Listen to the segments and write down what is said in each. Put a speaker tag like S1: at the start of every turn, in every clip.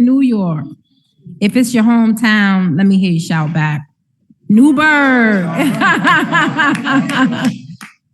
S1: New York. If it's your hometown, let me hear you shout back. Newburgh.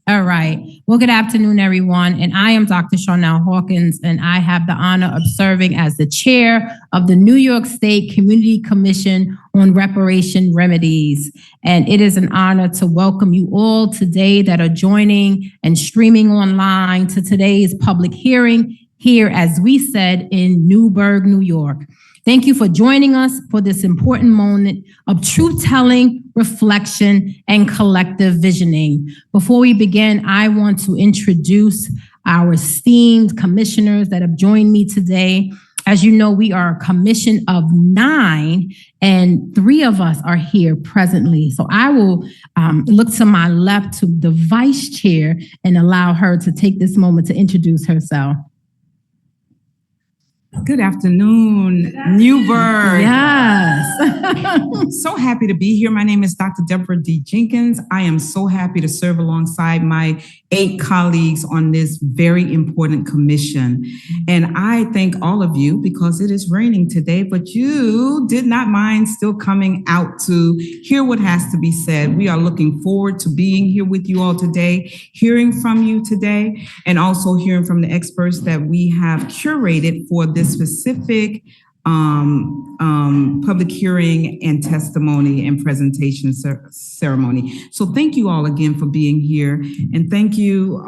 S1: All right. Well, good afternoon, everyone. And I am Dr. Charnel Hawkins, and I have the honor of serving as the chair of the New York State Community Commission on Reparations Remedies. And it is an honor to welcome you all today that are joining and streaming online to today's public hearing here, as we said, in Newburgh, New York. Thank you for joining us for this important moment of truth-telling, reflection, and collective visioning. Before we begin, I want to introduce our esteemed commissioners that have joined me today. As you know, we are a commission of 9, and 3 of us are here presently. So I will look to my left to the vice chair and allow her to take this moment to introduce herself.
S2: Good afternoon, Newburgh.
S1: Yes.
S2: So happy to be here. My name is Dr. Deborah D. Jenkins. I am so happy to serve alongside my 8 colleagues on this very important commission. And I thank all of you because it is raining today, but you did not mind still coming out to hear what has to be said. We are looking forward to being here with you all today, hearing from you today, and also hearing from the experts that we have curated for this specific public hearing and testimony and presentation ceremony. So thank you all again for being here. And thank you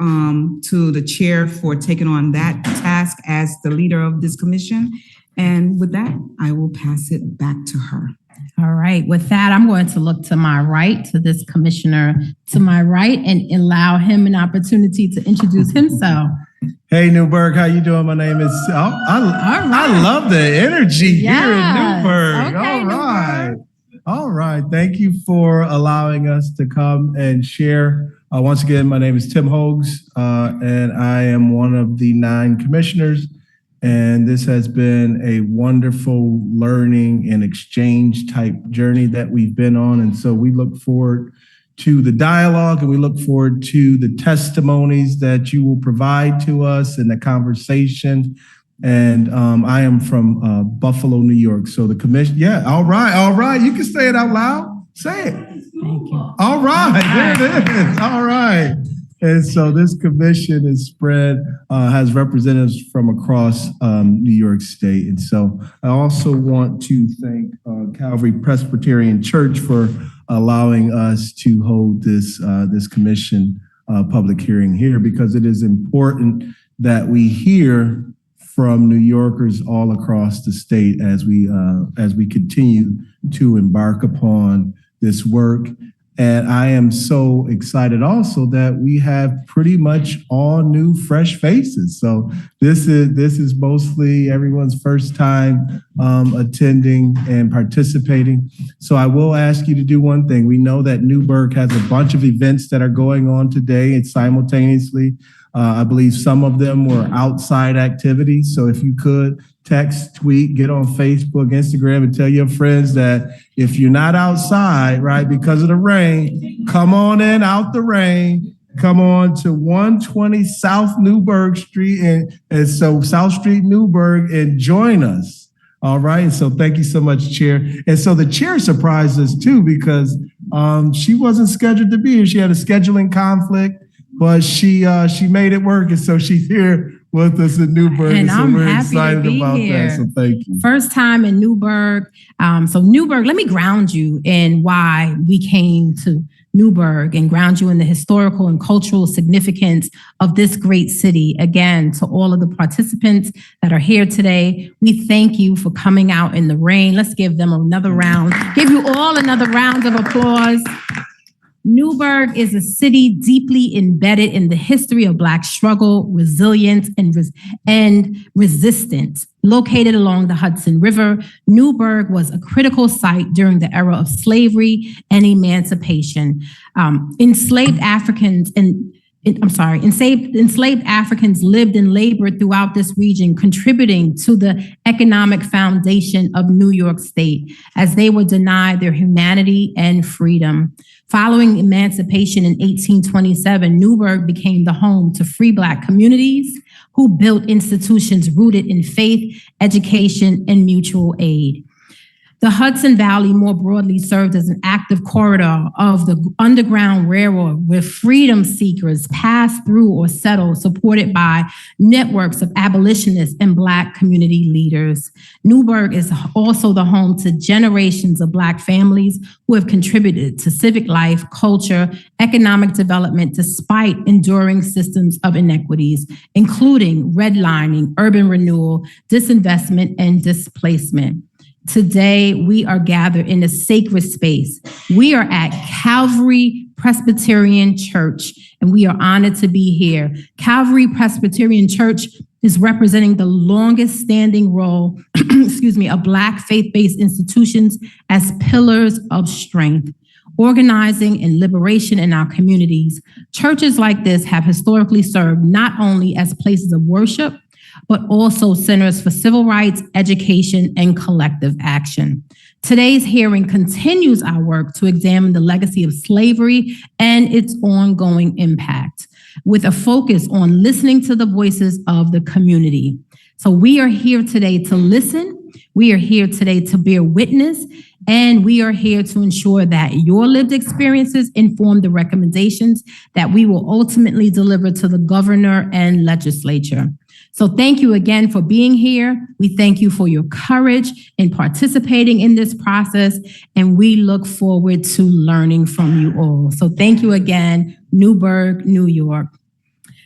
S2: to the chair for taking on that task as the leader of this commission. And with that, I will pass it back to her.
S1: All right. With that, I'm going to look to my right, to this commissioner to my right, and allow him an opportunity to introduce himself.
S3: Hey, Newburgh, how you doing? My name is, I love the energy here in Newburgh.
S1: Okay,
S3: All right. Thank you for allowing us to come and share. Once again, my name is Tim Hogues, and I am one of the 9 commissioners. And this has been a wonderful learning and exchange type journey that we've been on. And so we look forward to the dialogue, and we look forward to the testimonies that you will provide to us and the conversation. And I am from Buffalo, New York. So the commission, all right. You can say it out loud. Say it.
S1: Thank you.
S3: All right, there it is. All right. And so this commission is spread, has representatives from across New York State. And so I also want to thank Calvary Presbyterian Church for allowing us to hold this commission public hearing here, because it is important that we hear from New Yorkers all across the state as we continue to embark upon this work. And I am so excited also that we have pretty much all new, fresh faces. So this is mostly everyone's first time attending and participating. So I will ask you to do one thing. We know that Newburgh has a bunch of events that are going on today and simultaneously. I believe some of them were outside activities. So if you could text, tweet, get on Facebook, Instagram, and tell your friends that if you're not outside, right, because of the rain, come on in out the rain. Come on to 120 South Newburgh Street and so South Street, Newburgh, and join us. All right. And so thank you so much, Chair. And so the chair surprised us too, because she wasn't scheduled to be here. She had a scheduling conflict, but she made it work. And so she's here with us in Newburgh.
S1: And
S3: so
S1: I'm
S3: we're
S1: happy
S3: excited
S1: to be
S3: about
S1: here.
S3: that. So thank you.
S1: First time in Newburgh. So Newburgh, let me ground you in why we came to Newburgh and ground you in the historical and cultural significance of this great city. Again, to all of the participants that are here today, we thank you for coming out in the rain. Let's give them another round. Give you all another round of applause. Newburgh is a city deeply embedded in the history of Black struggle, resilience, and resistance. Located along the Hudson River, Newburgh was a critical site during the era of slavery and emancipation. Enslaved Africans and enslaved Africans lived and labored throughout this region, contributing to the economic foundation of New York State as they were denied their humanity and freedom. Following emancipation in 1827, Newburgh became the home to free Black communities who built institutions rooted in faith, education, and mutual aid. The Hudson Valley more broadly served as an active corridor of the Underground Railroad where freedom seekers passed through or settled, supported by networks of abolitionists and Black community leaders. Newburgh is also the home to generations of Black families who have contributed to civic life, culture, economic development, despite enduring systems of inequities, including redlining, urban renewal, disinvestment, and displacement. Today, we are gathered in a sacred space. We are at Calvary Presbyterian Church, and we are honored to be here. Calvary Presbyterian Church is representing the longest standing role, of Black faith-based institutions as pillars of strength, organizing and liberation in our communities. Churches like this have historically served not only as places of worship, but also centers for civil rights, education, and collective action. Today's hearing continues our work to examine the legacy of slavery and its ongoing impact, with a focus on listening to the voices of the community. So we are here today to listen, we are here today to bear witness, and we are here to ensure that your lived experiences inform the recommendations that we will ultimately deliver to the governor and legislature. So thank you again for being here. We thank you for your courage in participating in this process, and we look forward to learning from you all. So thank you again, Newburgh, New York.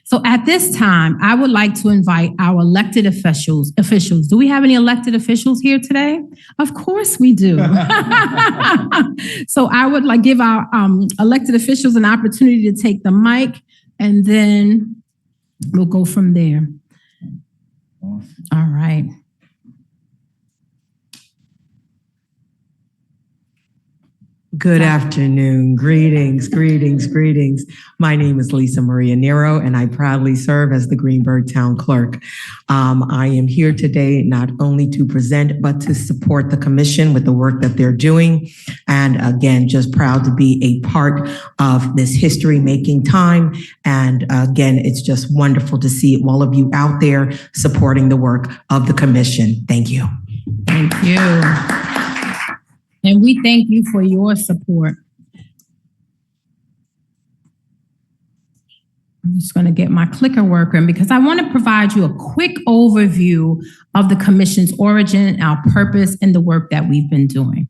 S1: So at this time, I would like to invite our elected officials. Do we have any elected officials here today? Of course we do. So I would give our elected officials an opportunity to take the mic, and then we'll go from there. All right.
S4: Good afternoon. Greetings. My name is Lisa Maria Nero, and I proudly serve as the Greenburgh Town Clerk. I am here today not only to present, but to support the commission with the work that they're doing. And again, just proud to be a part of this history-making time. And again, it's just wonderful to see all of you out there supporting the work of the commission. Thank you.
S1: Thank you. And we thank you for your support. I'm just going to get my clicker working because I want to provide you a quick overview of the commission's origin, our purpose, and the work that we've been doing.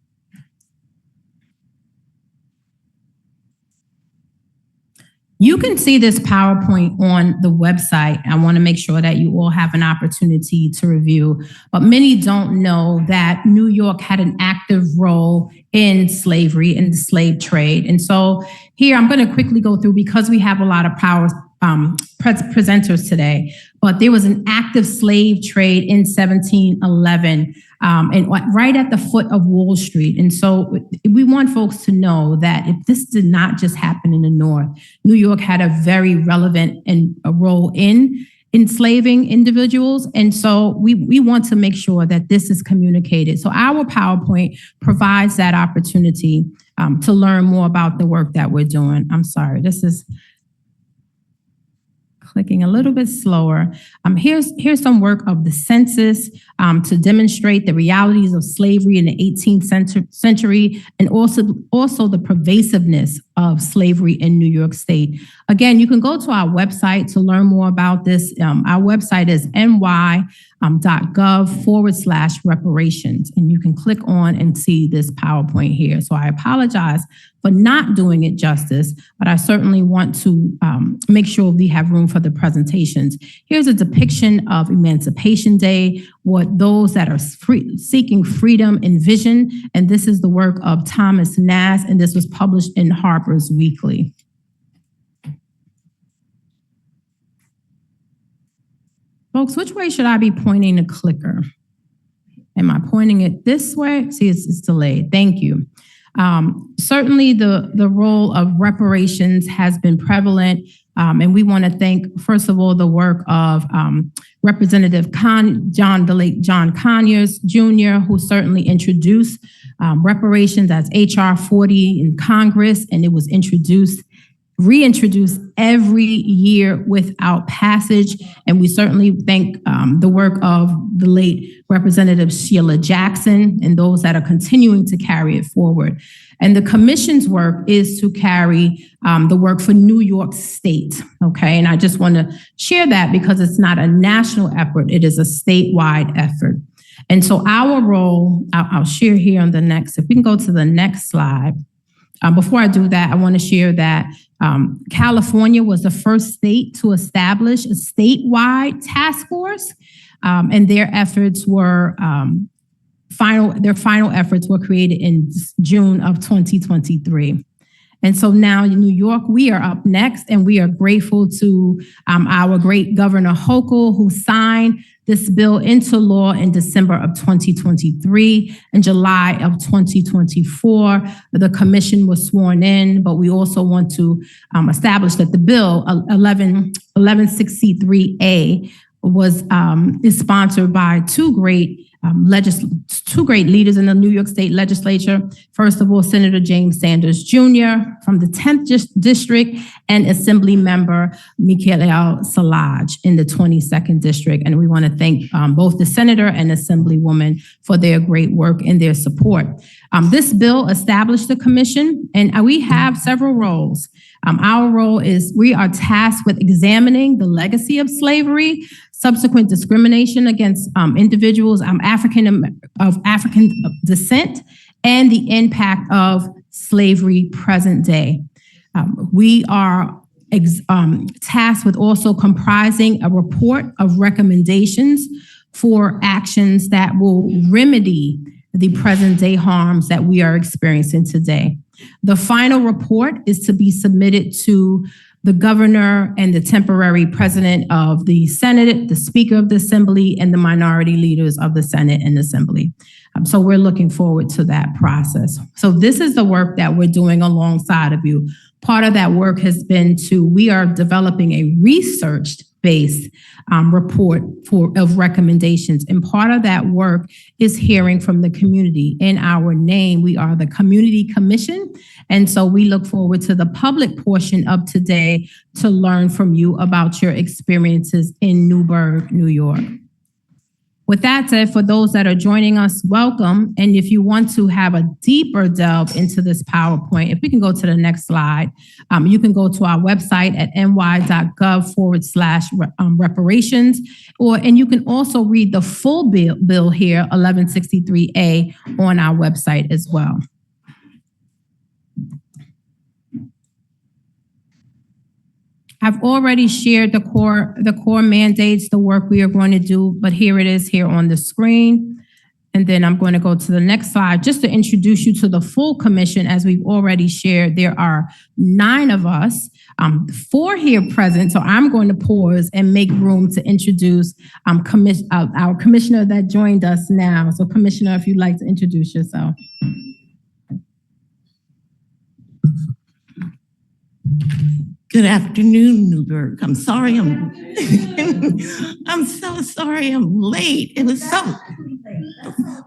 S1: You can see this PowerPoint on the website. I want to make sure that you all have an opportunity to review, but many don't know that New York had an active role in slavery and the slave trade. And so here I'm going to quickly go through because we have a lot of presenters today, but there was an active slave trade in 1711 and right at the foot of Wall Street. And so we want folks to know that if this did not just happen in the North, New York had a very relevant and a role in enslaving individuals. And so we want to make sure that this is communicated. So our PowerPoint provides that opportunity to learn more about the work that we're doing. I'm sorry, this is clicking a little bit slower. Here's some work of the census to demonstrate the realities of slavery in the 18th century and also the pervasiveness of slavery in New York State. Again, you can go to our website to learn more about this. Our website is ny.gov/reparations, and you can click on and see this PowerPoint here. So I apologize for not doing it justice, but I certainly want to make sure we have room for the presentations. Here's a depiction of Emancipation Day, what those that are seeking freedom envision, and this is the work of Thomas Nass, and this was published in Harper's Weekly. Folks, which way should I be pointing the clicker? Am I pointing it this way? See, it's delayed. Thank you. Certainly the role of reparations has been prevalent And we want to thank, first of all, the work of Representative the late John Conyers Jr., who certainly introduced reparations as HR 40 in Congress, and it was reintroduced every year without passage. And we certainly thank the work of the late Representative Sheila Jackson and those that are continuing to carry it forward. And the commission's work is to carry the work for New York State, okay? And I just want to share that because it's not a national effort, it is a statewide effort. And so our role, I'll share here on the next, if we can go to the next slide. Before I do that, I want to share that California was the first state to establish a statewide task force, and their efforts were final efforts were created in June of 2023. And so now in New York, we are up next, and we are grateful to our great Governor Hochul, who signed this bill into law in December of 2023. In July of 2024, the commission was sworn in, but we also want to establish that the bill 1163A is sponsored by two great leaders in the New York State Legislature. First of all, Senator James Sanders Jr. from the 10th District, and Assembly Member Michael Salaj in the 22nd District. And we want to thank both the Senator and Assemblywoman for their great work and their support. This bill established the commission, and we have several roles. Our role is we are tasked with examining the legacy of slavery, subsequent discrimination against individuals of African descent, and the impact of slavery present day. We are tasked with also comprising a report of recommendations for actions that will remedy the present day harms that we are experiencing today. The final report is to be submitted to the governor and the temporary president of the Senate, the Speaker of the Assembly, and the minority leaders of the Senate and Assembly. So we're looking forward to that process. So this is the work that we're doing alongside of you. Part of that work has been we are developing a research-based report of recommendations. And part of that work is hearing from the community. In our name, we are the Community Commission. And so we look forward to the public portion of today to learn from you about your experiences in Newburgh, New York. With that said, for those that are joining us, welcome. And if you want to have a deeper delve into this PowerPoint, if we can go to the next slide, you can go to our website at ny.gov/reparations, and you can also read the full bill here, 1163A, on our website as well. I've already shared the core mandates, the work we are going to do, but here it is here on the screen. And then I'm going to go to the next slide just to introduce you to the full commission. As we've already shared, there are 9 of us, 4 here present. So I'm going to pause and make room to introduce our commissioner that joined us now. So Commissioner, if you'd like to introduce yourself.
S5: Good afternoon, Newburgh. I'm sorry I'm so sorry I'm late. It was so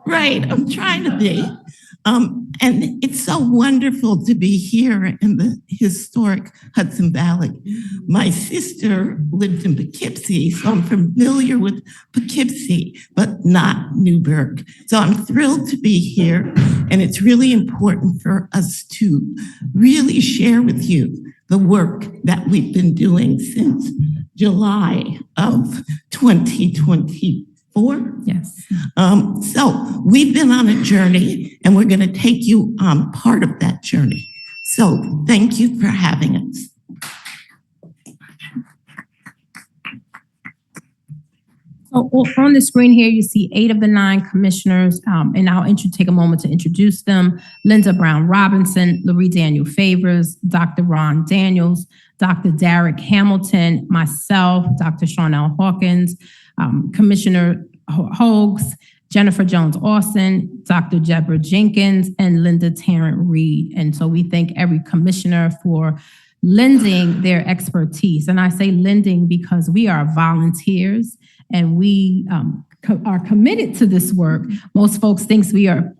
S5: right. I'm trying to be. And it's so wonderful to be here in the historic Hudson Valley. My sister lived in Poughkeepsie, so I'm familiar with Poughkeepsie, but not Newburgh. So I'm thrilled to be here, and it's really important for us to really share with you the work that we've been doing since July of 2024.
S1: Yes.
S5: So we've been on a journey, and we're going to take you on part of that journey. So thank you for having us.
S1: So on the screen here, you see 8 of the 9 commissioners, and I'll take a moment to introduce them. Linda Brown Robinson, Laurie Daniel Favors, Dr. Ron Daniels, Dr. Derek Hamilton, myself, Dr. Shawnell Hawkins, Commissioner Hogues, Jennifer Jones Austin, Dr. Deborah Jenkins, and Linda Tarrant Reed. And so we thank every commissioner for lending their expertise. And I say lending because we are volunteers and we are committed to this work. Most folks think we are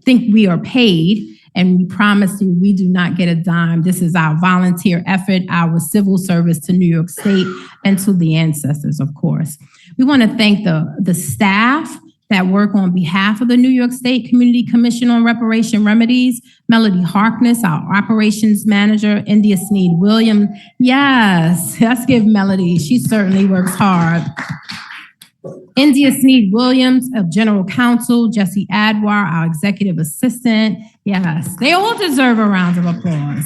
S1: paid, and we promise you we do not get a dime. This is our volunteer effort, our civil service to New York State and to the ancestors, of course. We want to thank the staff that work on behalf of the New York State Community Commission on Reparations Remedies. Melody Harkness, our operations manager. India Sneed Williams. Yes, let's give Melody. She certainly works hard. India Sneed Williams, General Counsel. Jesse Adwar, our executive assistant. Yes, they all deserve a round of applause.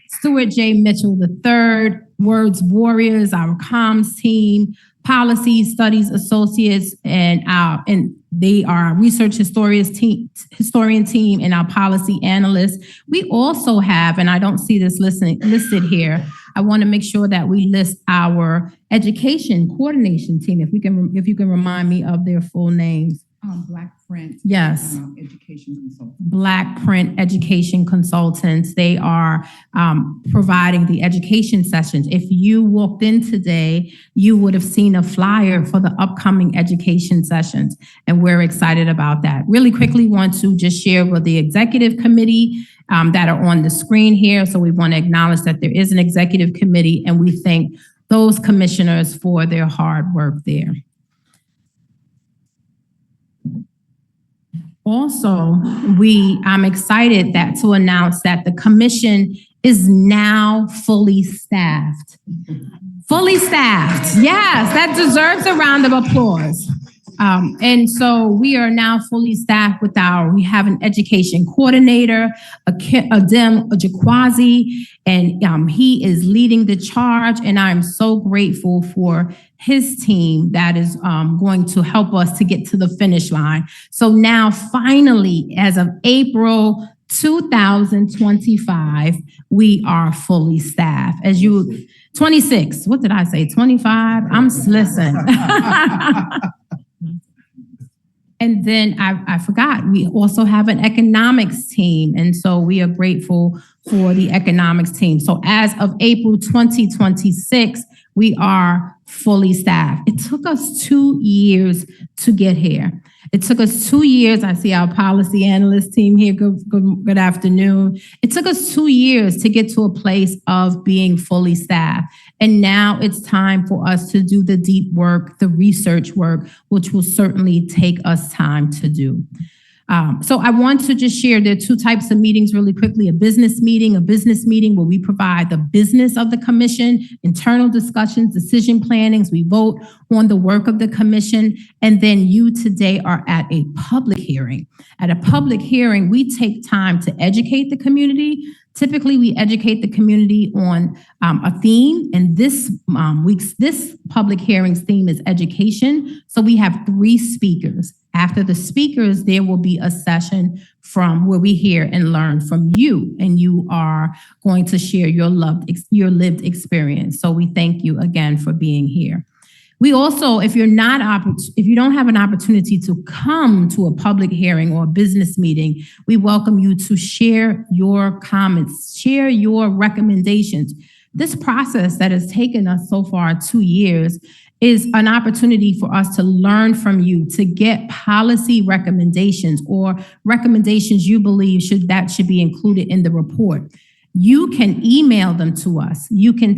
S1: Stuart J. Mitchell III, Words Warriors, our comms team. Policy Studies Associates, and they are our research historian team and our policy analysts. We also have, and I don't see this listed here, I want to make sure that we list our education coordination team. If you can remind me of their full names.
S2: Black Print.
S1: Yes.
S2: Education consultant.
S1: Black Print Education Consultants. They are providing the education sessions. If you walked in today, you would have seen a flyer for the upcoming education sessions, and we're excited about that. Really quickly want to just share with the executive committee that are on the screen here. So we want to acknowledge that there is an executive committee, and we thank those commissioners for their hard work there. Also, I'm excited to announce that the commission is now fully staffed. Fully staffed. Yes, that deserves a round of applause. And so we are now fully staffed we have an education coordinator, Adem Ojekwazi, and he is leading the charge. And I'm so grateful for his team that is going to help us to get to the finish line. So now finally, as of April 2025, we are fully staffed. 26, what did I say, 25? Listen. And then I forgot, we also have an economics team. And so we are grateful for the economics team. So as of April 2026, we are fully staffed. It took us 2 years to get here. It took us 2 years. I see our policy analyst team here. Good afternoon. It took us 2 years to get to a place of being fully staffed. And now it's time for us to do the deep work, the research work, which will certainly take us time to do. So I want to just share there are two types of meetings really quickly, a business meeting where we provide the business of the commission, internal discussions, decision plannings, we vote on the work of the commission, and then you today are at a public hearing. At a public hearing, we take time to educate the community. Typically, we educate the community on a theme, and this public hearing's theme is education. So we have 3 speakers. After the speakers, there will be a session from where we hear and learn from you, and you are going to share your lived experience. So we thank you again for being here. We also, if you don't have an opportunity to come to a public hearing or a business meeting, we welcome you to share your comments, share your recommendations. This process that has taken us so far 2 years is an opportunity for us to learn from you, to get policy recommendations or recommendations you believe should be included in the report. You can email them to us. You can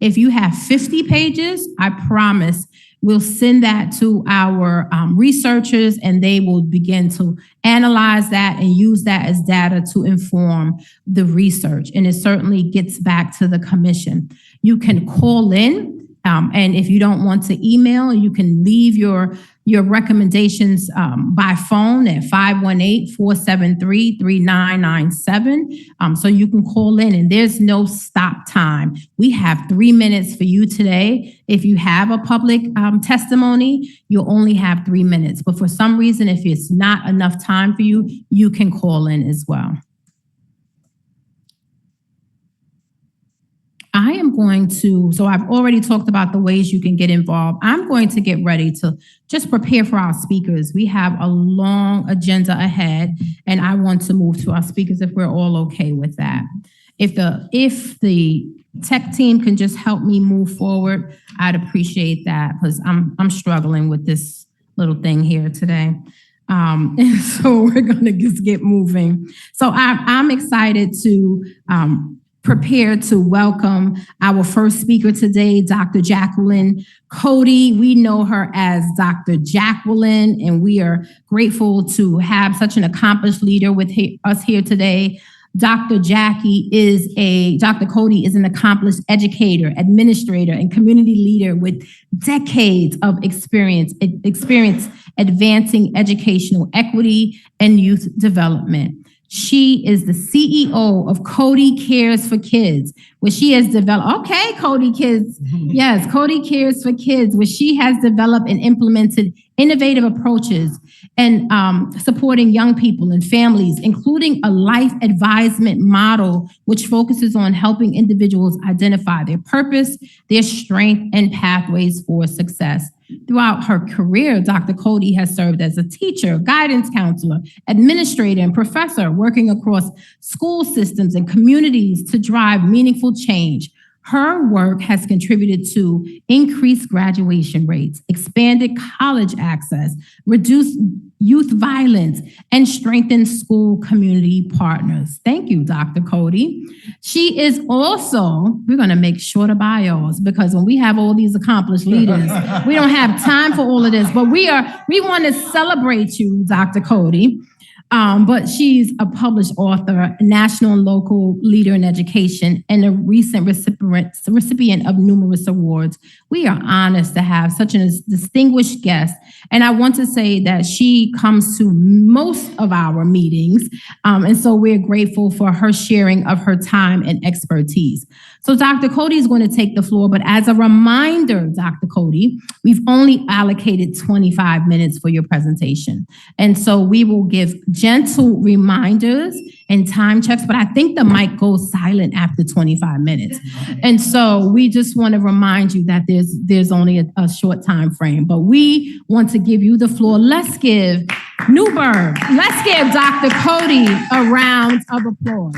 S1: if you have 50 pages, I promise we'll send that to our researchers, and they will begin to analyze that and use that as data to inform the research. And it certainly gets back to the commission. You can call in, and if you don't want to email, you can leave your recommendations by phone at 518-473-3997. So you can call in, and there's no stop time. We have 3 minutes for you today. If you have a public testimony, you'll only have 3 minutes. But for some reason, if it's not enough time for you, you can call in as well. So I've already talked about the ways you can get involved. I'm going to get ready to just prepare for our speakers. We have a long agenda ahead, and I want to move to our speakers if we're all okay with that. If the tech team can just help me move forward, I'd appreciate that, because I'm struggling with this little thing here today. And so we're gonna just get moving. So I'm excited to prepare to welcome our first speaker today, Dr. Jacqueline Cody. We know her as Dr. Jacqueline, and we are grateful to have such an accomplished leader with us here today. Dr. Cody is an accomplished educator, administrator, and community leader with decades of experience advancing educational equity and youth development. She is the CEO of Cody Cares for Kids, where she has developed, Cody Kids. Yes, Cody Cares for Kids, where she has developed and implemented innovative approaches and supporting young people and families, including a life advisement model, which focuses on helping individuals identify their purpose, their strength, and pathways for success. Throughout her career, Dr. Cody has served as a teacher, guidance counselor, administrator, and professor, working across school systems and communities to drive meaningful change. Her work has contributed to increased graduation rates, expanded college access, reduced youth violence, and strengthened school community partners. Thank you, Dr. Cody. She is also, we're going to make shorter bios, because when we have all these accomplished leaders, we don't have time for all of this, but we want to celebrate you, Dr. Cody. But she's a published author, national and local leader in education, and a recent recipient of numerous awards. We are honored to have such a distinguished guest. And I want to say that she comes to most of our meetings. And so we're grateful for her sharing of her time and expertise. So Dr. Cody is going to take the floor, but as a reminder, Dr. Cody, we've only allocated 25 minutes for your presentation. And so we will give gentle reminders and time checks, but I think the mic goes silent after 25 minutes. And so we just want to remind you that there's only a short time frame, but we want to give you the floor. Let's give Newburgh, let's give Dr. Cody a round of applause.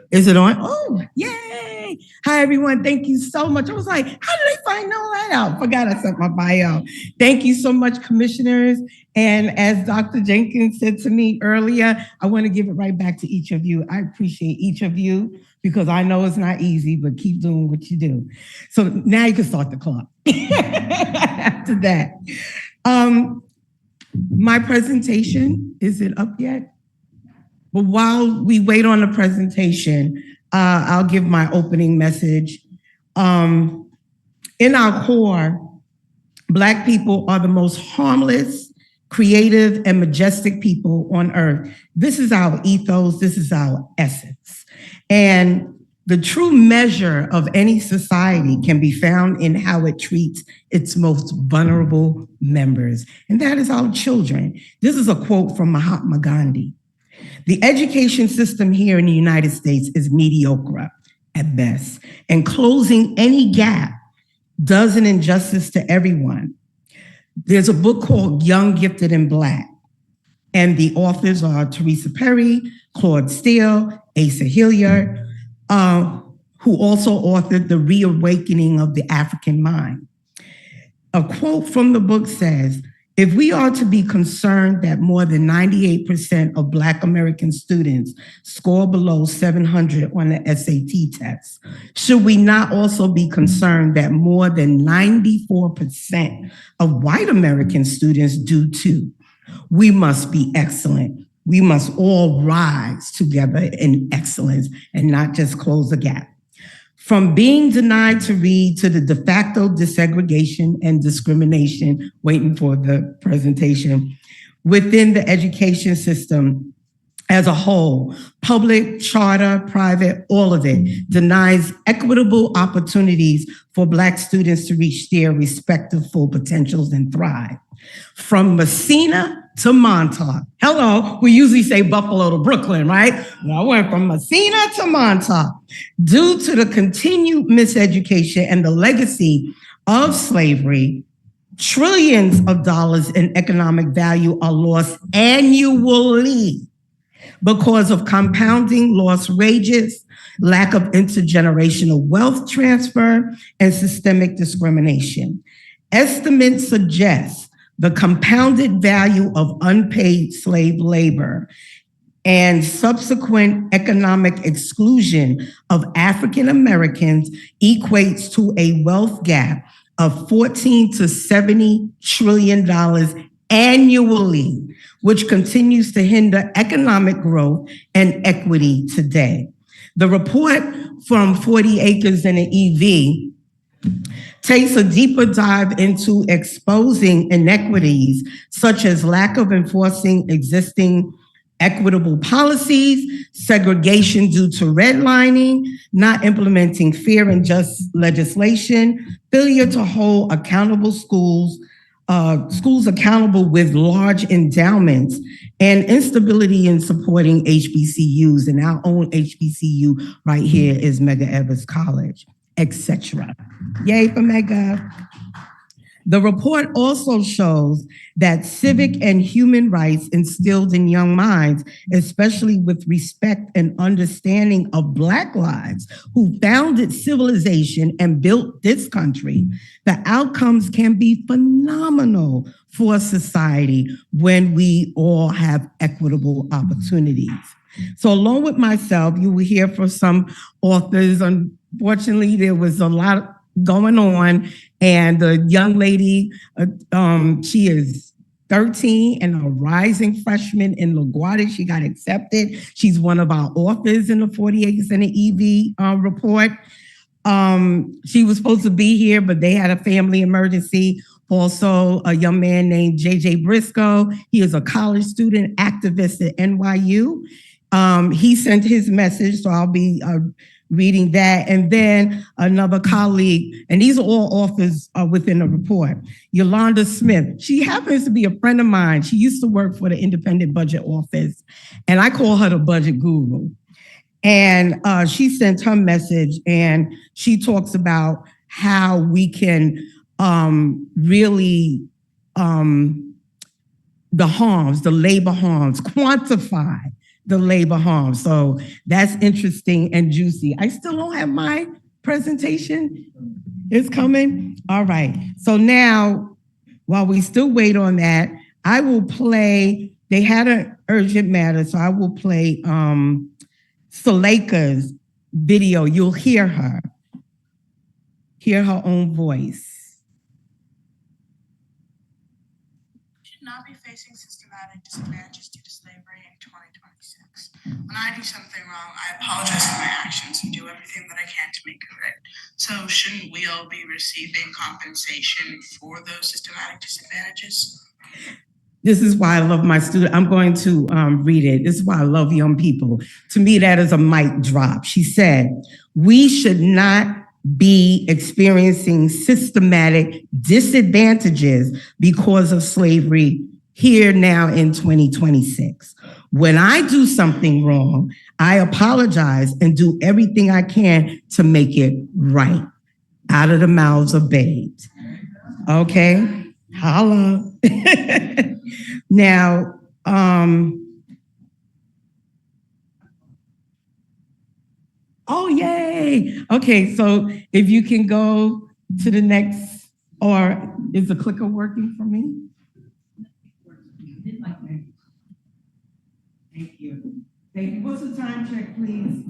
S4: Is it on? Oh, yay. Hi, everyone. Thank you so much. I was like, how did they find all that out? Forgot I sent my bio. Thank you so much, commissioners. And as Dr. Jenkins said to me earlier, I want to give it right back to each of you. I appreciate each of you, because I know it's not easy, but keep doing what you do. So now you can start the clock after that. My presentation, is it up yet? But while we wait on the presentation, I'll give my opening message. In our core, Black people are the most harmless, creative, and majestic people on earth. This is our ethos, this is our essence. And the true measure of any society can be found in how it treats its most vulnerable members, and that is our children. This is a quote from Mahatma Gandhi. The education system here in the United States is mediocre at best, and closing any gap does an injustice to everyone. There's a book called Young, Gifted, and Black, and the authors are Teresa Perry, Claude Steele, Asa Hilliard, who also authored The Reawakening of the African Mind. A quote from the book says, "If we are to be concerned that more than 98% of Black American students score below 700 on the SAT test, should we not also be concerned that more than 94% of white American students do too? We must be excellent. We must all rise together in excellence and not just close the gap. From being denied to read to the de facto desegregation and discrimination," waiting for the presentation, "within the education system as a whole, public, charter, private, all of it, denies equitable opportunities for Black students to reach their respective full potentials and thrive. From Messina to Montauk." Hello, we usually say Buffalo to Brooklyn, right? I went from Messina to Montauk. "Due to the continued miseducation and the legacy of slavery,
S5: Trillions of dollars in economic value are lost annually because of compounding lost wages, lack of intergenerational wealth transfer, and systemic discrimination. Estimates suggest the compounded value of unpaid slave labor and subsequent economic exclusion of African Americans equates to a wealth gap of $14 to $70 trillion annually, which continues to hinder economic growth and equity today. The report from 40 Acres and an EV takes a deeper dive into exposing inequities such as lack of enforcing existing equitable policies, segregation due to redlining, not implementing fair and just legislation, failure to hold accountable schools accountable with large endowments, and instability in supporting HBCUs. And our own HBCU right here is Medgar Evers College, etc. Yay for Medgar. The report also shows that civic and human rights instilled in young minds, especially with respect and understanding of Black lives who founded civilization and built this country, the outcomes can be phenomenal for society when we all have equitable opportunities. So along with myself, you will hear from some authors. Unfortunately, there was a lot going on, and the young lady, she is 13 and a rising freshman in LaGuardia. She got accepted. She's one of our authors in the 40 Acres and an EV report. She was supposed to be here, but they had a family emergency. Also, a young man named JJ Briscoe. He is a college student activist at NYU. He sent his message, so I'll be reading that. And then another colleague, and these are all authors within the report, Yolanda Smith. She happens to be a friend of mine. She used to work for the Independent Budget Office, and I call her the budget guru. And she sent her message, and she talks about how we can really, the harms, the labor harms, quantify the labor harms. So that's interesting and juicy. I still don't have my presentation. It's coming. All right. So now, while we still wait on that, I will play, they had an urgent matter, so I will play Suleika's video. You'll hear her own voice.
S6: Should not be facing systematic disadvantages due to slavery in 2026. When I do something wrong, I apologize for my actions and do everything that I can to make it right. So shouldn't we all be receiving compensation for those systematic disadvantages?
S5: This is why I love my student. I'm going to read it. This is why I love young people. To me, that is a mic drop. She said, we should not be experiencing systematic disadvantages because of slavery here now in 2026. When I do something wrong, I apologize and do everything I can to make it right. Out of the mouths of babes. Okay? Holla. Now, oh, yay. Okay, so if you can go to the next, or is the clicker working for me? Thank you. Thank you. What's the time check, please?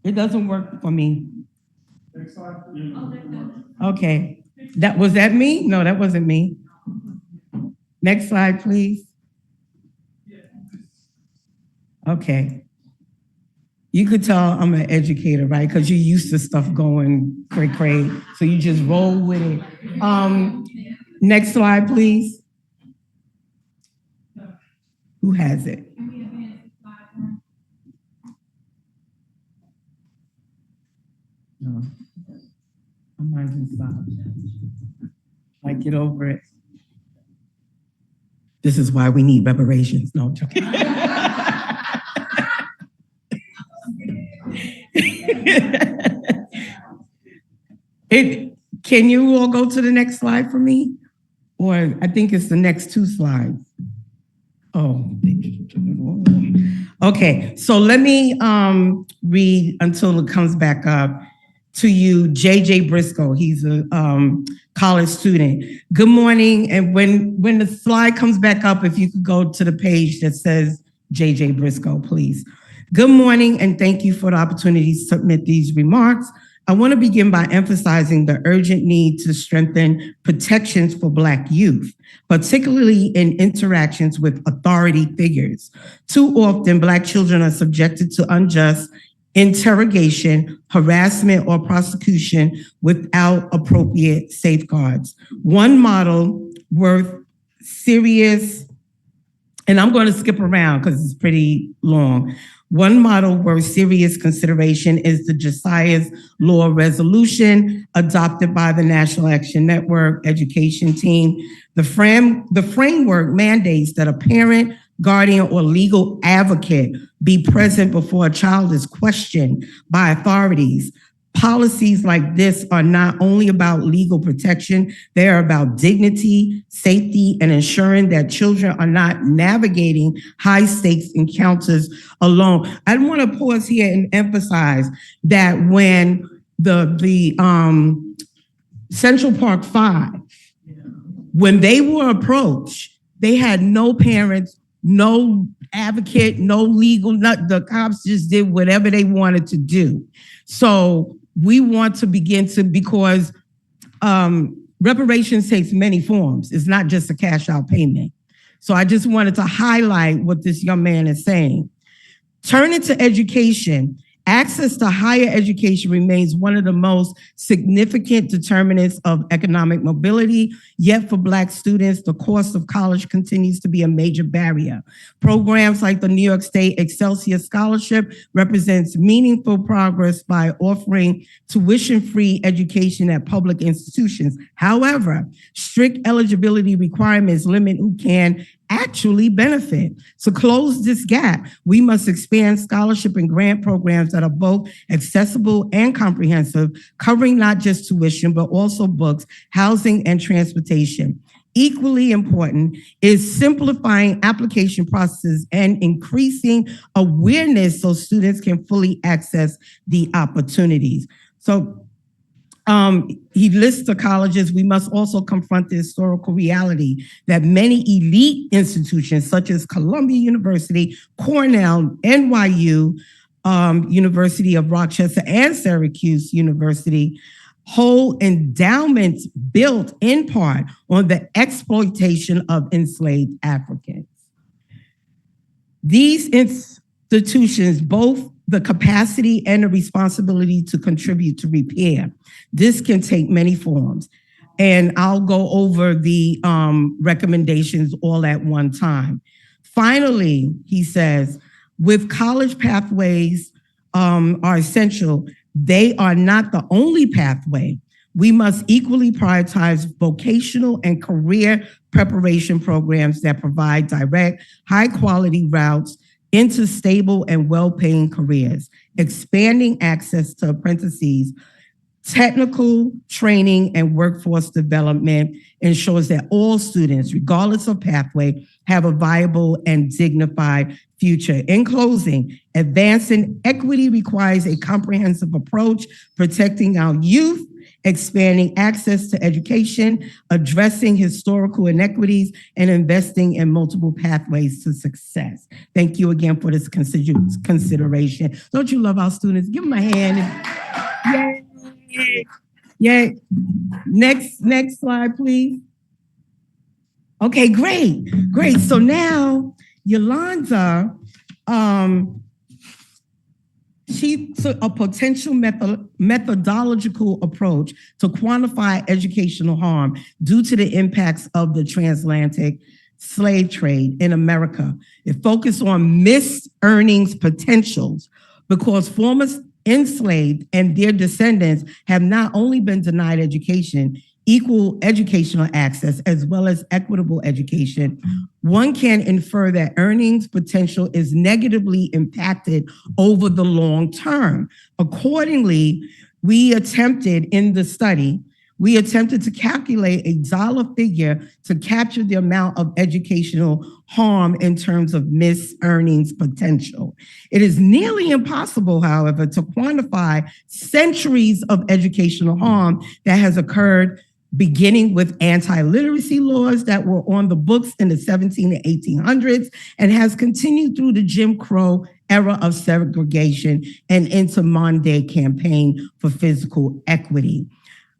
S5: It doesn't work for me. Okay. Was that me? No, that wasn't me. Next slide, please. Okay. You could tell I'm an educator, right? Because you're used to stuff going cray-cray, so you just roll with it. Next slide, please. Who has it? No. I might just stop. Like, get over it. This is why we need reparations. No, I'm joking.
S4: Can you all go to the next slide for me? Or I think it's the next 2 slides. Oh. Okay, so let me read until it comes back up to you, JJ Briscoe. He's a college student. Good morning, and when the slide comes back up, if you could go to the page that says JJ Briscoe, please. Good morning, and thank you for the opportunity to submit these remarks. I want to begin by emphasizing the urgent need to strengthen protections for Black youth, particularly in interactions with authority figures. Too often, Black children are subjected to unjust interrogation, harassment, or prosecution without appropriate safeguards. One model worth serious, and I'm going to skip around because it's pretty long. One model worth serious consideration is the Josiah's Law resolution adopted by the National Action Network education team. The framework mandates that a parent, guardian, or legal advocate be present before a child is questioned by authorities. Policies like this are not only about legal protection, they are about dignity, safety, and ensuring that children are not navigating high-stakes encounters alone. I want to pause here and emphasize that when the Central Park 5, when they were approached, they had no parents, no advocate, no legal, the cops just did whatever they wanted to do. So we want to begin to, because reparations takes many forms. It's not just a cash out payment. So I just wanted to highlight what this young man is saying. Turning to education, access to higher education remains one of the most significant determinants of economic mobility, yet for Black students, the cost of college continues to be a major barrier. Programs like the New York State Excelsior Scholarship represents meaningful progress by offering tuition-free education at public institutions. However, strict eligibility requirements limit who can actually benefit. To close this gap, we must expand scholarship and grant programs that are both accessible and comprehensive, covering not just tuition, but also books, housing, and transportation. Equally important is simplifying application processes and increasing awareness so students can fully access the opportunities. So he lists the colleges. We must also confront the historical reality that many elite institutions such as Columbia University, Cornell, NYU, University of Rochester, and Syracuse University hold endowments built in part on the exploitation of enslaved Africans. These institutions both the capacity and the responsibility to contribute to repair. This can take many forms. And I'll go over the recommendations all at one time. Finally, he says, with college pathways are essential, they are not the only pathway. We must equally prioritize vocational and career preparation programs that provide direct, high-quality routes into stable and well-paying careers, expanding access to apprentices, technical training, and workforce development ensures that all students, regardless of pathway, have a viable and dignified future. In closing, advancing equity requires a comprehensive approach, protecting our youth, expanding access to education, addressing historical inequities, and investing in multiple pathways to success. Thank you again for this consideration. Don't you love our students? Give them a hand. Yay. Yay. Next slide, please. Okay, great. So now Yolanda, she took a potential methodological approach to quantify educational harm due to the impacts of the transatlantic slave trade in America. It focused on missed earnings potentials because former enslaved and their descendants have not only been denied education, equal educational access, as well as equitable education. One can infer that earnings potential is negatively impacted over the long term. Accordingly, we attempted in the study, We attempted to calculate a dollar figure to capture the amount of educational harm in terms of missed earnings potential. It is nearly impossible, however, to quantify centuries of educational harm that has occurred beginning with anti-literacy laws that were on the books in the 17 and 1800s and has continued through the Jim Crow era of segregation and into modern day campaign for physical equity.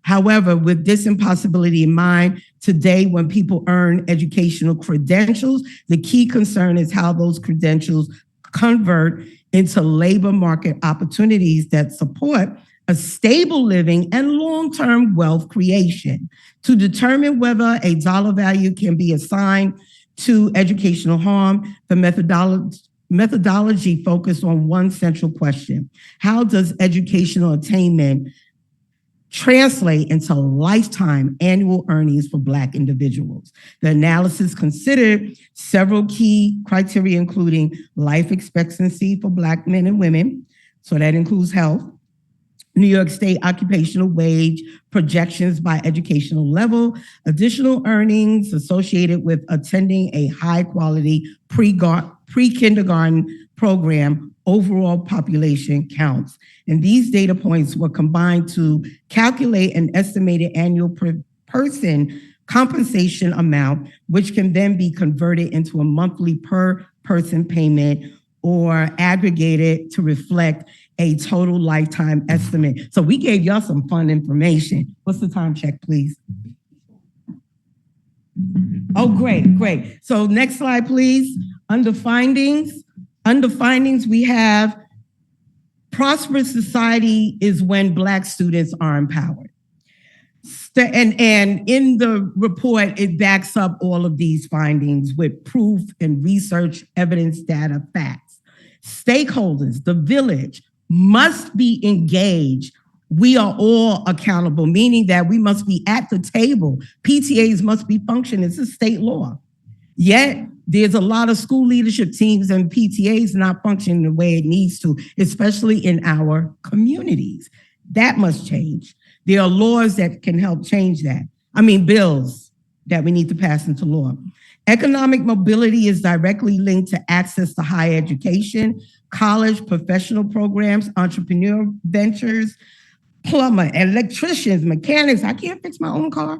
S4: However, with this impossibility in mind, today when people earn educational credentials, the key concern is how those credentials convert into labor market opportunities that support a stable living and long-term wealth creation. To determine whether a dollar value can be assigned to educational harm, the methodology focused on one central question: how does educational attainment translate into lifetime annual earnings for Black individuals? The analysis considered several key criteria, including life expectancy for Black men and women, so that includes health, New York State occupational wage, projections by educational level, additional earnings associated with attending a high quality pre-kindergarten program, overall population counts. And these data points were combined to calculate an estimated annual per person compensation amount, which can then be converted into a monthly per person payment or aggregated to reflect a total lifetime estimate. So we gave y'all some fun information. What's the time check, please? Oh, great. So next slide, please. Under findings, we have prosperous society is when Black students are empowered. And in the report, it backs up all of these findings with proof and research, evidence, data, facts. Stakeholders, the village, must be engaged. We are all accountable, meaning that we must be at the table. PTAs must be functioning. It's a state law. Yet, there's a lot of school leadership teams and PTAs not functioning the way it needs to, especially in our communities. That must change. There are laws that can help change that. Bills that we need to pass into law. Economic mobility is directly linked to access to higher education, college, professional programs, entrepreneur ventures, plumber, electricians, mechanics. I can't fix my own car.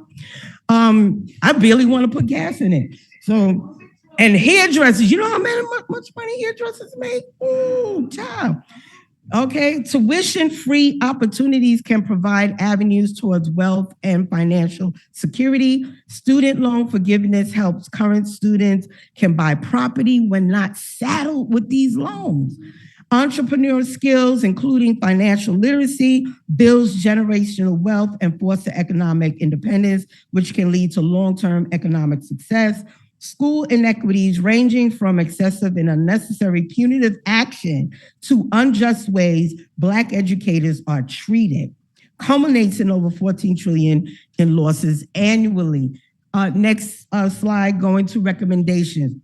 S4: I barely want to put gas in it. So, and hairdressers, you know how much money hairdressers make? Ooh, child. Okay, tuition-free opportunities can provide avenues towards wealth and financial security. Student loan forgiveness helps current students can buy property when not saddled with these loans. Entrepreneurial skills, including financial literacy, builds generational wealth and foster economic independence, which can lead to long-term economic success. School inequities ranging from excessive and unnecessary punitive action to unjust ways Black educators are treated culminates in over 14 trillion in losses annually. Next slide, going to recommendations.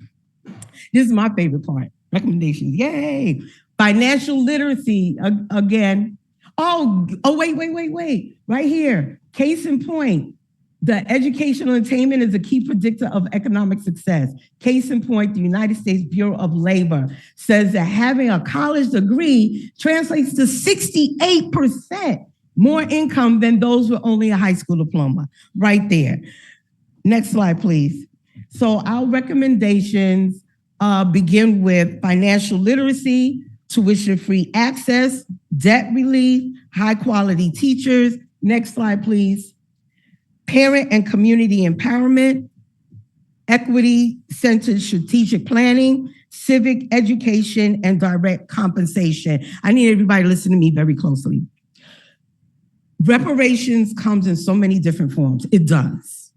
S4: This is my favorite part, recommendations, yay. Financial literacy, again. Wait, right here, case in point. The educational attainment is a key predictor of economic success. Case in point, the United States Bureau of Labor says that having a college degree translates to 68% more income than those with only a high school diploma, right there. Next slide, please. So our recommendations begin with financial literacy, tuition-free access, debt relief, high-quality teachers. Next slide, please. Parent and community empowerment, equity-centered strategic planning, civic education, and direct compensation. I need everybody to listen to me very closely. Reparations comes in so many different forms. It does.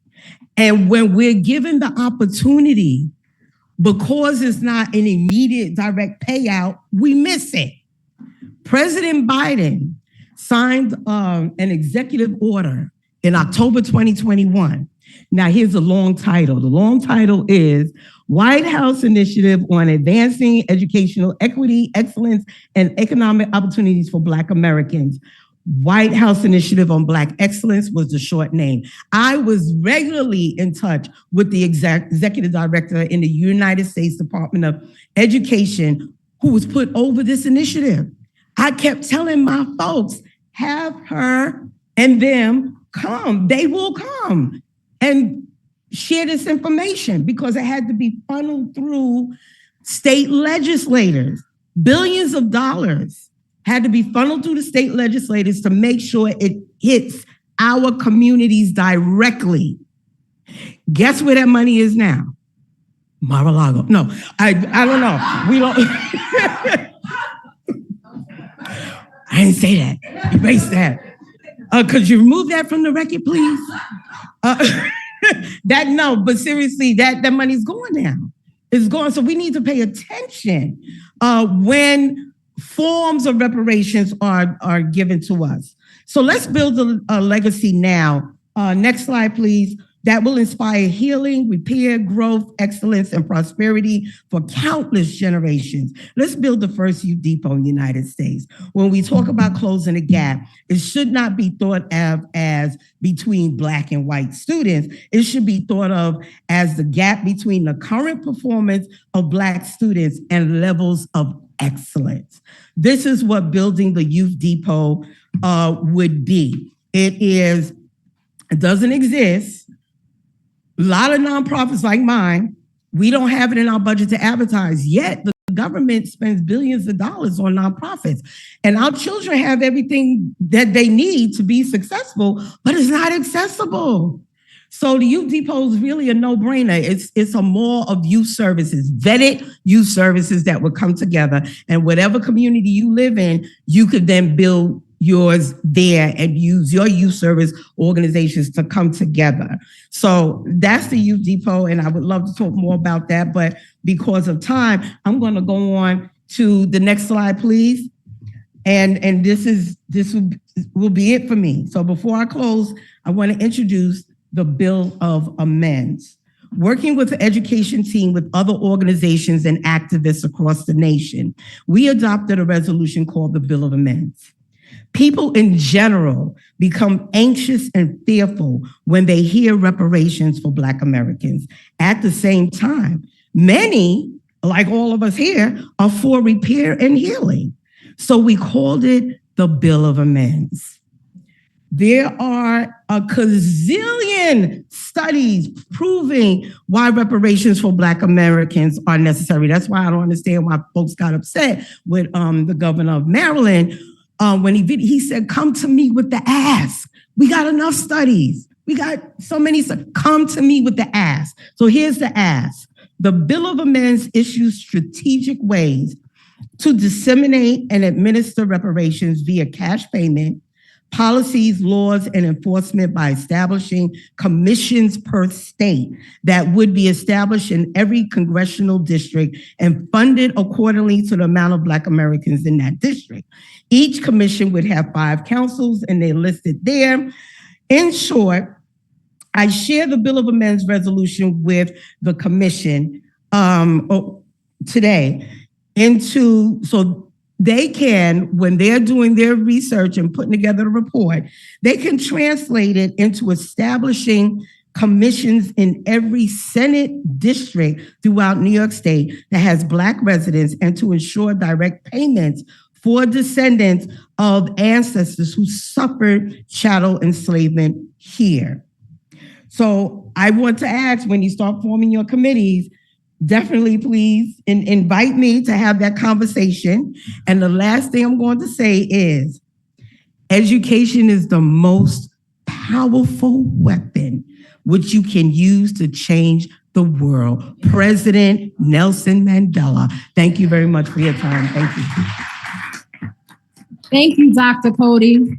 S4: And when we're given the opportunity, because it's not an immediate direct payout, we miss it. President Biden signed an executive order in October 2021. Now, here's a long title. The long title is White House Initiative on Advancing Educational Equity, Excellence, and Economic Opportunities for Black Americans.
S5: White House Initiative on Black Excellence was the short name. I was regularly in touch with the executive director in the United States Department of Education who was put over this initiative. I kept telling my folks, have her and them come. They will come and share this information because it had to be funneled through state legislators. Billions of dollars had to be funneled through the state legislators to make sure it hits our communities directly. Guess where that money is now? Mar-a-Lago. No, I don't know. We don't. I didn't say that. Erase that. Could you remove that from the record, please? But seriously, that money's going now. It's going. So we need to pay attention when forms of reparations are given to us. So let's build a legacy now. Next slide, please. That will inspire healing, repair, growth, excellence, and prosperity for countless generations. Let's build the first youth depot in the United States. When we talk about closing the gap, it should not be thought of as between Black and white students. It should be thought of as the gap between the current performance of Black students and levels of excellence. This is what building the youth depot would be. It doesn't exist. A lot of nonprofits like mine, we don't have it in our budget to advertise, yet the government spends billions of dollars on nonprofits. And our children have everything that they need to be successful, but it's not accessible. So the youth depot is really a no-brainer. It's a mall of youth services, vetted youth services that would come together. And whatever community you live in, you could then build yours there and use your youth service organizations to come together. So that's the youth depot, and I would love to talk more about that, but because of time, I'm going to go on to the next slide, please. And this will be it for me. So before I close, I want to introduce the Bill of Amends. Working with the education team with other organizations and activists across the nation, we adopted a resolution called the Bill of Amends. People in general become anxious and fearful when they hear reparations for Black Americans. At the same time, many, like all of us here, are for repair and healing. So we called it the Bill of Amends. There are a gazillion studies proving why reparations for Black Americans are necessary. That's why I don't understand why folks got upset with the governor of Maryland when he said, come to me with the ask. We got enough studies. We got so many, come to me with the ask. So here's the ask. The Bill of Amends issues strategic ways to disseminate and administer reparations via cash payment, policies, laws, and enforcement by establishing commissions per state that would be established in every congressional district and funded accordingly to the amount of Black Americans in that district. Each commission would have 5 councils, and they're listed there. In short, I share the Bill of Amends resolution with the commission today so they can, when they're doing their research and putting together a report, they can translate it into establishing commissions in every Senate district throughout New York State that has Black residents, and to ensure direct payments for descendants of ancestors who suffered chattel enslavement here. So I want to ask, when you start forming your committees, definitely please invite me to have that conversation. And the last thing I'm going to say is, education is the most powerful weapon which you can use to change the world. President Nelson Mandela. Thank you very much for your time. Thank you.
S1: Thank you, Dr. Cody.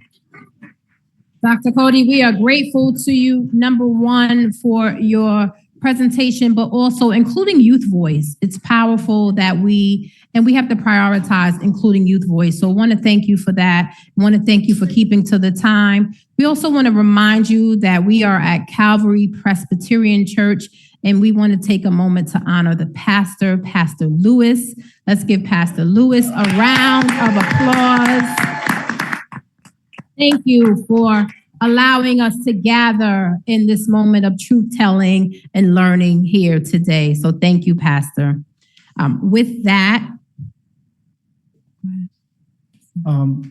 S1: Dr. Cody, we are grateful to you, number one, for your presentation, but also including youth voice. It's powerful that we have to prioritize including youth voice. So I want to thank you for that. I want to thank you for keeping to the time. We also want to remind you that we are at Calvary Presbyterian Church, and we want to take a moment to honor the pastor, Pastor Lewis. Let's give Pastor Lewis a round of applause. Thank you for allowing us to gather in this moment of truth-telling and learning here today. So thank you, Pastor. With that,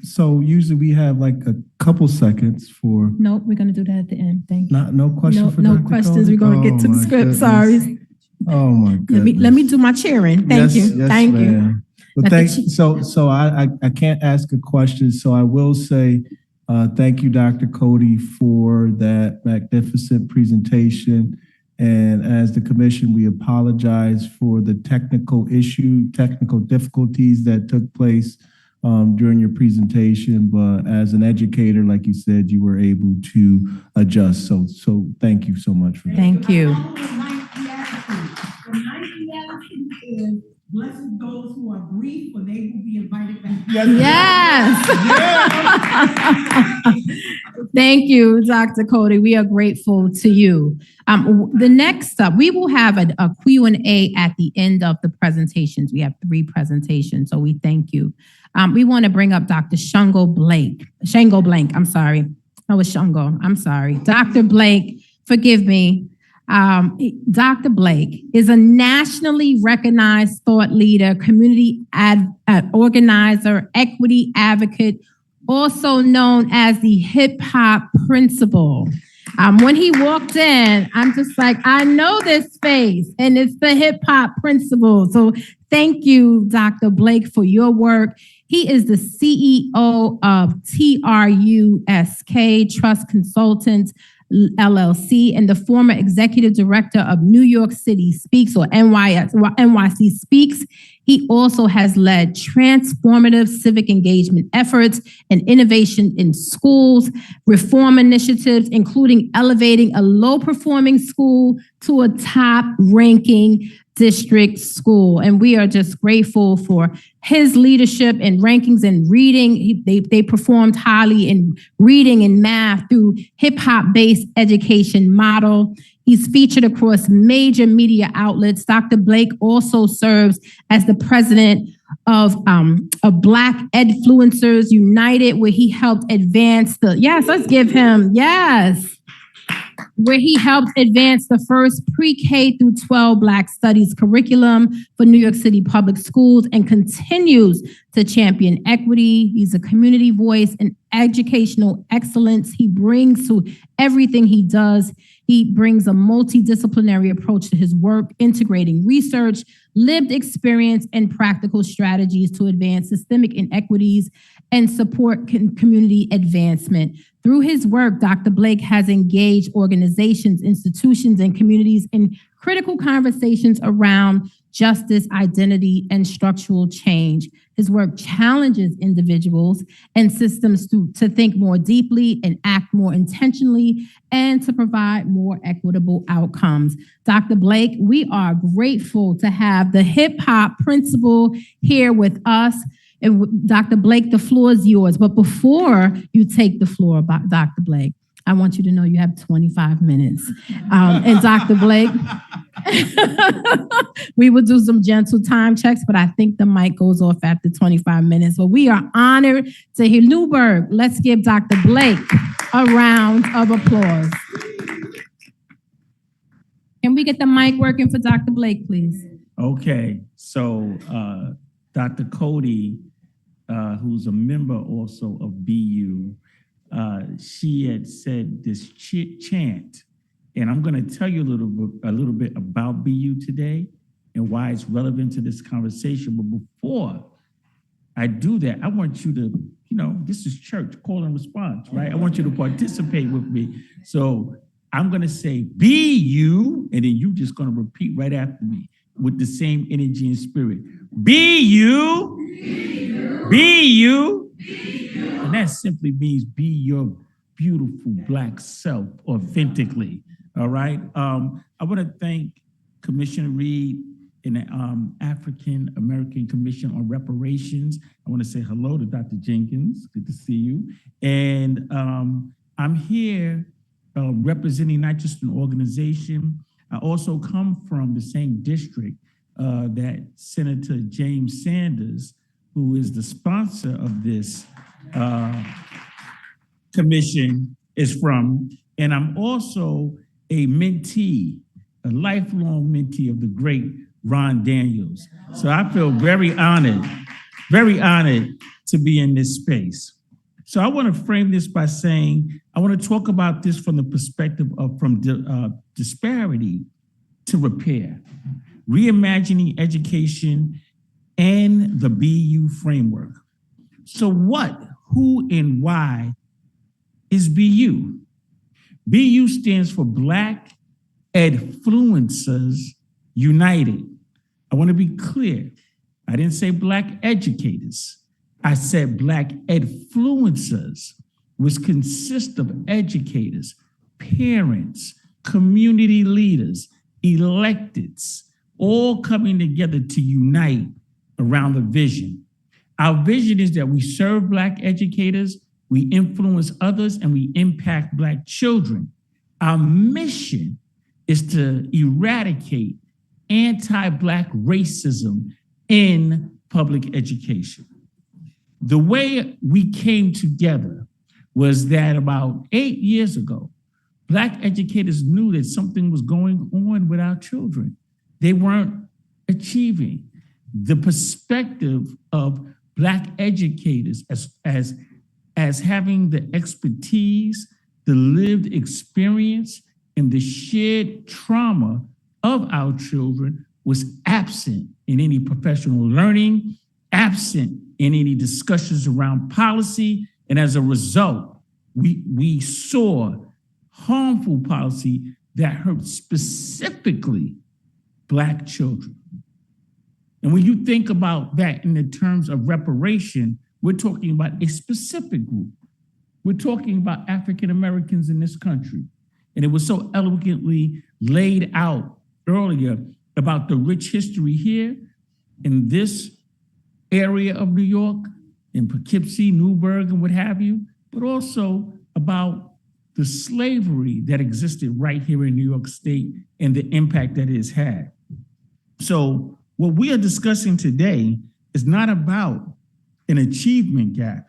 S3: So usually we have like a couple seconds for,
S1: no, we're gonna do that at the end. Thank you.
S3: no question for
S1: No
S3: Dr.
S1: questions.
S3: Cody?
S1: We're gonna get to
S3: Oh,
S1: the
S3: my
S1: script.
S3: goodness.
S1: Sorry.
S3: Oh, my goodness.
S1: Let me do my cheering. Thank you.
S3: Yes,
S1: Thank you.
S3: ma'am. Well,
S1: Let the
S3: thank, so I can't ask a question, so I will say, thank you, Dr. Cody, for that magnificent presentation. And as the commission, we apologize for the technical difficulties that took place during your presentation, but as an educator, like you said, you were able to adjust. So thank you so much for that.
S1: Thank you.
S4: Blessed those who are grieved, for they will be invited back.
S1: Yes. Thank you, Dr. Cody. We are grateful to you. The next up, we will have a Q&A at the end of the presentations. We have 3 presentations, so we thank you. We want to bring up Dr. Shango Blank. I'm sorry. Oh, it's Shango. I'm sorry. Dr. Blake, forgive me. Dr. Blake is a nationally recognized thought leader, community organizer, equity advocate, also known as the hip hop principal. When he walked in, I'm just like, I know this face, and it's the hip hop principal. So thank you, Dr. Blake, for your work. He is the CEO of TRUSK Trust Consultants LLC and the former executive director of New York City Speaks, or NYC Speaks. He also has led transformative civic engagement efforts and innovation in schools, reform initiatives, including elevating a low-performing school to a top-ranking district school. And we are just grateful for his leadership and rankings in reading. They performed highly in reading and math through hip-hop-based education model. He's featured across major media outlets. Dr. Blake also serves as the president of Black Edfluencers United, where he helped advance where he helped advance the first pre-K through 12 Black Studies curriculum for New York City public schools and continues to champion equity. He's a community voice and educational excellence he brings to everything he does. He brings a multidisciplinary approach to his work, integrating research, lived experience, and practical strategies to advance systemic inequities and support community advancement. Through his work, Dr. Blake has engaged organizations, institutions, and communities in critical conversations around justice, identity, and structural change. His work challenges individuals and systems to think more deeply and act more intentionally and to provide more equitable outcomes. Dr. Blake, we are grateful to have the hip hop principal here with us. And Dr. Blake, the floor is yours. But before you take the floor, Dr. Blake, I want you to know you have 25 minutes. And Dr. Blake, we will do some gentle time checks, but I think the mic goes off after 25 minutes. But we are honored to hear Newburgh. Let's give Dr. Blake a round of applause. Can we get the mic working for Dr. Blake, please?
S7: Okay, so Dr. Cody, who's a member also of BU, she had said this chant, and I'm going to tell you a little bit about BU today and why it's relevant to this conversation. But before I do that, I want you to, this is church, call and response, right? I want you to participate with me. So I'm going to say BU, and then you're just going to repeat right after me with the same energy and spirit. BU, BU, and that simply means be your beautiful Black self authentically. All right. I want to thank Commissioner Reed and the African American Commission on Reparations. I want to say hello to Dr. Jenkins. Good to see you. And I'm here representing not just an organization. I also come from the same district that Senator James Sanders, who is the sponsor of this Commission is from, and I'm also a mentee, a lifelong mentee of the great Ron Daniels. So I feel very honored to be in this space. So I want to frame this by saying, I want to talk about this from the perspective of disparity to repair, reimagining education and the BU framework. So what, who, and why is BU? BU stands for Black Edfluencers United. I want to be clear. I didn't say Black educators. I said Black Edfluencers, which consist of educators, parents, community leaders, electeds, all coming together to unite around the vision. Our vision is that we serve Black educators, we influence others, and we impact Black children. Our mission is to eradicate anti-Black racism in public education. The way we came together was that about 8 years ago, Black educators knew that something was going on with our children. They weren't achieving. The perspective of Black educators as having the expertise, the lived experience, and the shared trauma of our children was absent in any professional learning, absent in any discussions around policy. And as a result, we saw harmful policy that hurt specifically Black children. And when you think about that in the terms of reparation, we're talking about a specific group. We're talking about African Americans in this country. And it was so elegantly laid out earlier about the rich history here in this area of New York, in Poughkeepsie, Newburgh, and what have you, but also about the slavery that existed right here in New York State and the impact that it has had. So what we are discussing today is not about an achievement gap.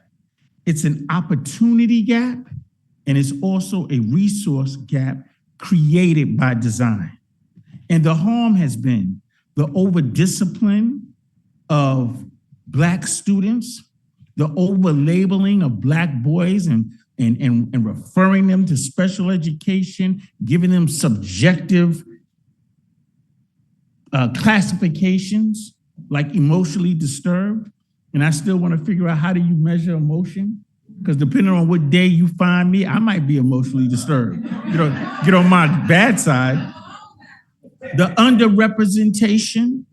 S7: It's an opportunity gap, and it's also a resource gap created by design. And the harm has been the over-discipline of Black students, the over-labeling of Black boys and referring them to special education, giving them subjective classifications like emotionally disturbed. And I still want to figure out, how do you measure emotion? Because depending on what day you find me, I might be emotionally disturbed. Get on my bad side. The underrepresentation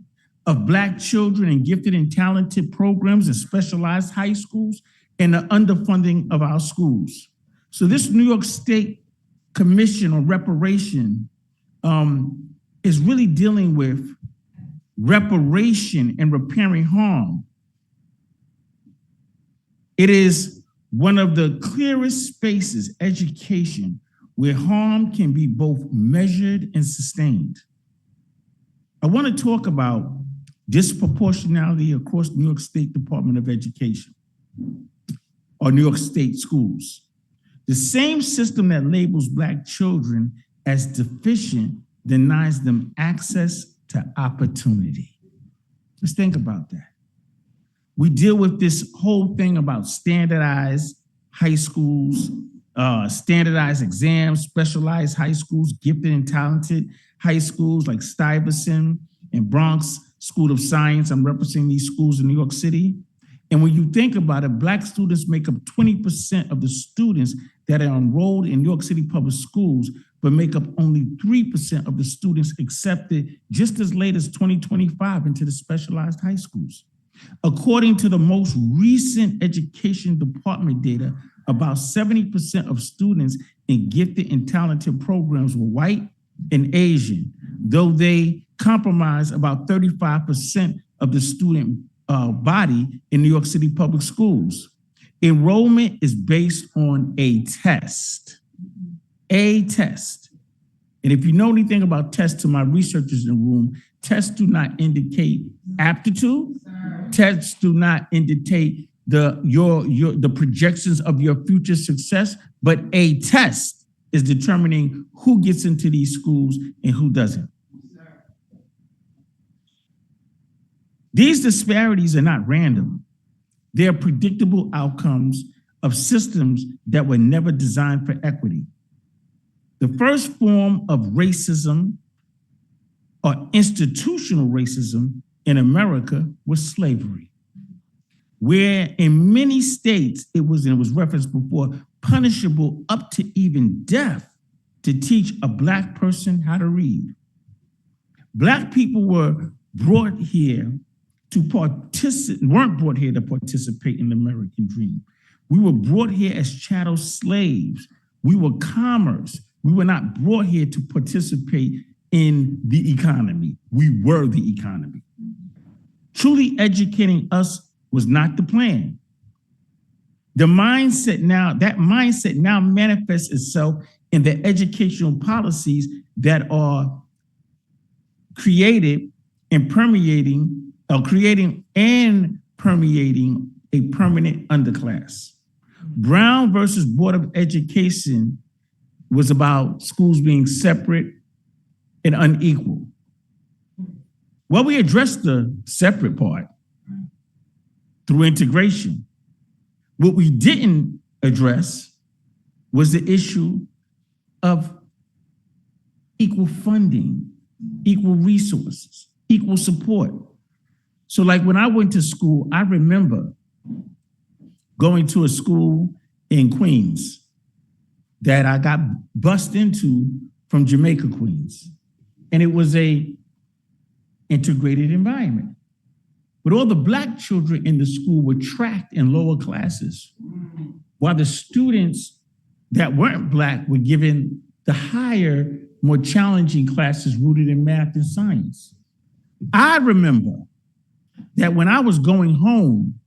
S7: of Black children in gifted and talented programs and specialized high schools, and the underfunding of our schools. So this New York State Commission on Reparation is really dealing with reparation and repairing harm. It is one of the clearest spaces, education, where harm can be both measured and sustained. I want to talk about disproportionality across New York State Department of Education or New York State schools. The same system that labels Black children as deficient denies them access to opportunity. Let's think about that. We deal with this whole thing about standardized high schools, standardized exams, specialized high schools, gifted and talented high schools like Stuyvesant and Bronx School of Science. I'm representing these schools in New York City. And when you think about it, Black students make up 20% of the students that are enrolled in New York City public schools, but make up only 3% of the students accepted just as late as 2025 into the specialized high schools. According to the most recent Education Department data, about 70% of students in gifted and talented programs were white and Asian, though they comprise about 35% of the student body in New York City public schools. Enrollment is based on a test. And if you know anything about tests, to my researchers in the room, tests do not indicate aptitude. Tests do not indicate the projections of your future success, but a test is determining who gets into these schools and who doesn't. These disparities are not random. They are predictable outcomes of systems that were never designed for equity. The first form of racism or institutional racism in America was slavery, where in many states it was referenced before, punishable up to even death to teach a Black person how to read. Black people were brought here weren't brought here to participate in the American dream. We were brought here as chattel slaves. We were commerce. We were not brought here to participate in the economy. We were the economy. Truly educating us was not the plan. That mindset now manifests itself in the educational policies that are creating and permeating a permanent underclass. Brown versus Board of Education was about schools being separate and unequal. Well, we addressed the separate part through integration. What we didn't address was the issue of equal funding, equal resources, equal support. So like when I went to school, I remember going to a school in Queens that I got bussed into from Jamaica, Queens. And it was a integrated environment. But all the Black children in the school were tracked in lower classes, while the students that weren't Black were given the higher, more challenging classes rooted in math and science. I remember that when I was going home,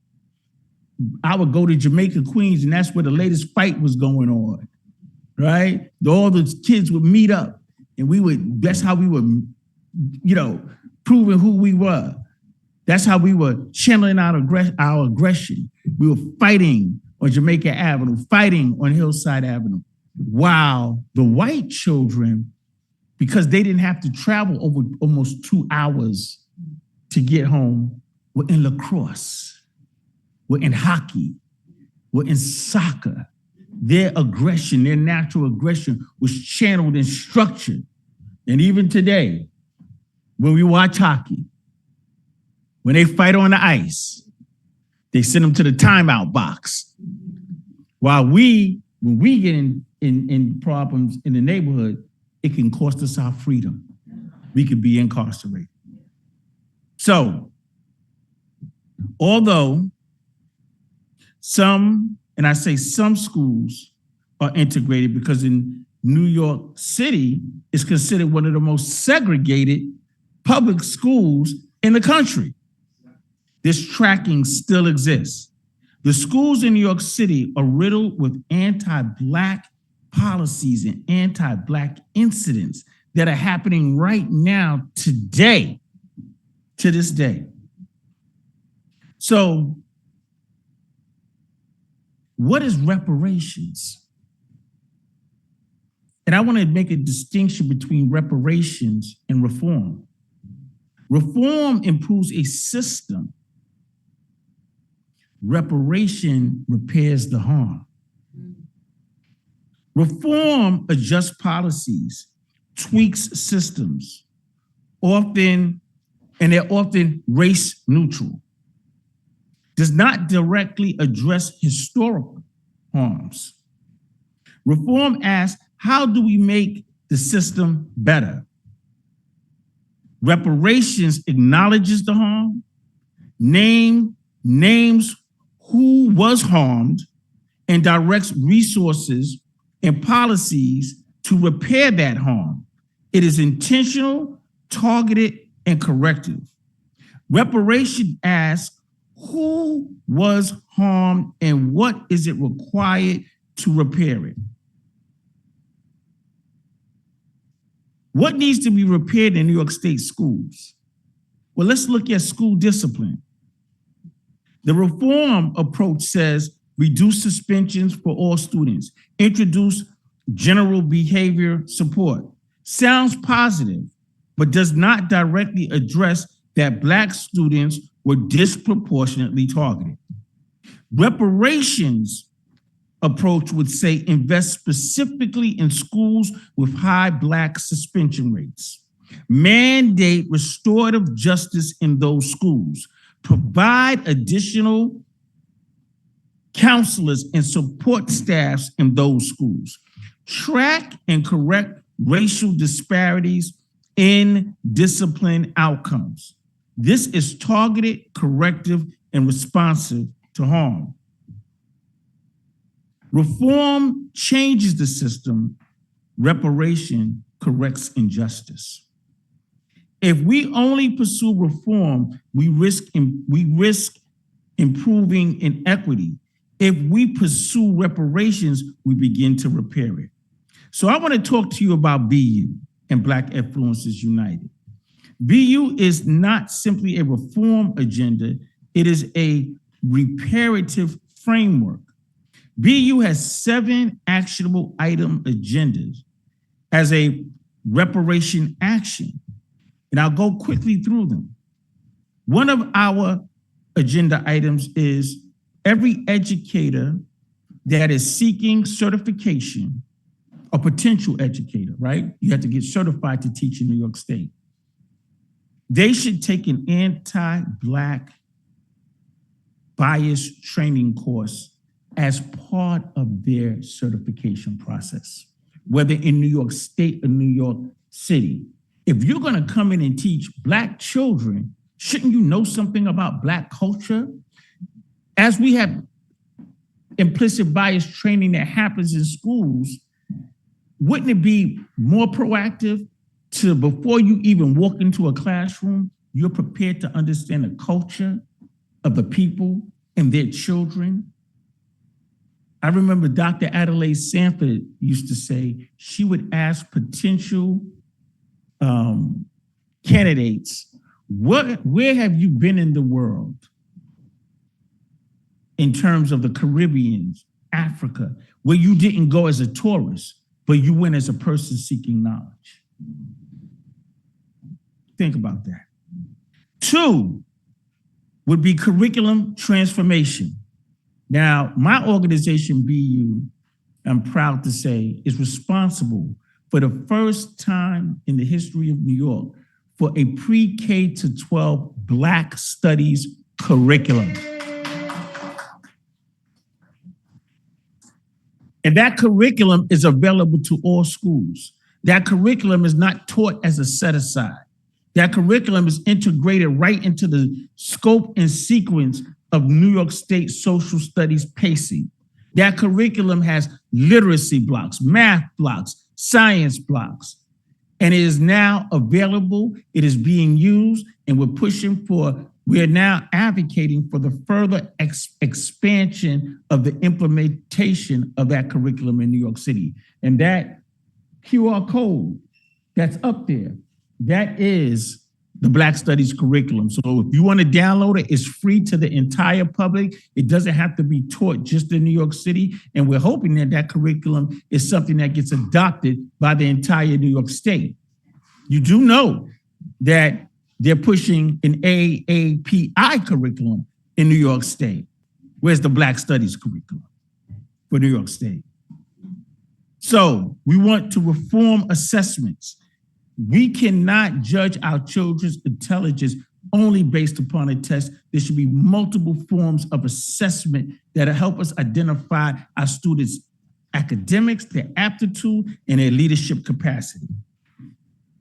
S7: I would go to Jamaica, Queens, and that's where the latest fight was going on, right? All the kids would meet up, and that's how we were, proving who we were. That's how we were channeling our aggression. We were fighting on Jamaica Avenue, fighting on Hillside Avenue. While the white children, because they didn't have to travel over almost 2 hours to get home, were in lacrosse, were in hockey, were in soccer. Their aggression, their natural aggression was channeled and structured. And even today, when we watch hockey, when they fight on the ice, they send them to the timeout box. While when we get in problems in the neighborhood, it can cost us our freedom. We could be incarcerated. So, although some schools are integrated, because in New York City is considered one of the most segregated public schools in the country, this tracking still exists. The schools in New York City are riddled with anti-Black policies and anti-Black incidents that are happening right now, today, to this day. So, what is reparations? And I want to make a distinction between reparations and reform. Reform improves a system. Reparation repairs the harm. Reform adjusts policies, tweaks systems, and they're often race neutral. Does not directly address historical harms. Reform asks, how do we make the system better? Reparations acknowledges the harm, names who was harmed, and directs resources and policies to repair that harm. It is intentional, targeted, and corrective. Reparation asks, who was harmed and what is it required to repair it? What needs to be repaired in New York State schools? Well, let's look at school discipline. The reform approach says reduce suspensions for all students, introduce general behavior support. Sounds positive, but does not directly address that Black students were disproportionately targeted. Reparations approach would say invest specifically in schools with high Black suspension rates. Mandate restorative justice in those schools. Provide additional counselors and support staffs in those schools. Track and correct racial disparities in discipline outcomes. This is targeted, corrective, and responsive to harm. Reform changes the system. Reparation corrects injustice. If we only pursue reform, we risk improving inequity. If we pursue reparations, we begin to repair it. So I want to talk to you about BU and Black Influences United. BU is not simply a reform agenda, it is a reparative framework. BU has 7 actionable item agendas as a reparation action, and I'll go quickly through them. One of our agenda items is every educator that is seeking certification, a potential educator, right? You have to get certified to teach in New York State. They should take an anti-Black bias training course as part of their certification process, whether in New York State or New York City. If you're gonna come in and teach Black children, shouldn't you know something about Black culture? As we have implicit bias training that happens in schools, wouldn't it be more proactive to, before you even walk into a classroom, you're prepared to understand the culture of the people and their children? I remember Dr. Adelaide Sanford used to say she would ask potential candidates, where have you been in the world in terms of the Caribbean, Africa, where you didn't go as a tourist, but you went as a person seeking knowledge? Think about that. 2 would be curriculum transformation. Now, my organization, BU, I'm proud to say, is responsible for the first time in the history of New York for a pre-K to 12 Black Studies curriculum. And that curriculum is available to all schools. That curriculum is not taught as a set-aside. That curriculum is integrated right into the scope and sequence of New York State social studies pacing. That curriculum has literacy blocks, math blocks, science blocks, and it is now available. It is being used, and we're now advocating for the further expansion of the implementation of that curriculum in New York City. And that QR code that's up there, that is the Black Studies curriculum. So if you want to download it, it's free to the entire public. It doesn't have to be taught just in New York City. And we're hoping that that curriculum is something that gets adopted by the entire New York State. You do know that they're pushing an AAPI curriculum in New York State. Where's the Black Studies curriculum for New York State? So we want to reform assessments. We cannot judge our children's intelligence only based upon a test. There should be multiple forms of assessment that'll help us identify our students' academics, their aptitude, and their leadership capacity.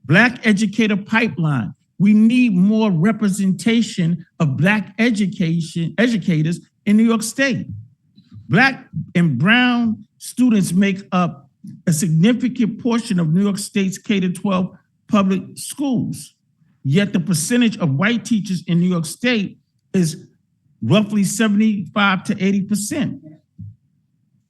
S7: Black educator pipeline. We need more representation of Black educators in New York State. Black and brown students make up a significant portion of New York State's K-12 public schools. Yet the percentage of white teachers in New York State is roughly 75 to 80%.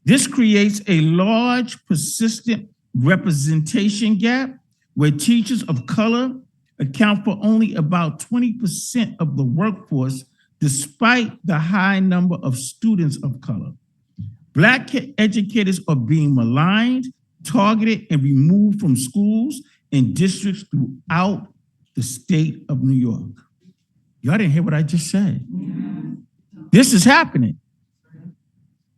S7: This creates a large, persistent representation gap where teachers of color account for only about 20% of the workforce, Despite the high number of students of color, Black educators are being maligned, targeted, and removed from schools and districts throughout the state of New York. Y'all didn't hear what I just said. This is happening.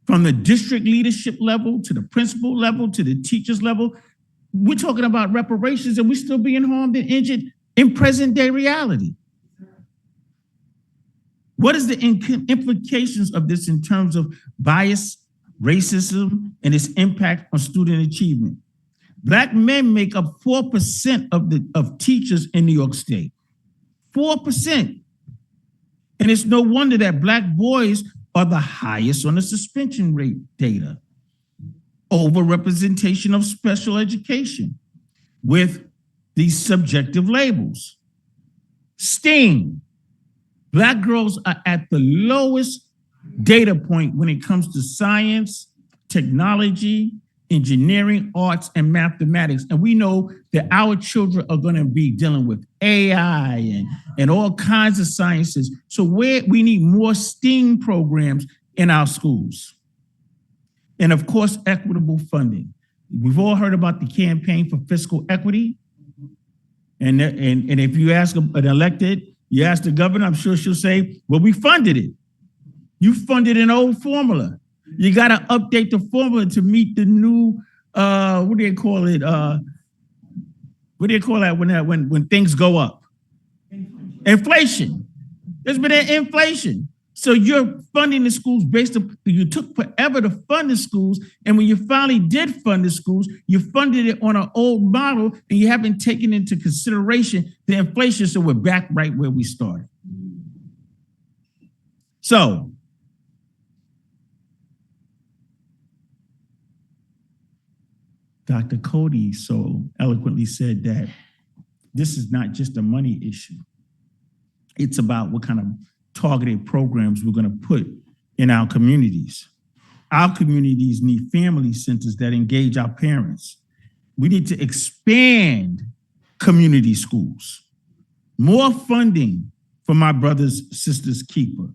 S7: From the district leadership level to the principal level to the teachers level, we're talking about reparations and we're still being harmed and injured in present day reality. What is the implications of this in terms of bias, racism, and its impact on student achievement? Black men make up 4% of teachers in New York State. 4%. And it's no wonder that Black boys are the highest on the suspension rate data. Overrepresentation of special education with these subjective labels. STEAM. Black girls are at the lowest data point when it comes to science, technology, engineering, arts, and mathematics. And we know that our children are going to be dealing with AI and all kinds of sciences. So we need more STEAM programs in our schools. And of course, equitable funding. We've all heard about the campaign for fiscal equity. And if you ask an elected, you ask the governor, I'm sure she'll say, well, we funded it. You funded an old formula. You got to update the formula to meet the new, what do they call it? What do you call that when things go up? Inflation. There's been an inflation. So you're funding the schools based on, you took forever to fund the schools. And when you finally did fund the schools, you funded it on an old model and you haven't taken into consideration the inflation. So we're back right where we started. So, Dr. Cody so eloquently said that this is not just a money issue. It's about what kind of targeted programs we're going to put in our communities. Our communities need family centers that engage our parents. We need to expand community schools. More funding for my brother's sister's keeper.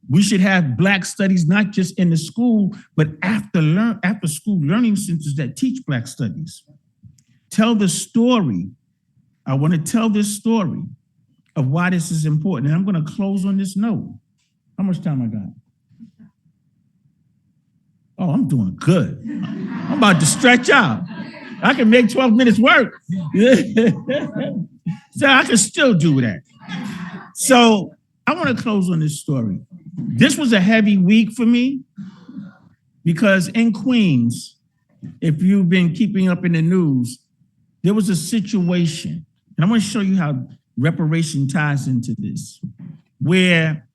S7: We should have Black studies, not just in the school, but after school learning centers that teach Black studies. Tell the story. I want to tell this story of why this is important. And I'm going to close on this note. How much time I got? Oh, I'm doing good. I'm about to stretch out. I can make 12 minutes work. So I can still do that. So I want to close on this story. This was a heavy week for me because in Queens, if you've been keeping up in the news, there was a situation, and I'm going to show you how reparation ties into this, where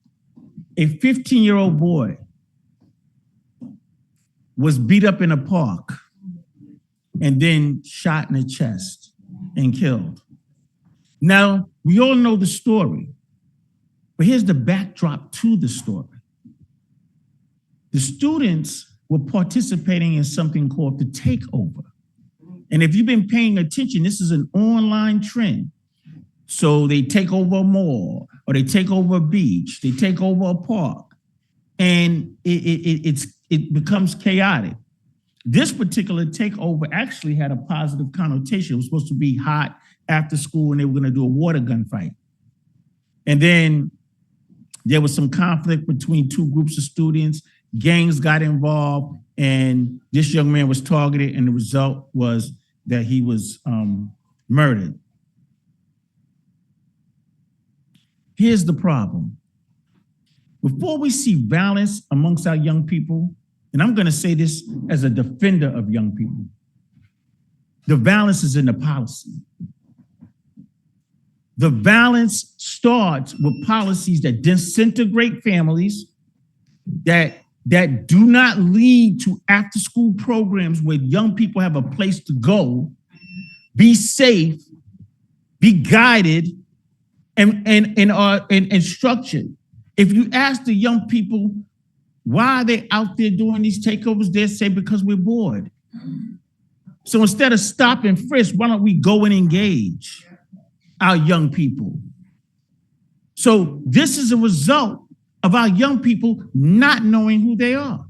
S7: a 15-year-old boy was beat up in a park and then shot in the chest and killed. Now, we all know the story, but here's the backdrop to the story. The students were participating in something called the takeover. And if you've been paying attention, this is an online trend. So they take over a mall, or they take over a beach, they take over a park, and it becomes chaotic. This particular takeover actually had a positive connotation. It was supposed to be hot after school, and they were going to do a water gun fight. And then there was some conflict between two groups of students. Gangs got involved, and this young man was targeted, and the result was that he was murdered. Here's the problem. Before we see violence amongst our young people, and I'm going to say this as a defender of young people, the violence is in the policy. The violence starts with policies that disintegrate families, that do not lead to after-school programs where young people have a place to go, be safe, be guided, and are structured. If you ask the young people why are they out there doing these takeovers, they'll say because we're bored. So instead of stop and frisk, why don't we go and engage our young people? So this is a result of our young people not knowing who they are.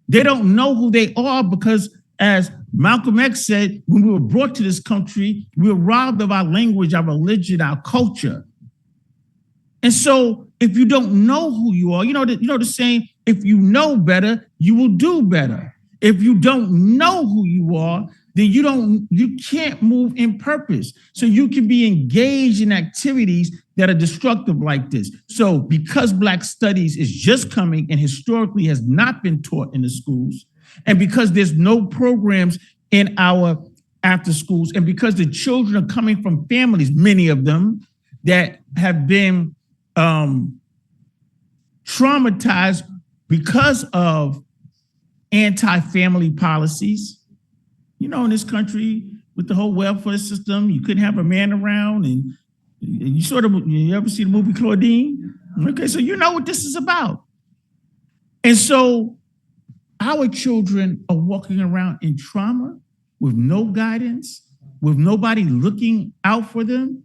S7: They don't know who they are because, as Malcolm X said, when we were brought to this country, we were robbed of our language, our religion, our culture. And so if you don't know who you are, you know the saying, if you know better, you will do better. If you don't know who you are, then you can't move in purpose. So you can be engaged in activities that are destructive like this. So because Black studies is just coming and historically has not been taught in the schools, and because there's no programs in our after schools, and because the children are coming from families, many of them, that have been traumatized because of anti-family policies. You know, in this country, with the whole welfare system, you couldn't have a man around, and you ever see the movie Claudine? Okay, so you know what this is about. And so our children are walking around in trauma with no guidance, with nobody looking out for them.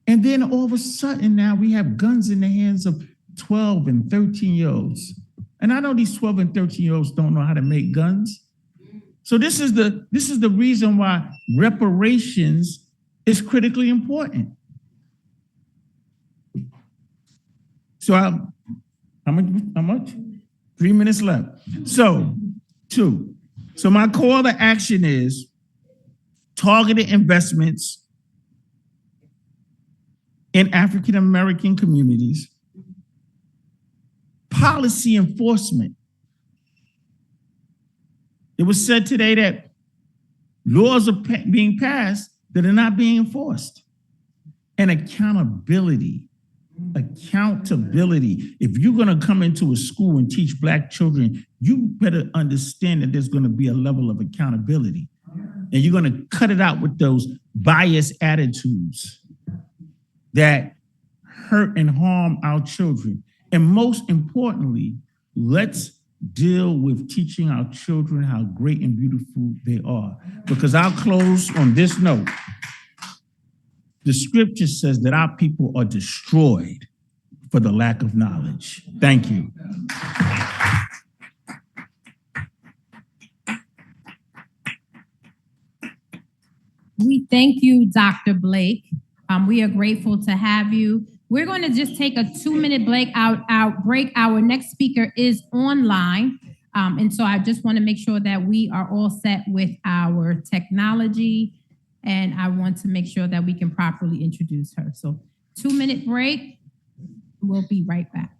S7: And then all of a sudden now we have guns in the hands of 12 and 13-year-olds. And I know these 12 and 13-year-olds don't know how to make guns. So this is the reason why reparations is critically important. So how much? 3 minutes left. So my call to action is targeted investments in African American communities, policy enforcement. It was said today that laws are being passed that are not being enforced. And accountability. If you're going to come into a school and teach Black children, you better understand that there's going to be a level of accountability. And you're going to cut it out with those biased attitudes that hurt and harm our children. And most importantly, let's deal with teaching our children how great and beautiful they are. Because I'll close on this note. The scripture says that our people are destroyed for the lack of knowledge. Thank you.
S1: We thank you, Dr. Blake. We are grateful to have you. We're going to just take a 2-minute break. Our next speaker is online. And so I just want to make sure that we are all set with our technology. And I want to make sure that we can properly introduce her. So 2-minute break. We'll be right back.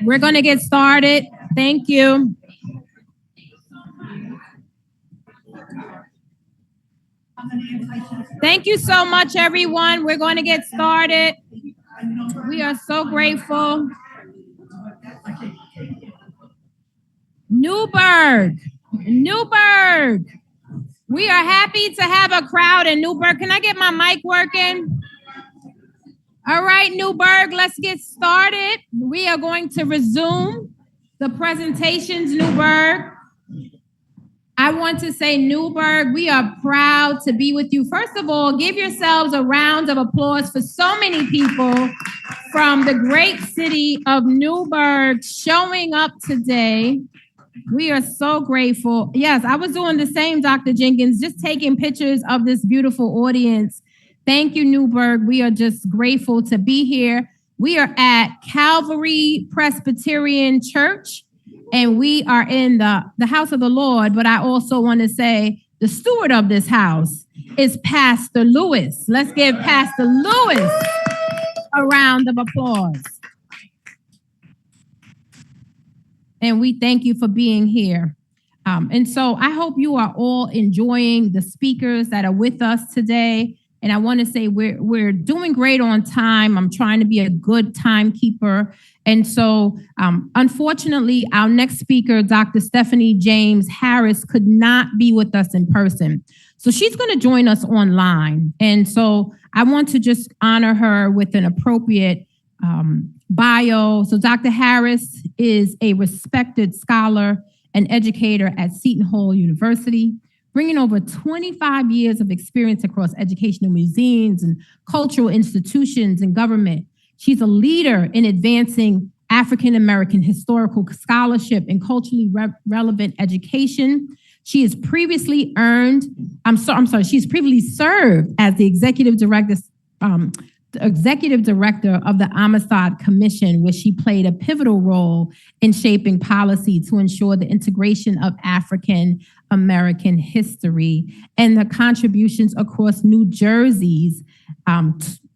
S1: We're going to get started. Thank you. Thank you so much, everyone. We're going to get started. We are so grateful. Newburgh. Newburgh. We are happy to have a crowd in Newburgh. Can I get my mic working? All right, Newburgh, let's get started. We are going to resume the presentations, Newburgh. I want to say, Newburgh, we are proud to be with you. First of all, give yourselves a round of applause for so many people from the great city of Newburgh showing up today. We are so grateful. Yes, I was doing the same, Dr. Jenkins, just taking pictures of this beautiful audience. Thank you, Newburgh. We are just grateful to be here. We are at Calvary Presbyterian Church, and we are in the house of the Lord. But I also want to say the steward of this house is Pastor Lewis. Let's give Pastor Lewis a round of applause. And we thank you for being here. And so I hope you are all enjoying the speakers that are with us today. And I want to say we're doing great on time. I'm trying to be a good timekeeper. And so unfortunately, our next speaker, Dr. Stephanie James Harris, could not be with us in person. So she's going to join us online. And so I want to just honor her with an appropriate bio. So Dr. Harris is a respected scholar and educator at Seton Hall University, bringing over 25 years of experience across educational museums and cultural institutions and government. She's a leader in advancing African-American historical scholarship and culturally relevant education. She has previously she's previously served as the executive director of the Amistad Commission, where she played a pivotal role in shaping policy to ensure the integration of African American history and the contributions across New Jersey's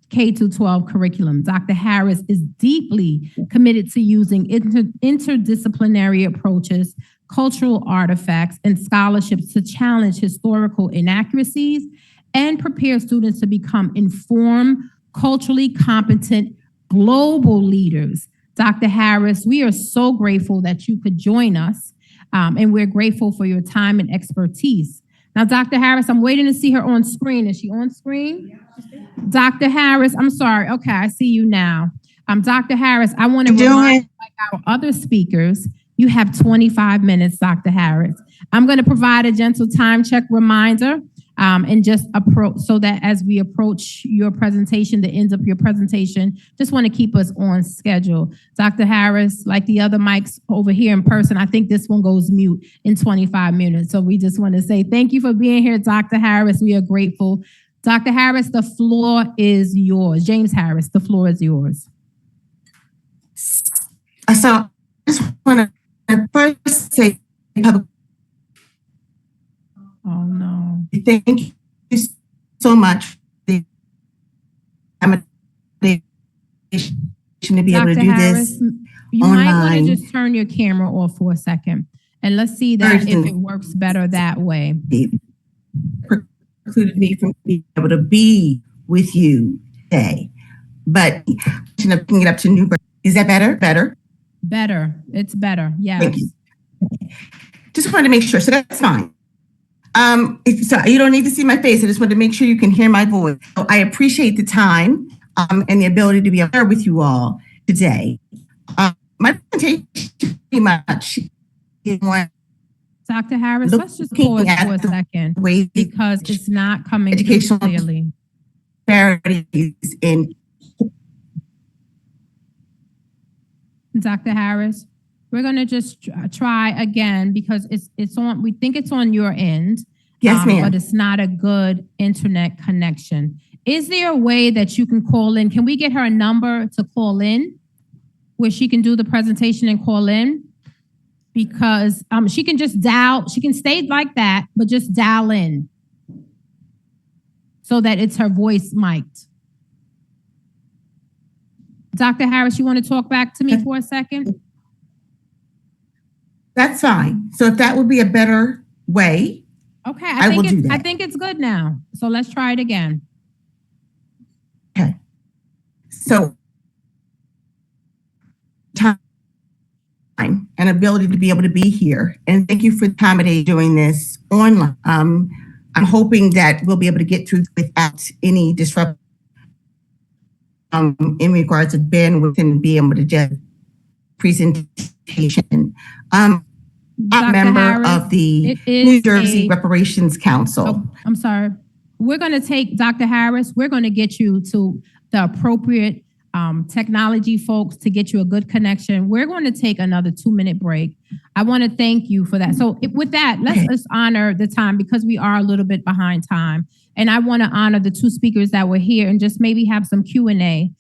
S1: K-12 curriculum. Dr. Harris is deeply committed to using interdisciplinary approaches, cultural artifacts, and scholarships to challenge historical inaccuracies and prepare students to become informed, culturally competent global leaders. Dr. Harris, we are so grateful that you could join us, and we're grateful for your time and expertise. Now, Dr. Harris, I'm waiting to see her on screen. Is she on screen? Dr. Harris, I'm sorry. Okay, I see you now. Dr. Harris, I want to remind our other speakers, you have 25 minutes, Dr. Harris. I'm going to provide a gentle time check reminder. And just approach so that as we approach your presentation, the end of your presentation, just want to keep us on schedule. Dr. Harris, like the other mics over here in person, I think this one goes mute in 25 minutes. So we just want to say thank you for being here, Dr. Harris. We are grateful. Dr. Harris, the floor is yours. James Harris, the floor is yours.
S5: So I just want to first say public.
S1: Oh, no.
S5: Thank you so much for the invitation to be able to do this.
S1: You might want to just turn your camera off for a second, and let's see that if it works better that way.
S5: Precluded me from being able to be with you today, but picking it up to Newburgh. Is that better?
S1: Better. It's better. Yes.
S5: Thank you. Just wanted to make sure. So that's fine. So you don't need to see my face. I just want to make sure you can hear my voice. So I appreciate the time and the ability to be able to share with you all today. My presentation pretty much is more.
S1: Dr. Harris, let's just pause for a second because it's not coming through clearly.
S5: Disparities in.
S1: Dr. Harris, we're going to just try again because it's on. We think it's on your end.
S5: Yes, ma'am.
S1: But it's not a good internet connection. Is there a way that you can call in? Can we get her a number to call in where she can do the presentation and call in? Because she can just dial. She can stay like that, but just dial in so that it's her voice mic'd. Dr. Harris, you want to talk back to me for a second?
S5: That's fine. So if that would be a better way,
S1: okay,
S5: I will do that.
S1: I think it's good now. So let's try it again.
S5: Okay. So time, and
S8: and ability to be able to be here. And thank you for accommodating doing this online. I'm hoping that we'll be able to get through without any disruption in regards to bandwidth and be able to just presentation. I'm a
S1: Dr.
S8: member
S1: Harris,
S8: of the
S1: it is
S8: New Jersey
S1: a-
S8: Reparations Council.
S1: Oh, I'm sorry. We're going to take, Dr. Harris, we're going to get you to the appropriate technology folks to get you a good connection. We're going to take another 2-minute break. I want to thank you for that. So with that, let's honor the time because we are a little bit behind time. And I want to honor the 2 speakers that were here and just maybe have some Q&A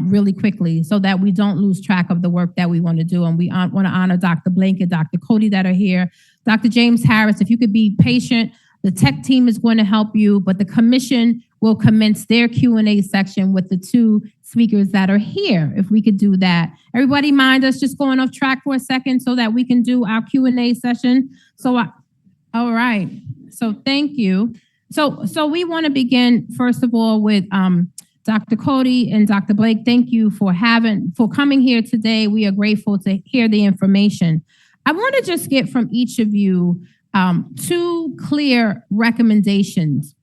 S1: really quickly so that we don't lose track of the work that we want to do. And we want to honor Dr. Blake and Dr. Cody that are here. Dr. James Harris, if you could be patient, the tech team is going to help you, but the commission will commence their Q&A section with the 2 speakers that are here, if we could do that. Everybody mind us just going off track for a second so that we can do our Q&A session? All right, so thank you. So we want to begin, first of all, with Dr. Cody and Dr. Blake. Thank you for coming here today. We are grateful to hear the information. I want to just get from each of you 2 clear recommendations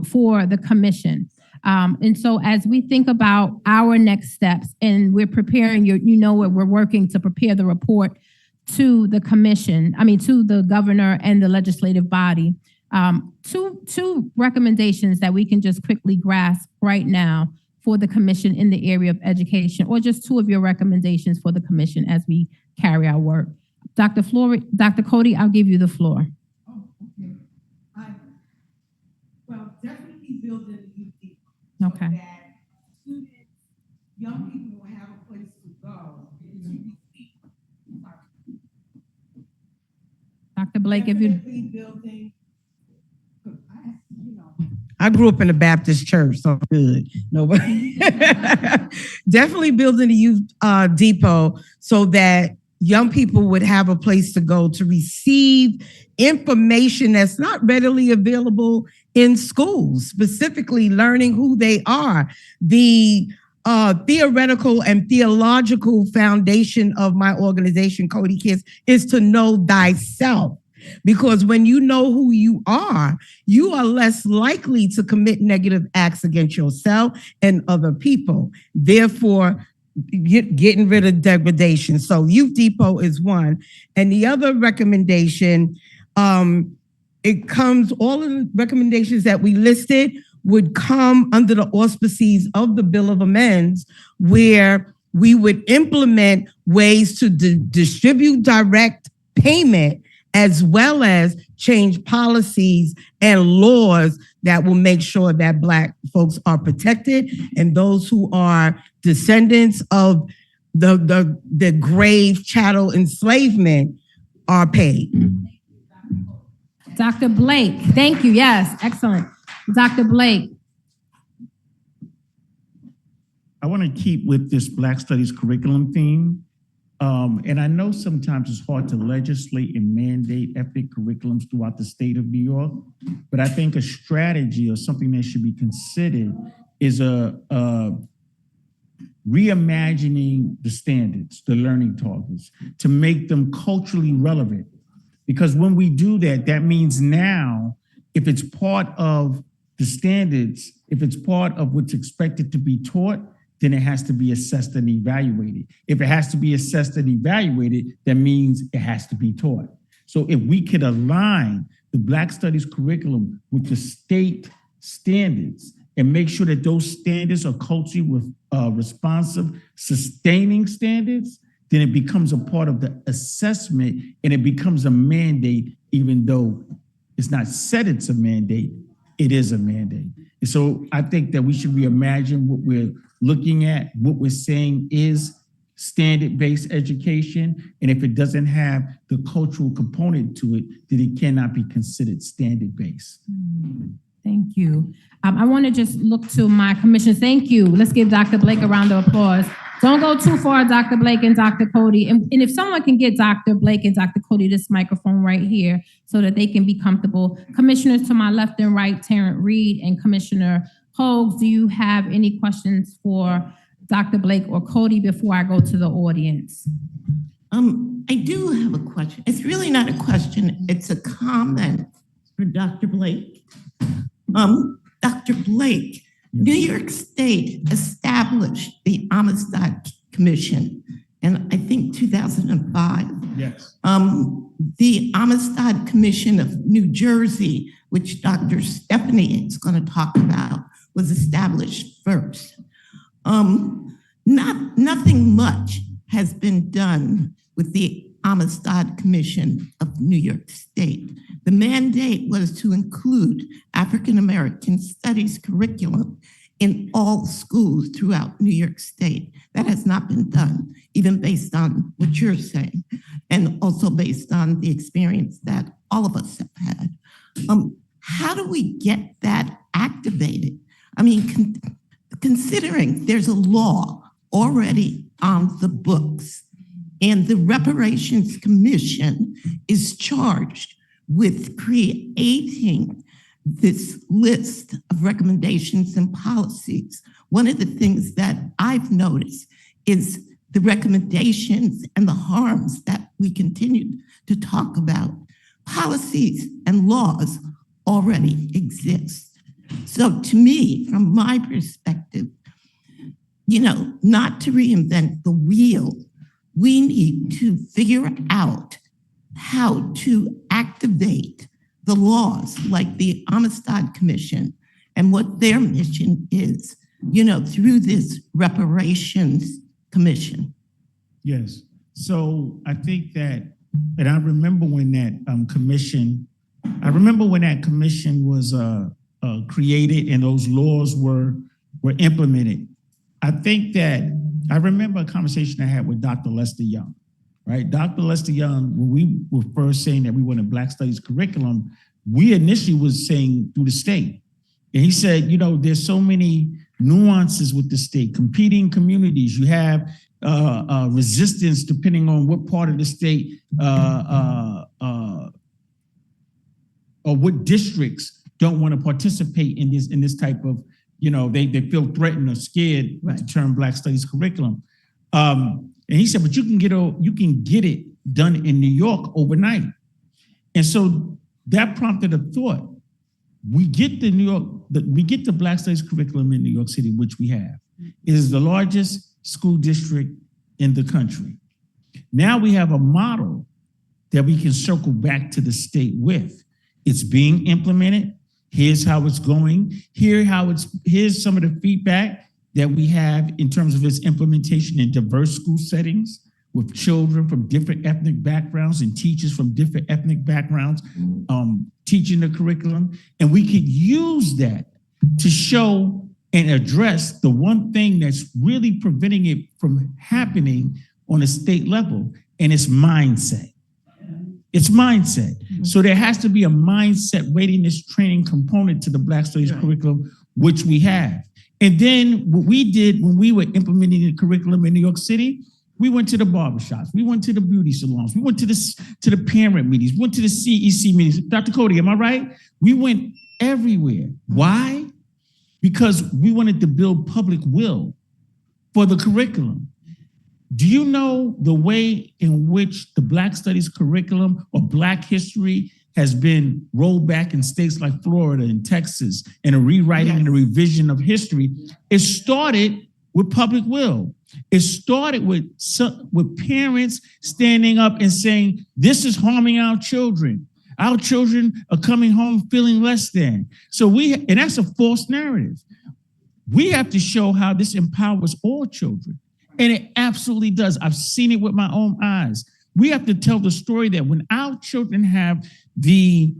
S1: for the commission. And so as we think about our next steps and we're preparing, we're working to prepare the report to the commission, to the governor and the legislative body. 2 recommendations that we can just quickly grasp right now for the commission in the area of education, or just 2 of your recommendations for the commission as we carry our work. Dr. Cody, I'll give you the floor.
S4: Well, definitely building a youth deep.
S1: Okay.
S4: So that students, young people will have a place to go.
S1: Dr. Blake, if you...
S4: Definitely building, I grew up in a Baptist church, so good. Nobody. Definitely building a youth depot so that young people would have a place to go to receive information that's not readily available in schools, specifically learning who they are. The theoretical and theological foundation of my organization, Cody Kids, is to know thyself. Because when you know who you are less likely to commit negative acts against yourself and other people. Therefore, getting rid of degradation. So Youth Depot is one. And the other recommendation, all of the recommendations that we listed would come under the auspices of the Bill of Amends, where we would implement ways to distribute direct payment as well as change policies and laws that will make sure that Black folks are protected and those who are descendants of the grave chattel enslavement are paid.
S1: Dr. Blake, thank you. Yes, excellent. Dr. Blake.
S7: I want to keep with this Black Studies curriculum theme. And I know sometimes it's hard to legislate and mandate ethnic curriculums throughout the state of New York, but I think a strategy or something that should be considered is reimagining the standards, the learning targets, to make them culturally relevant. Because when we do that, that means now, if it's part of the standards, if it's part of what's expected to be taught, then it has to be assessed and evaluated. If it has to be assessed and evaluated, that means it has to be taught. So if we could align the Black Studies curriculum with the state standards and make sure that those standards are culturally responsive, sustaining standards, then it becomes a part of the assessment and it becomes a mandate, even though it's not said it's a mandate, it is a mandate. And so I think that we should reimagine what we're looking at. What we're saying is standard-based education, and if it doesn't have the cultural component to it, then it cannot be considered standard-based.
S1: Thank you. I want to just look to my commission. Thank you. Let's give Dr. Blake a round of applause. Don't go too far, Dr. Blake and Dr. Cody. And if someone can get Dr. Blake and Dr. Cody this microphone right here so that they can be comfortable. Commissioners to my left and right, Terrence Reed and Commissioner Hogues, do you have any questions for Dr. Blake or Cody before I go to the audience?
S5: I do have a question. It's really not a question, it's a comment for Dr. Blake. Dr. Blake, New York State established the Amistad Commission in, I think, 2005.
S7: Yes.
S5: The Amistad Commission of New Jersey, which Dr. Stephanie is going to talk about, was established first. Nothing much has been done with the Amistad Commission of New York State. The mandate was to include African American studies curriculum in all schools throughout New York State. That has not been done, even based on what you're saying, and also based on the experience that all of us have had. How do we get that activated? I mean, considering there's a law already on the books, and the Reparations Commission is charged with creating this list of recommendations and policies. One of the things that I've noticed is the recommendations and the harms that we continue to talk about. Policies and laws already exist. So to me, from my perspective, not to reinvent the wheel, we need to figure out how to activate the laws like the Amistad Commission and what their mission is, through this Reparations Commission.
S7: Yes. So I think that, and I remember when that commission was created and those laws were implemented. I think that I remember a conversation I had with Dr. Lester Young, right? Dr. Lester Young, when we were first saying that we wanted Black Studies curriculum, we initially was saying through the state. And he said, there's so many nuances with the state, competing communities. You have resistance depending on what part of the state or what districts don't want to participate in this type of, they feel threatened or scared with the term Black Studies curriculum. And he said, but you can get it done in New York overnight. And so that prompted a thought. We get the Black Studies curriculum in New York City, which we have. It is the largest school district in the country. Now we have a model that we can circle back to the state with. It's being implemented. Here's how it's going. Here's some of the feedback that we have in terms of its implementation in diverse school settings with children from different ethnic backgrounds and teachers from different ethnic backgrounds teaching the curriculum. And we could use that to show and address the one thing that's really preventing it from happening on a state level, and it's mindset. It's mindset. So there has to be a mindset readiness training component to the Black Studies curriculum, which we have. And then what we did when we were implementing the curriculum in New York City, we went to the barbershops, we went to the beauty salons, we went to the parent meetings, went to the CEC meetings. Dr. Cody, am I right? We went everywhere. Why? Because we wanted to build public will for the curriculum. Do you know the way in which the Black Studies curriculum or Black history has been rolled back in states like Florida and Texas, and a rewriting and a revision of history? It started with public will. It started with parents standing up and saying, this is harming our children. Our children are coming home feeling less than. And that's a false narrative. We have to show how this empowers all children. And it absolutely does. I've seen it with my own eyes. We have to tell the story that when our children have the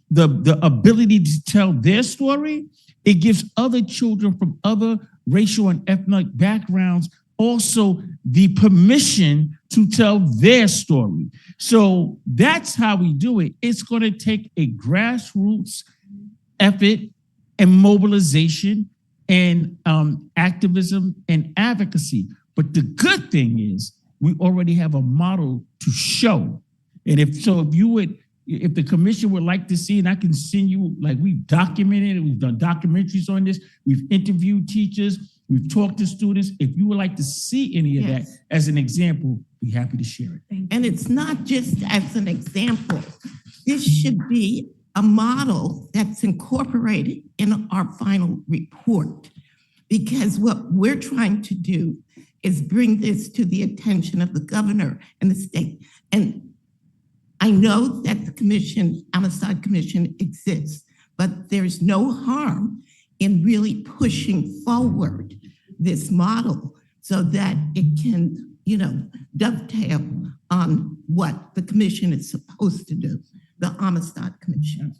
S7: ability to tell their story, it gives other children from other racial and ethnic backgrounds also the permission to tell their story. So that's how we do it. It's going to take a grassroots effort and mobilization and activism and advocacy. But the good thing is we already have a model to show. And if the commission would like to see, and I can send you, like, we've documented it, we've done documentaries on this, we've interviewed teachers, We've talked to students. If you would like to see any of that
S5: Yes.
S7: as an example, we're happy to share it.
S5: And it's not just as an example. This should be a model that's incorporated in our final report. Because what we're trying to do is bring this to the attention of the governor and the state. And I know that the commission, Amistad Commission exists, but there's no harm in really pushing forward this model so that it can, dovetail on what the commission is supposed to do, the Amistad Commission.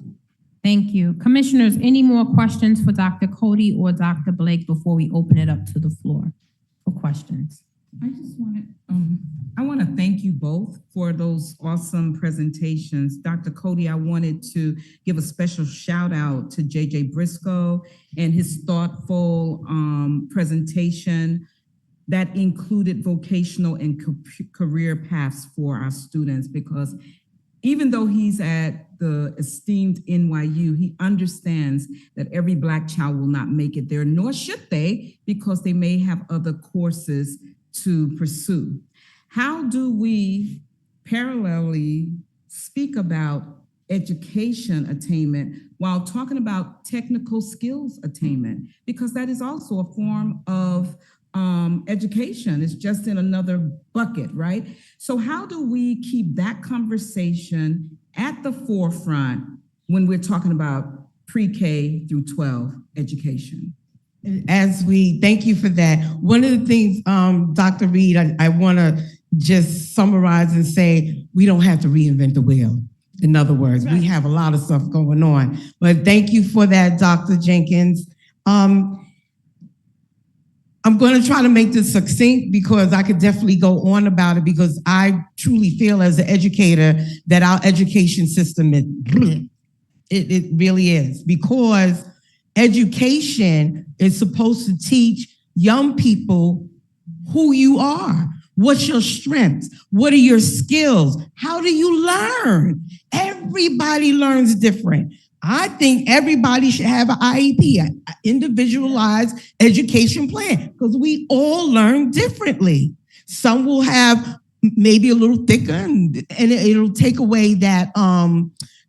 S1: Thank you. Commissioners, any more questions for Dr. Cody or Dr. Blake before we open it up to the floor for questions?
S2: I just wanted, I want to thank you both for those awesome presentations. Dr. Cody, I wanted to give a special shout out to JJ Briscoe and his thoughtful presentation that included vocational and career paths for our students, because even though he's at the esteemed NYU, he understands that every Black child will not make it there, nor should they, because they may have other courses to pursue. How do we parallelly speak about education attainment while talking about technical skills attainment? Because that is also a form of education. It's just in another bucket, right? So how do we keep that conversation at the forefront when we're talking about pre-K through 12 education?
S4: Thank you for that. One of the things, Dr. Reed, I want to just summarize and say, we don't have to reinvent the wheel. In other words, we have a lot of stuff going on. But thank you for that, Dr. Jenkins. I'm going to try to make this succinct because I could definitely go on about it, because I truly feel as an educator that our education system is, it really is, because education is supposed to teach young people who you are. What's your strengths? What are your skills? How do you learn? Everybody learns different. I think everybody should have an IEP, an individualized education plan, because we all learn differently. Some will have maybe a little thicker, and it'll take away that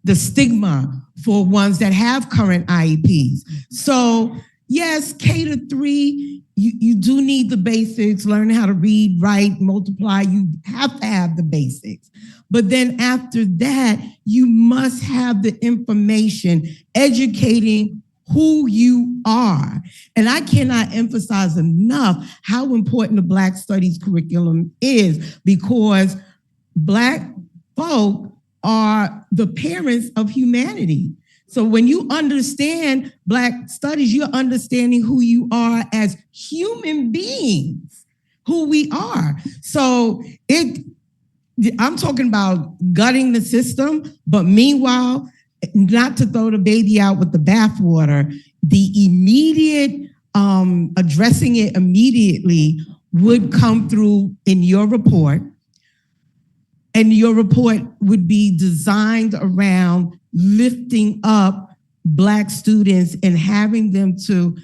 S4: the stigma for ones that have current IEPs. So yes, K to 3, you do need the basics, learn how to read, write, multiply. You have to have the basics. But then after that, you must have the information educating who you are. And I cannot emphasize enough how important the Black Studies curriculum is, because Black folk are the parents of humanity. So when you understand Black Studies, you're understanding who you are as human beings, who we are. So I'm talking about gutting the system, but meanwhile, not to throw the baby out with the bathwater, the immediate addressing it immediately would come through in your report. And your report would be designed around lifting up Black students and having them to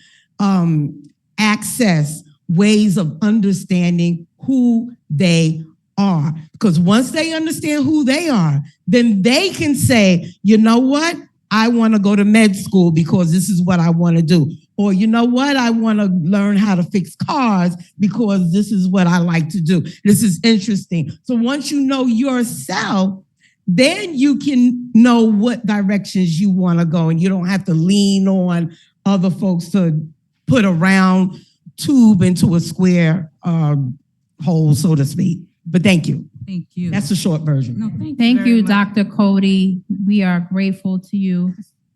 S4: access ways of understanding who they are. Because once they understand who they are, then they can say, you know what? I want to go to med school because this is what I want to do. Or you know what? I want to learn how to fix cars because this is what I like to do. This is interesting. So once you know yourself, then you can know what directions you want to go, and you don't have to lean on other folks to put a round tube into a square hole, so to speak. But thank you.
S2: Thank you.
S4: That's the short version.
S2: No, thank you.
S1: Thank
S2: very
S1: you,
S2: much.
S1: Dr. Cody. We are grateful to you.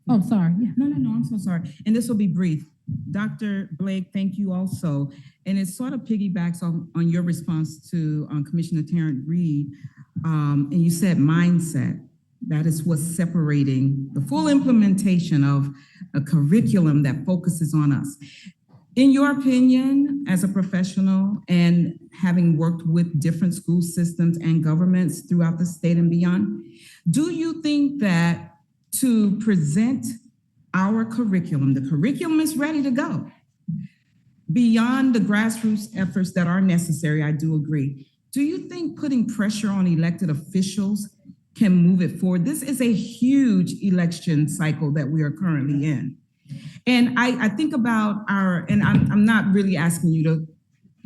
S1: Oh, sorry. Yeah.
S2: No, I'm so sorry. And this will be brief. Dr. Blake, thank you also. And it sort of piggybacks on your response to Commissioner Tarrant Reed. And you said mindset. That is what's separating the full implementation of a curriculum that focuses on us. In your opinion, as a professional and having worked with different school systems and governments throughout the state and beyond, do you think that to present our curriculum, the curriculum is ready to go, beyond the grassroots efforts that are necessary, I do agree. Do you think putting pressure on elected officials can move it forward? This is a huge election cycle that we are currently in. And I think about and I'm not really asking you to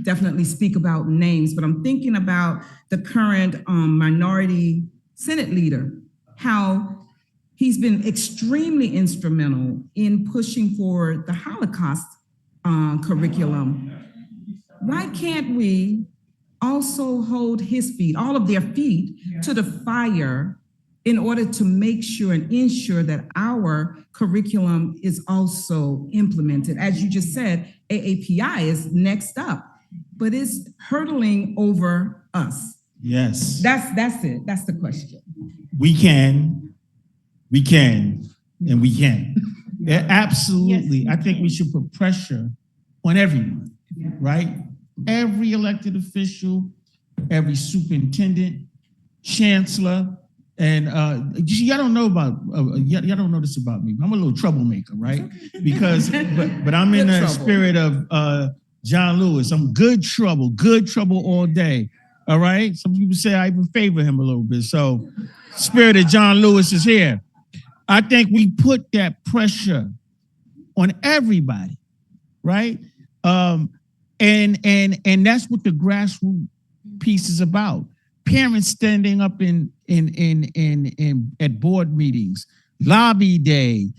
S2: definitely speak about names, but I'm thinking about the current minority Senate leader, how he's been extremely instrumental in pushing for the Holocaust curriculum. Why can't we also hold his feet, all of their feet, to the fire in order to make sure and ensure that our curriculum is also implemented? As you just said, AAPI is next up, but it's hurtling over us.
S7: Yes.
S2: That's it. That's the question.
S7: We can, and we can. Yeah, absolutely.
S2: Yes.
S7: I think we should put pressure on everyone, right? Every elected official, every superintendent, chancellor, and y'all don't know about y'all don't know this about me. I'm a little troublemaker, right? Because but I'm in the spirit of John Lewis. I'm good trouble all day. All right. Some people say I even favor him a little bit. So spirit of John Lewis is here. I think we put that pressure on everybody, right? And that's what the grassroots piece is about. Parents standing up in at board meetings, lobby day,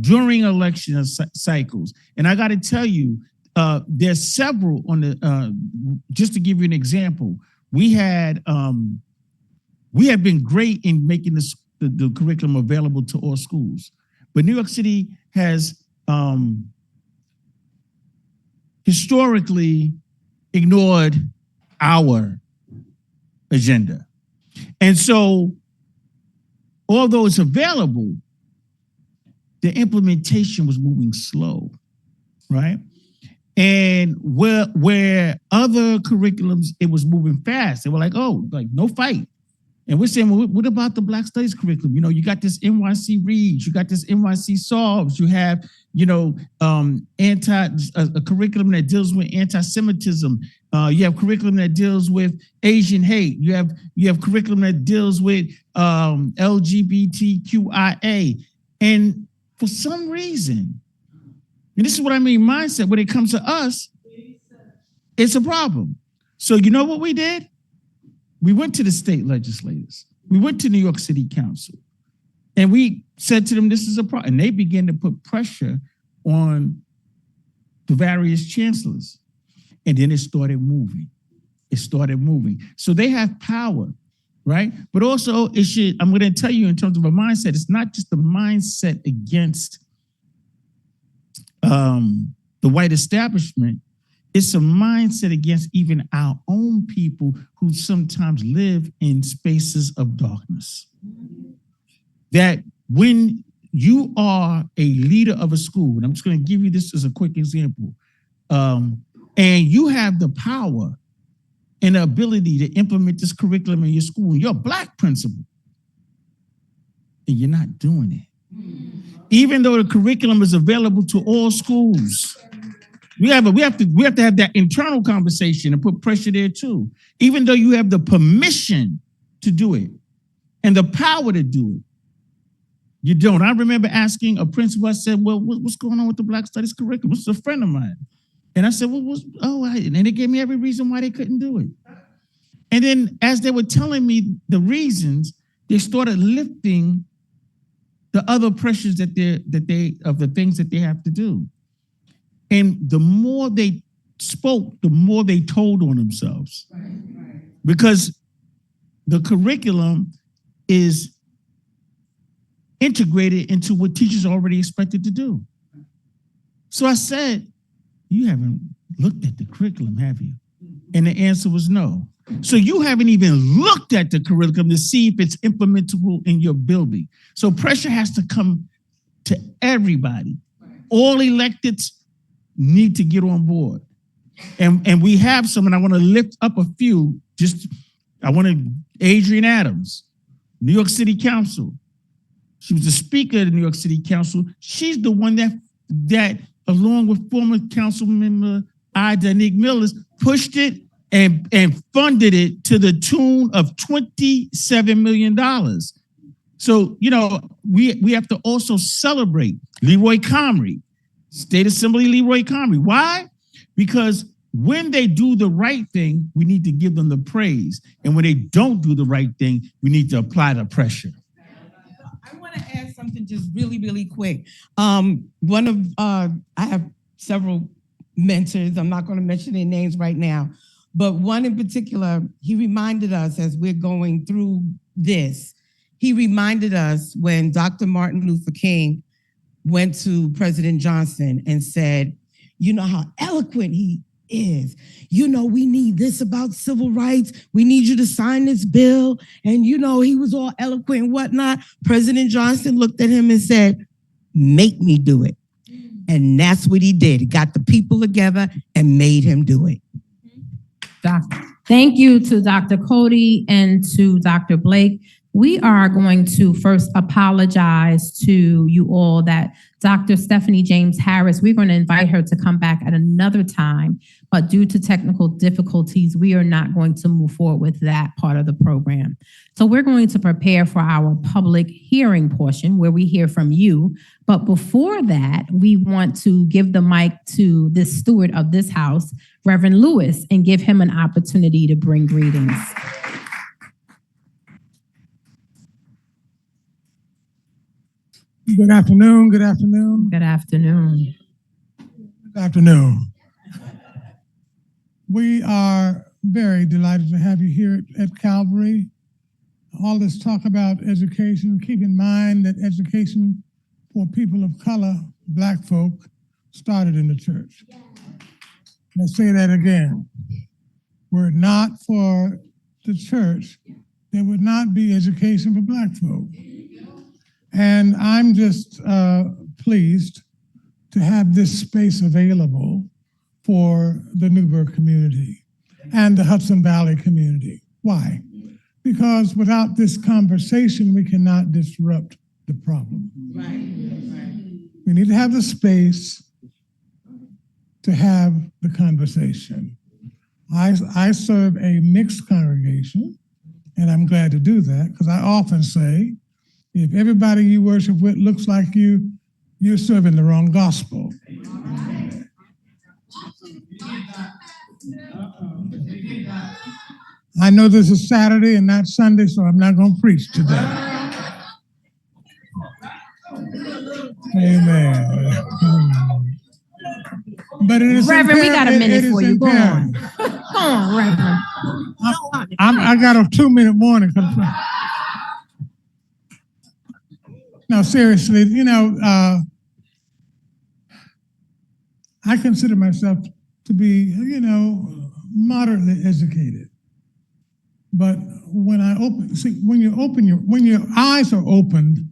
S7: during election cycles. And I got to tell you, there's several on the. Just to give you an example, we have been great in making the curriculum available to all schools, but New York City has historically ignored our agenda. And so, although it's available, the implementation was moving slow, right? And where other curriculums, it was moving fast. They were like, oh, like no fight. And we're saying, well, what about the Black Studies curriculum? You got this NYC Reads, you got this NYC Solves, you have, a curriculum that deals with anti-Semitism. You have curriculum that deals with Asian hate. You have curriculum that deals with LGBTQIA. And for some reason, and this is what I mean, mindset, when it comes to us, it's a problem. So you know what we did? We went to the state legislators. We went to New York City Council. And we said to them, this is a problem. And they began to put pressure on the various chancellors. And then it started moving. So they have power, right? But also, I'm going to tell you in terms of a mindset, it's not just the mindset against the white establishment. It's a mindset against even our own people who sometimes live in spaces of darkness. That when you are a leader of a school, and I'm just going to give you this as a quick example, and you have the power and the ability to implement this curriculum in your school, and you're a Black principal, and you're not doing it. Even though the curriculum is available to all schools, we have to have that internal conversation and put pressure there too. Even though you have the permission to do it and the power to do it, you don't. I remember asking a principal, I said, well, what's going on with the Black Studies curriculum? This is a friend of mine. And I said, and they gave me every reason why they couldn't do it. And then as they were telling me the reasons, they started lifting the other pressures of the things that they have to do. And the more they spoke, the more they told on themselves. Right. Because the curriculum is integrated into what teachers are already expected to do. So I said, you haven't looked at the curriculum, have you? And the answer was no. So you haven't even looked at the curriculum to see if it's implementable in your building. So pressure has to come to everybody. All electeds need to get on board. And we have some, and I want to lift up a few. Adrienne Adams, New York City Council. She was the speaker of the New York City Council. She's the one that along with former council member Ida Millers, pushed it and funded it to the tune of $27 million. So, you know, we have to also celebrate Leroy Comrie, State Assembly Leroy Comrie. Why? Because when they do the right thing, we need to give them the praise. And when they don't do the right thing, we need to apply the pressure.
S5: I want to add something just really, really quick. I have several mentors. I'm not going to mention their names right now, but one in particular, he reminded us as we're going through this, he reminded us when Dr. Martin Luther King went to President Johnson and said, you know how eloquent he is. You know, we need this about civil rights. We need you to sign this bill. And, you know, he was all eloquent and whatnot. President Johnson looked at him and said, make me do it. And that's what he did. He got the people together and made him do it.
S1: Thank you to Dr. Cody and to Dr. Blake. We are going to first apologize to you all that Dr. Stephanie James Harris, we're going to invite her to come back at another time, but due to technical difficulties, we are not going to move forward with that part of the program. So we're going to prepare for our public hearing portion where we hear from you. But before that, we want to give the mic to the steward of this house, Reverend Lewis, and give him an opportunity to bring greetings.
S9: Good afternoon, good afternoon.
S1: Good afternoon.
S9: Good afternoon. We are very delighted to have you here at Calvary. All this talk about education, keep in mind that education for people of color, Black folk, started in the church. Let's say that again. Were it not for the church, there would not be education for Black folk. And I'm just pleased to have this space available for the Newburgh community and the Hudson Valley community. Why? Because without this conversation, we cannot disrupt the problem. Right. We need to have the space to have the conversation. I serve a mixed congregation, and I'm glad to do that because I often say, if everybody you worship with looks like you, you're serving the wrong gospel. I know this is Saturday and not Sunday, so I'm not going to preach today. Amen. But it is
S1: Reverend, we got a minute for you. Go on. Go on, Reverend.
S9: I got a 2-minute warning. No, seriously, you know, I consider myself to be, you know, moderately educated. But when when your eyes are opened,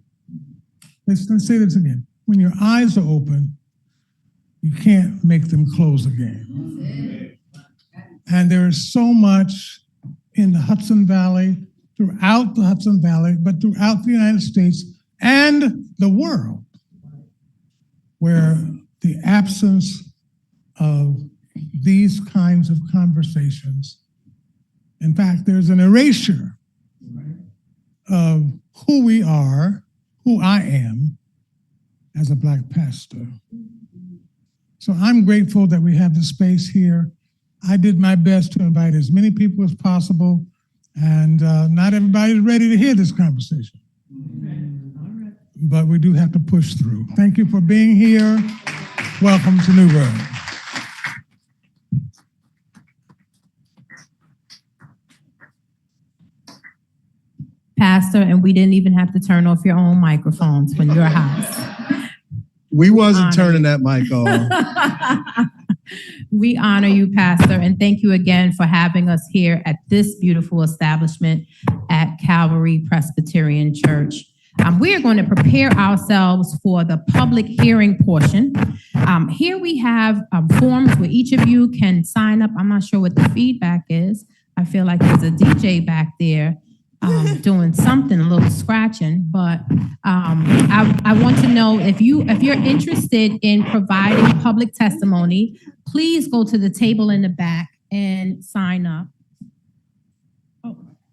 S9: let's say this again. When your eyes are open, you can't make them close again. And there is so much in the Hudson Valley, throughout the Hudson Valley, but throughout the United States and the world, where the absence of these kinds of conversations, in fact, there's an erasure of who we are, who I am as a Black pastor. So I'm grateful that we have the space here. I did my best to invite as many people as possible, and not everybody's ready to hear this conversation. But we do have to push through. Thank you for being here. Welcome to Newburgh.
S1: Pastor, and we didn't even have to turn off your own microphones when your house.
S3: We wasn't turning that mic on.
S1: We honor you, Pastor, and thank you again for having us here at this beautiful establishment at Calvary Presbyterian Church. We are going to prepare ourselves for the public hearing portion. Here we have forms where each of you can sign up. I'm not sure what the feedback is. I feel like there's a DJ back there. doing something, a little scratching, but I want to know if you're interested in providing public testimony, please go to the table in the back and sign up.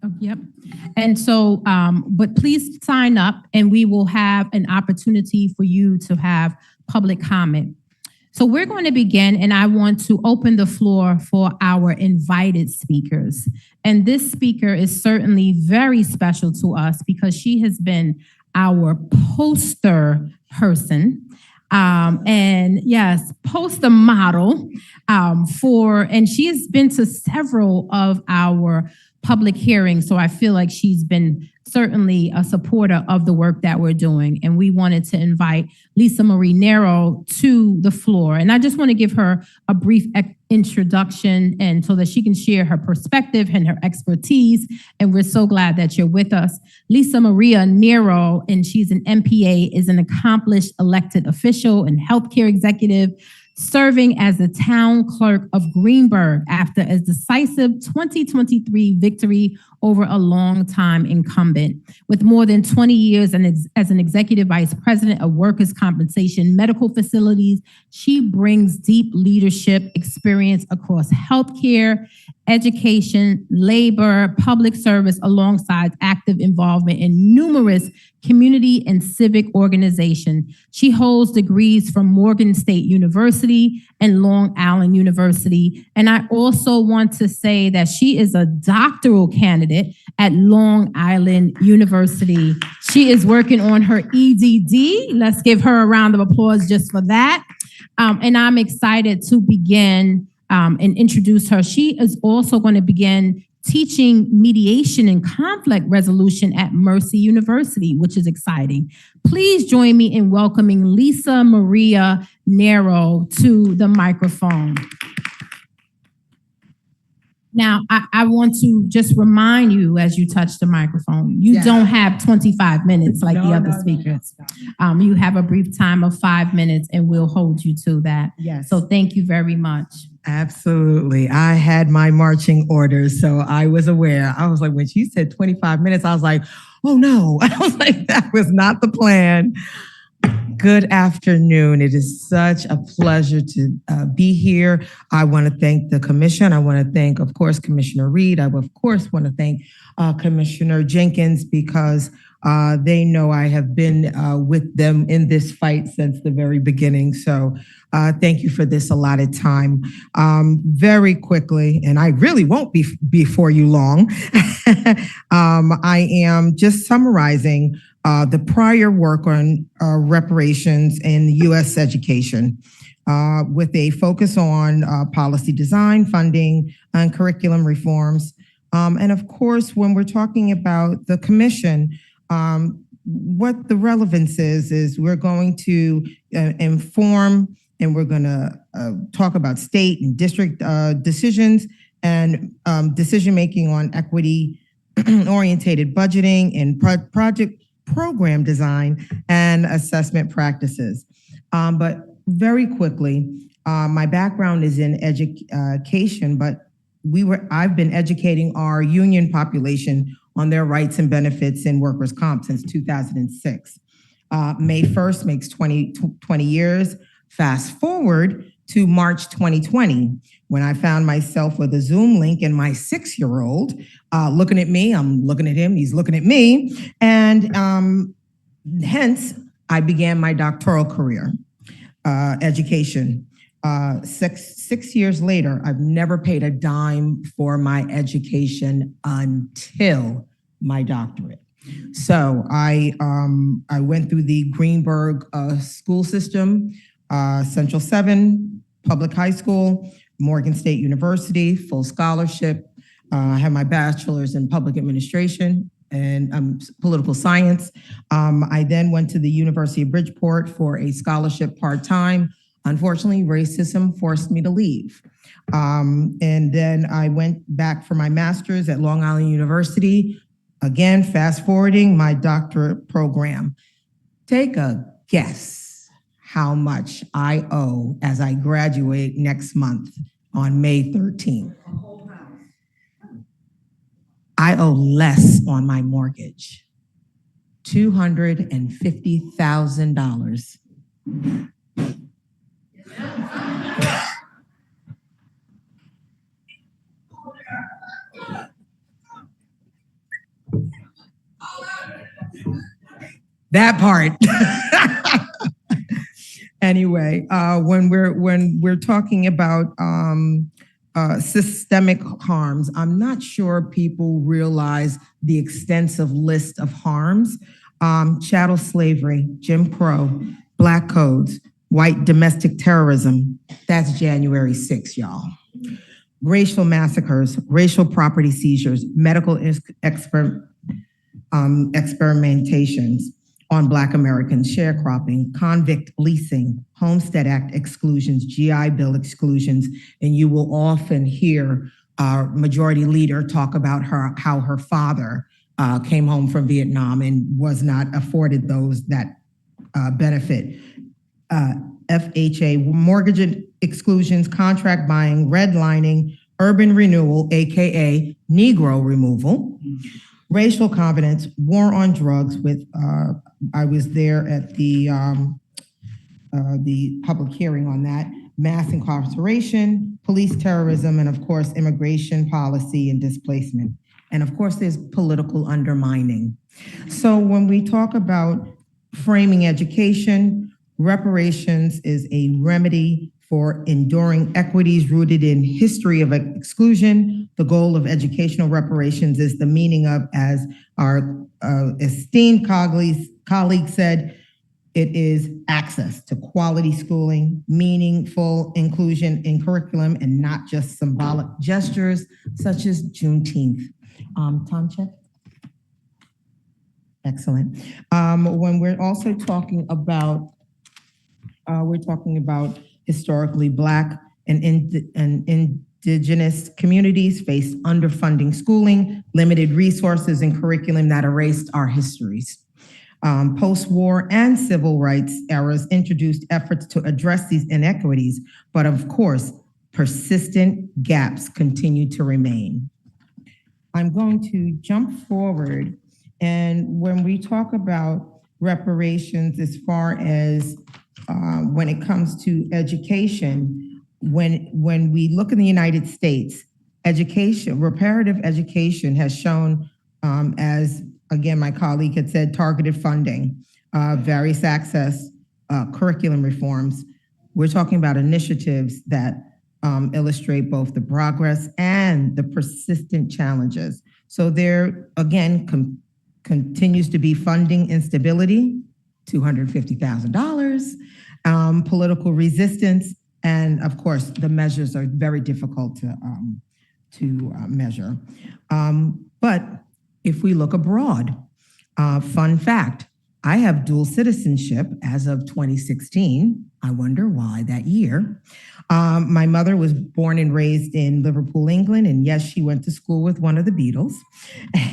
S1: Oh, yep. And so, but please sign up and we will have an opportunity for you to have public comment. So we're going to begin, and I want to open the floor for our invited speakers. And this speaker is certainly very special to us because she has been our poster person. And yes, poster model and she has been to several of our public hearings. So I feel like she's been certainly a supporter of the work that we're doing. And we wanted to invite Lisa Marie Nero to the floor. And I just want to give her a brief introduction and so that she can share her perspective and her expertise. And we're so glad that you're with us. Lisa Maria Nero, and she's an MPA, is an accomplished elected official and healthcare executive, serving as the town clerk of Greenburgh after a decisive 2023 victory over a long-time incumbent. With more than 20 years as an executive vice president of workers' compensation medical facilities, she brings deep leadership experience across healthcare, education, labor, public service, alongside active involvement in numerous community and civic organizations. She holds degrees from Morgan State University and Long Island University. And I also want to say that she is a doctoral candidate at Long Island University. She is working on her EDD. Let's give her a round of applause just for that. And I'm excited to begin and introduce her. She is also going to begin teaching mediation and conflict resolution at Mercy University, which is exciting. Please join me in welcoming Lisa Maria Nero to the microphone. Now, I want to just remind you as you touch the microphone, you don't have 25 minutes like the other speakers. You have a brief time of 5 minutes and we'll hold you to that.
S4: Yes.
S1: So thank you very much.
S4: Absolutely. I had my marching orders, so I was aware. I was like, when she said 25 minutes, I was like, oh no. I was like, that was not the plan. Good afternoon. It is such a pleasure to be here. I want to thank the commission. I want to thank, of course, Commissioner Reed. I, of course, want to thank Commissioner Jenkins because they know I have been with them in this fight since the very beginning. So thank you for this allotted time. Very quickly, and I really won't be before you long, I am just summarizing the prior work on reparations in U.S. education with a focus on policy design, funding, and curriculum reforms. And of course, when we're talking about the commission, what the relevance is we're going to inform and we're going to talk about state and district decisions and decision-making on equity-orientated budgeting and project program design and assessment practices. But very quickly, my background is in education, but I've been educating our union population on their rights and benefits in workers' comp since 2006. May 1st makes 20 years. Fast forward to March 2020, when I found myself with a Zoom link and my 6-year-old looking at me, I'm looking at him, he's looking at me. And hence, I began my doctoral career, education. 6 years later, I've never paid a dime for my education until my doctorate. So I went through the Greenburgh school system, Central 7, public high school, Morgan State University, full scholarship. I have my bachelor's in public administration and political science. I then went to the University of Bridgeport for a scholarship part-time. Unfortunately, racism forced me to leave. And then I went back for my master's at Long Island University. Again, fast forwarding my doctorate program. Take a guess how much I owe as I graduate next month on May 13th. I owe less on my mortgage. $250,000. That part. Anyway, when we're talking about systemic harms, I'm not sure people realize the extensive list of harms. Chattel slavery, Jim Crow, Black codes, white domestic terrorism. That's January 6th, y'all. Racial massacres, racial property seizures, medical experimentations on Black Americans, sharecropping, convict leasing, Homestead Act exclusions, GI Bill exclusions, and you will often hear our majority leader talk about how her father came home from Vietnam and was not afforded those that benefit. FHA, mortgage exclusions, contract buying, redlining, urban renewal, AKA Negro removal, racial confidence, war on drugs with, I was there at the public hearing on that, mass incarceration, police terrorism, and of course, immigration policy and displacement. And of course, there's political undermining. So when we talk about framing education, reparations is a remedy for enduring equities rooted in history of exclusion. The goal of educational reparations is the meaning of, as our esteemed colleague said, it is access to quality schooling, meaningful inclusion in curriculum, and not just symbolic gestures such as Juneteenth. Time check? Excellent. When we're also talking about, historically Black and Indigenous communities face underfunding schooling, limited resources and curriculum that erased our histories. Post-war and civil rights eras introduced efforts to address these inequities, but of course, persistent gaps continue to remain. I'm going to jump forward, and when we talk about reparations as far as when it comes to education, when we look in the United States, education, reparative education has shown, as again, my colleague had said, targeted funding, various access, curriculum reforms. We're talking about initiatives that illustrate both the progress and the persistent challenges. So there, again, continues to be funding instability, $250,000, political resistance, and of course, the measures are very difficult to measure. But if we look abroad, fun fact, I have dual citizenship as of 2016. I wonder why that year. My mother was born and raised in Liverpool, England, and yes, she went to school with one of the Beatles.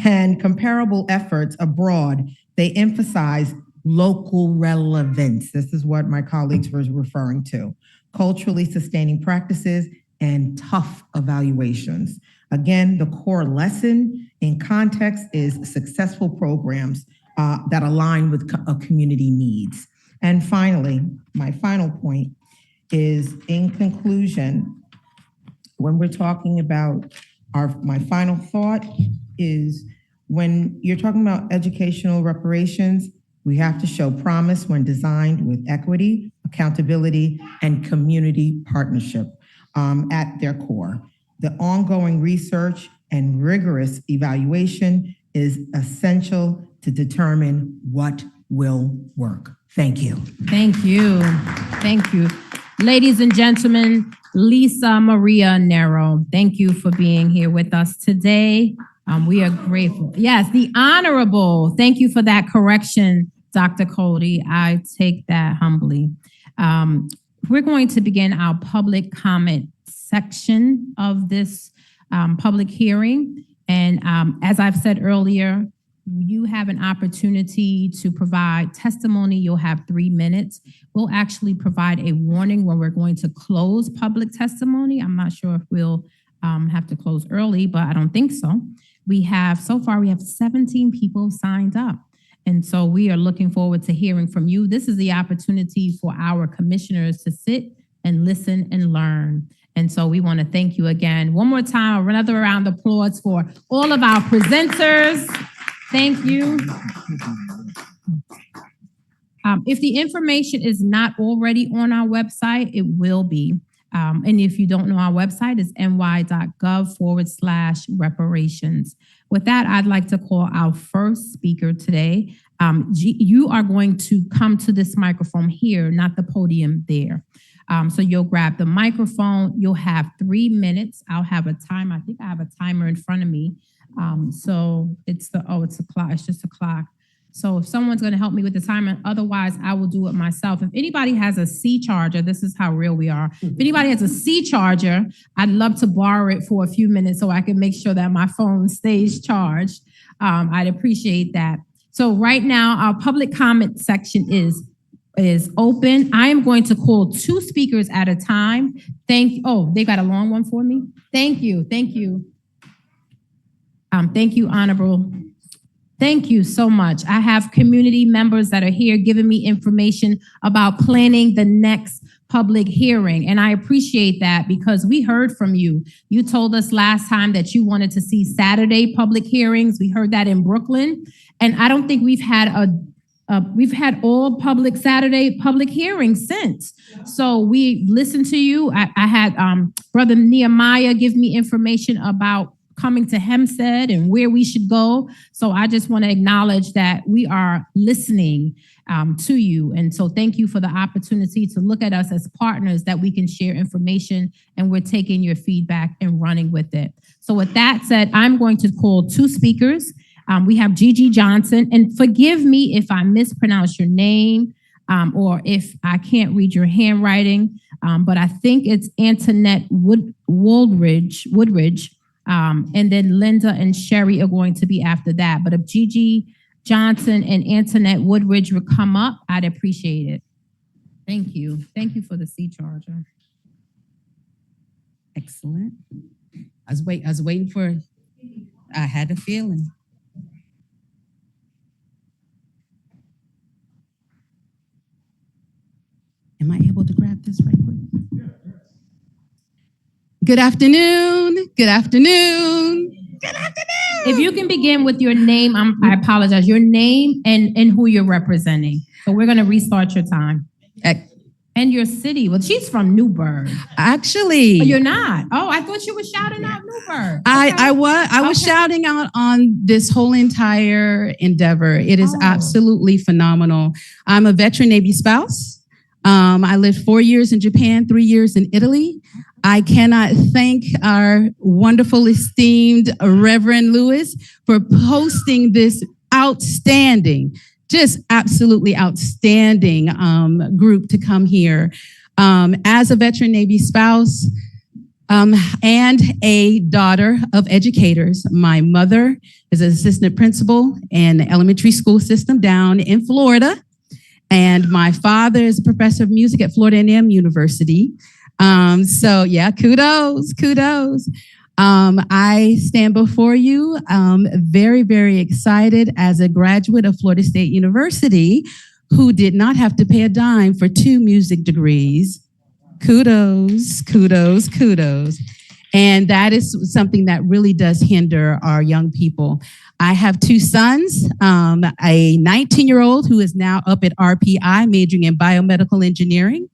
S4: And comparable efforts abroad, they emphasize local relevance. This is what my colleagues were referring to. Culturally sustaining practices and tough evaluations. Again, the core lesson in context is successful programs that align with a community needs. And finally, my final point is, in conclusion, when we're talking about my final thought is, when you're talking about educational reparations, we have to show promise when designed with equity, accountability, and community partnership at their core. The ongoing research and rigorous evaluation is essential to determine what will work. Thank you.
S1: Thank you. Thank you. Ladies and gentlemen, Lisa Maria Nero, thank you for being here with us today. We are grateful. Yes, the Honorable. Thank you for that correction, Dr. Cody. I take that humbly. We're going to begin our public comment section of this public hearing. And as I've said earlier, you have an opportunity to provide testimony. You'll have 3 minutes. We'll actually provide a warning when we're going to close public testimony. I'm not sure if we'll have to close early, but I don't think so. so far we have 17 people signed up. And so we are looking forward to hearing from you. This is the opportunity for our commissioners to sit and listen and learn. And so we want to thank you again. One more time, another round of applause for all of our presenters. Thank you. If the information is not already on our website, it will be. And if you don't know our website, it's ny.gov/reparations. With that, I'd like to call our first speaker today. You are going to come to this microphone here, not the podium there. So you'll grab the microphone. You'll have 3 minutes. I'll have a time. I think I have a timer in front of me. So it's a clock. It's just a clock. So if someone's going to help me with the timer, otherwise I will do it myself. If anybody has a C charger, this is how real we are. If anybody has a C charger, I'd love to borrow it for a few minutes so I can make sure that my phone stays charged. I'd appreciate that. So right now, our public comment section is open. I am going to call 2 speakers at a time. Oh, they got a long one for me? Thank you. Thank you, Honorable. Thank you so much. I have community members that are here giving me information about planning the next public hearing. And I appreciate that because we heard from you. You told us last time that you wanted to see Saturday public hearings. We heard that in Brooklyn. And I don't think we've had all public Saturday public hearings since. So we listened to you. I had Brother Nehemiah give me information about coming to Hempstead and where we should go. So I just want to acknowledge that we are listening to you. And so thank you for the opportunity to look at us as partners that we can share information, and we're taking your feedback and running with it. So with that said, I'm going to call 2 speakers. We have Gigi Johnson, and forgive me if I mispronounce your name or if I can't read your handwriting, but I think it's Antoinette Woodridge. And then Linda and Sherry are going to be after that. But if Gigi Johnson and Antoinette Woodridge would come up, I'd appreciate it. Thank you. Thank you for the C charger.
S10: Excellent. I was waiting for, I had a feeling. Am I able to grab this right quick? Good afternoon. Good afternoon. Good afternoon.
S1: If you can begin with your name, I apologize, your name and who you're representing. So we're going to restart your time. And your city. Well, she's from Newburgh.
S10: Actually.
S1: Oh, you're not. Oh, I thought you were shouting out Newburgh.
S10: Okay. I was shouting out on this whole entire endeavor. It is absolutely phenomenal. I'm a veteran Navy spouse. I lived 4 years in Japan, 3 years in Italy. I cannot thank our wonderful, esteemed Reverend Lewis for hosting this outstanding, just absolutely outstanding group to come here. As a veteran Navy spouse and a daughter of educators, my mother is an assistant principal in the elementary school system down in Florida. And my father is a professor of music at Florida A&M University. So yeah, kudos. I stand before you very, very excited as a graduate of Florida State University who did not have to pay a dime for 2 music degrees. Kudos. And that is something that really does hinder our young people. I have 2 sons, a 19-year-old who is now up at RPI majoring in biomedical engineering.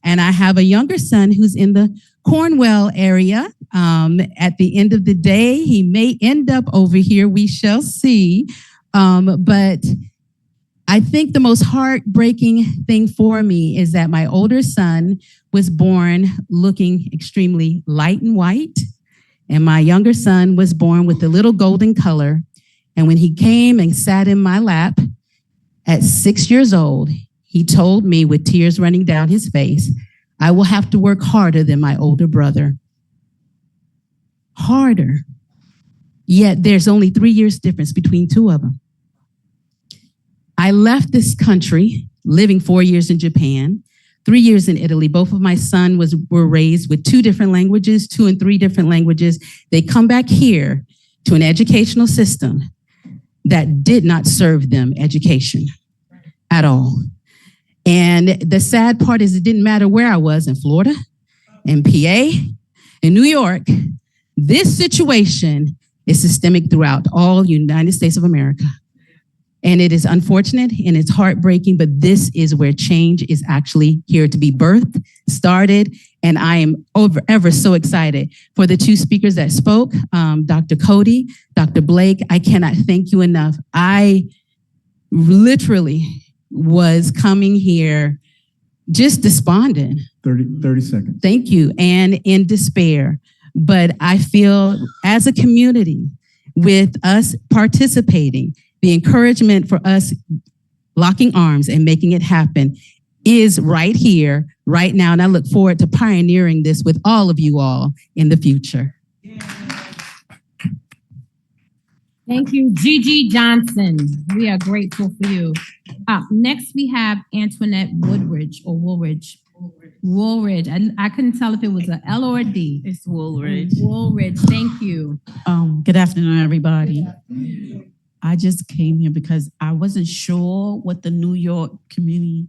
S10: And I have a younger son who's in the Cornwall area. At the end of the day, he may end up over here. We shall see. But I think the most heartbreaking thing for me is that my older son was born looking extremely light and white. And my younger son was born with a little golden color. And when he came and sat in my lap at 6 years old, he told me with tears running down his face, I will have to work harder than my older brother. Harder. Yet there's only 3 years difference between 2 of them. I left this country, living 4 years in Japan, 3 years in Italy. Both of my sons were raised with 2 different languages, 2 and 3 different languages. They come back here to an educational system that did not serve them education at all. And the sad part is it didn't matter where I was, in Florida, in PA, in New York. This situation is systemic throughout all United States of America. And it is unfortunate and it's heartbreaking, but this is where change is actually here to be birthed, started. And I am ever so excited for the two speakers that spoke, Dr. Cody, Dr. Blake. I cannot thank you enough. I literally was coming here just despondent.
S3: 30 seconds.
S10: Thank you. And in despair. But I feel as a community, with us participating, the encouragement for us locking arms and making it happen is right here, right now. And I look forward to pioneering this with all of you all in the future.
S1: Thank you, Gigi Johnson. We are grateful for you. Next, we have Antoinette Woolridge or Woolridge. Woolridge. I couldn't tell if it was a L or a D.
S11: It's Woolridge.
S1: Woolridge. Thank you.
S11: Good afternoon, everybody. I just came here because I wasn't sure what the New York Community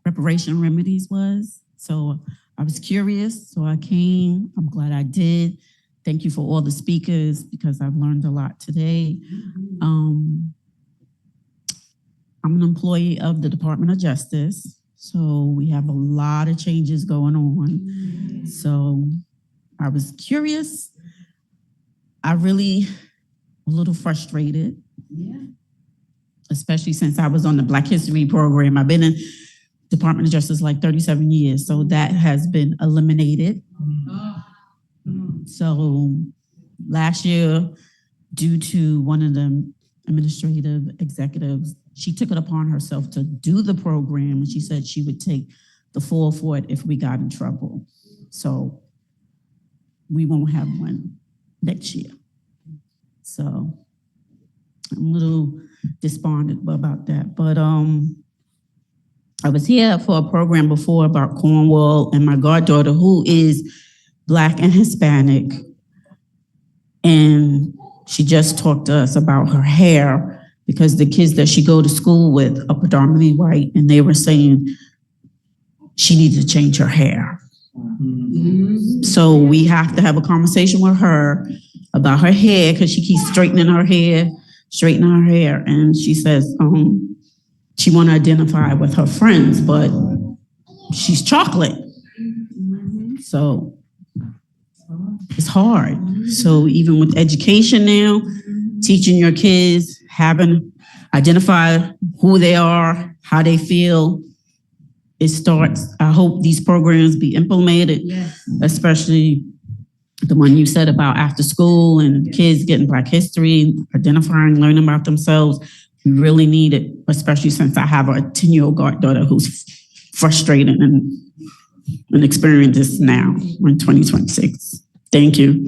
S11: Reparation Remedies was. So I was curious, so I came. I'm glad I did. Thank you for all the speakers because I've learned a lot today. I'm an employee of the Department of Justice, so we have a lot of changes going on. So I was curious. I really a little frustrated, especially since I was on the Black History program. I've been in Department of Justice like 37 years, so that has been eliminated. So last year, due to one of the administrative executives, she took it upon herself to do the program, and she said she would take the fall for it if we got in trouble. So we won't have one next year. So I'm a little despondent about that. But I was here for a program before about Cornwall, and my goddaughter, who is Black and Hispanic, and she just talked to us about her hair because the kids that she go to school with are predominantly white, and they were saying she needed to change her hair. So we have to have a conversation with her about her hair because she keeps straightening her hair. And she says she want to identify with her friends, but she's chocolate. So it's hard. So even with education now, teaching your kids, having identify who they are, how they feel, it starts. I hope these programs be implemented, especially the one you said about after school and kids getting Black history, identifying, learning about themselves. We really need it, especially since I have a 10-year-old goddaughter who's frustrated and experiencing this now in 2026. Thank you.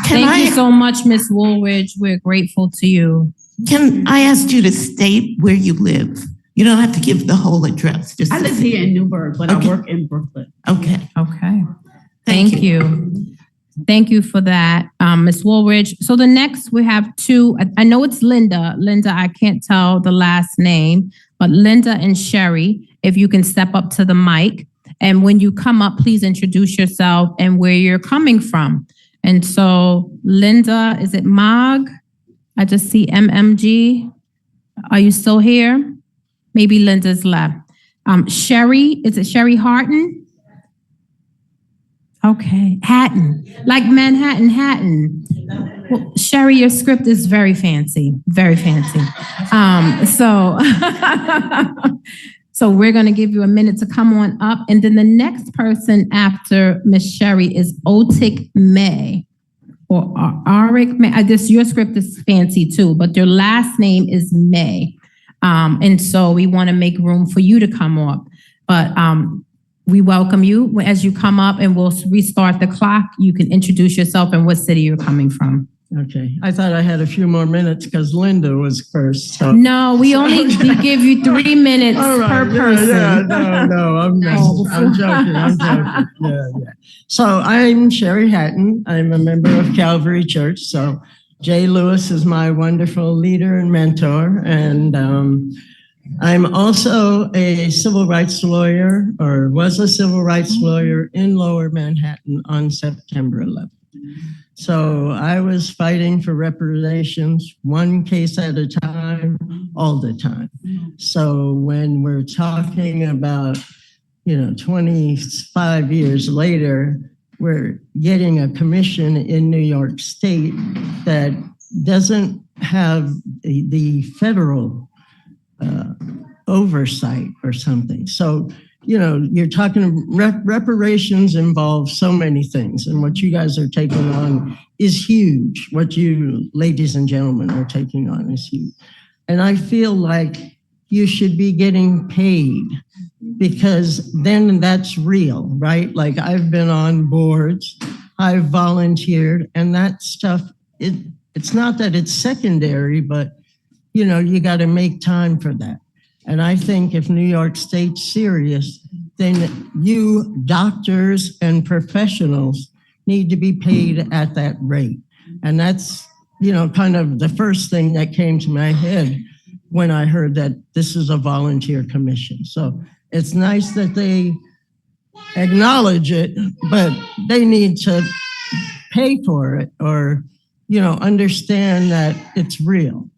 S1: Thank you so much, Ms. Woolridge. We're grateful to you.
S5: Can I ask you to state where you live? You don't have to give the whole address. Just
S11: I live here in Newburgh, but
S5: Okay.
S11: I work in Brooklyn.
S5: Okay.
S1: Okay. Thank you. Thank you for that, Ms. Woolridge. So the next we have two, I know it's Linda. Linda, I can't tell the last name, but Linda and Sherry, if you can step up to the mic. And when you come up, please introduce yourself and where you're coming from. And so Linda, is it Mog? I just see MMG. Are you still here? Maybe Linda's left. Sherry, is it Sherry Harton? Okay, Hatton, like Manhattan. Well, Sherry, your script is very fancy, very fancy. So we're gonna give you a minute to come on up. And then the next person after Miss Sherry is Otik May or Arik May. I guess your script is fancy too, but your last name is May. And so we wanna make room for you to come up. But we welcome you as you come up and we'll restart the clock. You can introduce yourself and what city you're coming from.
S12: Okay, I thought I had a few more minutes because Linda was first, so.
S1: No, we only give you 3 minutes
S12: All right,
S1: per
S12: yeah,
S1: person.
S12: no, I'm joking. Yeah. So I'm Sherry Hatton. I'm a member of Calvary Church. So Jay Lewis is my wonderful leader and mentor. And I'm also a civil rights lawyer, or was a civil rights lawyer in Lower Manhattan on September 11th. So I was fighting for reparations, one case at a time, all the time. So when we're talking about, 25 years later, we're getting a commission in New York State that doesn't have the federal oversight or something. So, you're talking reparations involve so many things, and what you guys are taking on is huge. What you ladies and gentlemen are taking on is huge. And I feel like you should be getting paid, because then that's real, right? Like, I've been on boards, I've volunteered, and that stuff, it's not that it's secondary, but you got to make time for that. And I think if New York State's serious, then you doctors and professionals need to be paid at that rate. And that's, kind of the first thing that came to my head when I heard that this is a volunteer commission. So it's nice that they acknowledge it, but they need to pay for it, or, understand that it's real.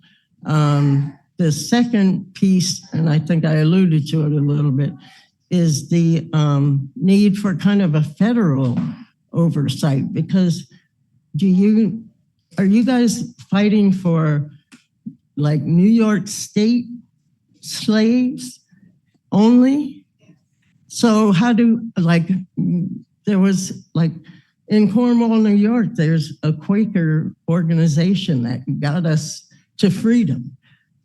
S12: The second piece, and I think I alluded to it a little bit, is the need for kind of a federal oversight, because are you guys fighting for like New York State slaves only? So how there was like in Cornwall, New York, there's a Quaker organization that got us to freedom.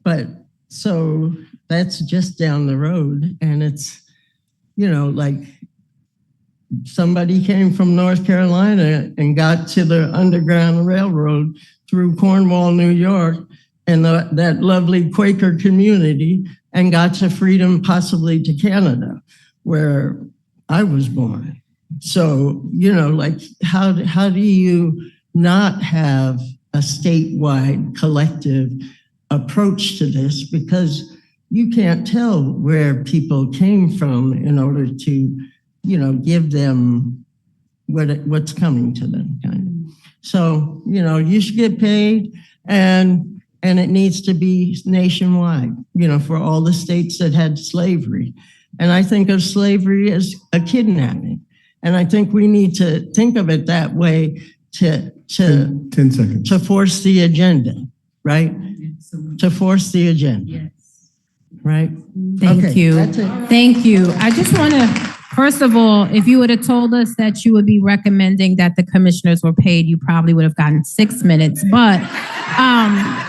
S12: But so that's just down the road, and it's, like somebody came from North Carolina and got to the Underground Railroad through Cornwall, New York, and that lovely Quaker community, and got to freedom, possibly to Canada, where I was born. So, like how do you not have a statewide collective approach to this, because you can't tell where people came from in order to, give them what's coming to them, kind of. So, you should get paid, and it needs to be nationwide, for all the states that had slavery. And I think of slavery as a kidnapping. And I think we need to think of it that way to
S3: 10 seconds.
S12: To force the agenda, right? To force the agenda. Yes. Right?
S1: Thank you.
S12: That's it.
S1: Thank you. I just want to, first of all, if you would have told us that you would be recommending that the commissioners were paid, you probably would have gotten 6 minutes. But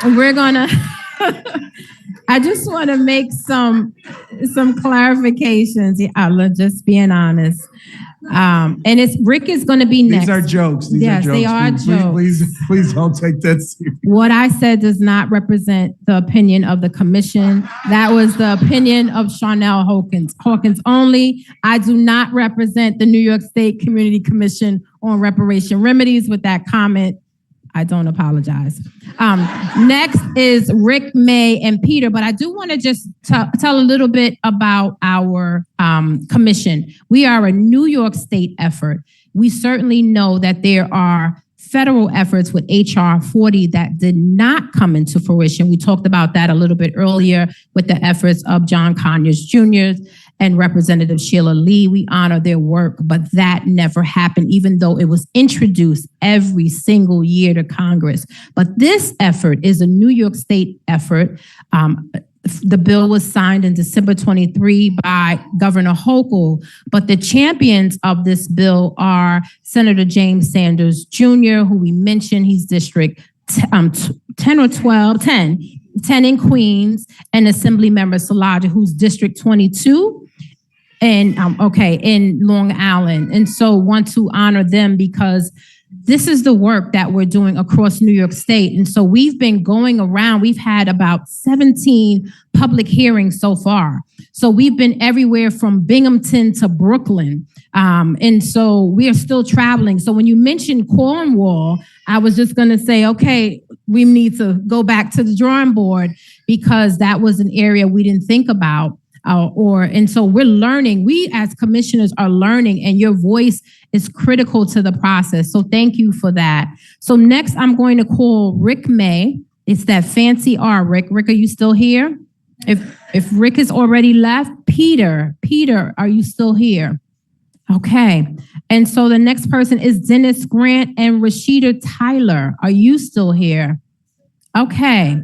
S1: we're gonna, I just want to make some clarifications. I'm just being honest. And Rick is going to be next.
S3: These are jokes.
S1: Yes, they are jokes.
S3: Please don't take that serious.
S1: What I said does not represent the opinion of the commission. That was the opinion of Charnel Hawkins only. I do not represent the New York State Community Commission on Reparations Remedies. With that comment, I don't apologize. Next is Rick, May, and Peter, but I do want to just tell a little bit about our commission. We are a New York State effort. We certainly know that there are federal efforts with HR 40 that did not come into fruition. We talked about that a little bit earlier with the efforts of John Conyers Jr. and Representative Sheila Lee. We honor their work, but that never happened, even though it was introduced every single year to Congress. But this effort is a New York State effort. The bill was signed in December 23 by Governor Hochul, but the champions of this bill are Senator James Sanders Jr., who we mentioned, he's District 10 in Queens, and Assemblymember Salaja, who's District 22, and in Long Island. And so want to honor them because this is the work that we're doing across New York State. And so we've been going around, we've had about 17 public hearings so far. So we've been everywhere from Binghamton to Brooklyn. And so we are still traveling. So when you mentioned Cornwall, I was just going to say, okay, we need to go back to the drawing board because that was an area we didn't think about. And so we're learning. We as commissioners are learning, and your voice is critical to the process. So thank you for that. So next, I'm going to call Rick May. It's that fancy R. Rick, are you still here? If Rick has already left, Peter, are you still here? Okay. And so the next person is Dennis Grant and Rashida Tyler. Are you still here? Okay.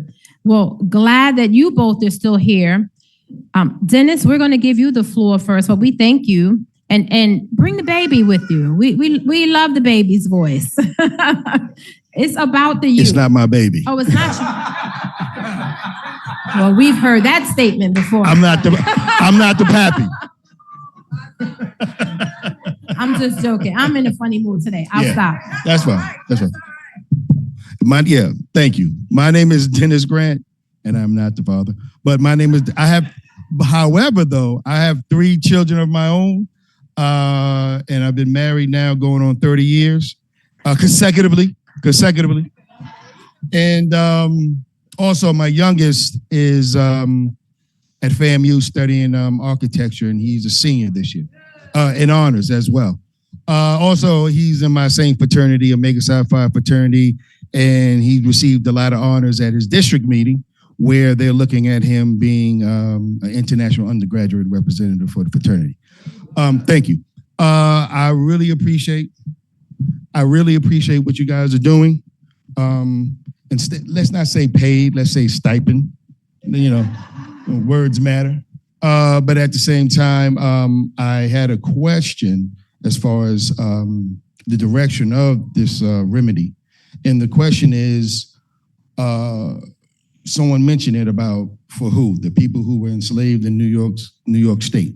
S1: Well, glad that you both are still here. Dennis, we're going to give you the floor first, but we thank you and bring the baby with you. We love the baby's voice. It's about the youth.
S13: It's not my baby.
S1: Oh, it's not you. Well, we've heard that statement before.
S13: I'm not the pappy.
S1: I'm just joking. I'm in a funny mood today. I'll stop.
S13: That's fine. Thank you. My name is Dennis Grant, and I'm not the father. But my name is, however, I have 3 children of my own, and I've been married now going on 30 years, consecutively. And also my youngest is at FAMU studying architecture, and he's a senior this year, in honors as well. Also, he's in my same fraternity, Omega Psi Phi fraternity, and he received a lot of honors at his district meeting, where they're looking at him being an international undergraduate representative for the fraternity. Thank you. I really appreciate what you guys are doing. Let's not say paid, let's say stipend. Words matter. But at the same time, I had a question as far as the direction of this remedy. And the question is, someone mentioned it about for who? The people who were enslaved in New York State.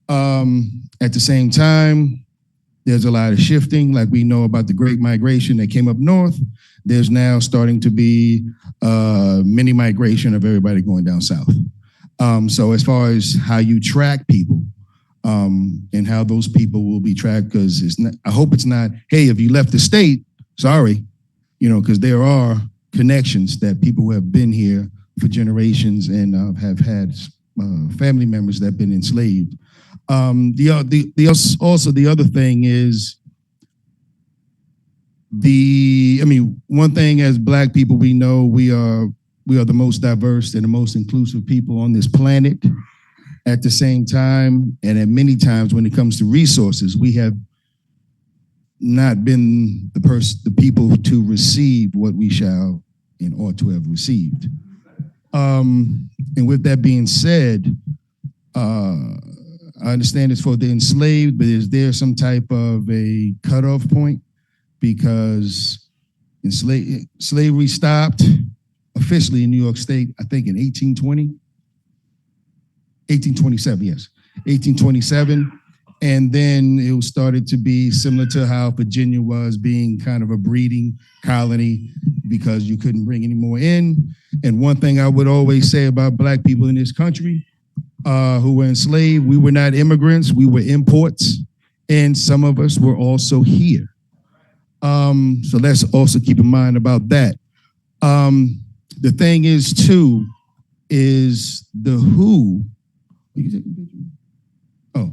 S13: At the same time, there's a lot of shifting, like we know about the Great Migration that came up north. There's now starting to be mini migration of everybody going down south. So as far as how you track people and how those people will be tracked, because I hope it's not, hey, if you left the state, sorry, because there are connections that people who have been here for generations and have had family members that have been enslaved. The other thing is one thing as Black people, we know we are the most diverse and the most inclusive people on this planet. At the same time, and at many times when it comes to resources, we have not been the people to receive what we shall and ought to have received. And with that being said, I understand it's for the enslaved, but is there some type of a cutoff point? Because slavery stopped officially in New York State, I think in 1827, yes, 1827. And then it started to be similar to how Virginia was, being kind of a breeding colony because you couldn't bring any more in. And one thing I would always say about Black people in this country who were enslaved, we were not immigrants, we were imports, and some of us were also here. So let's also keep in mind about that. The thing is too, is the who. Oh,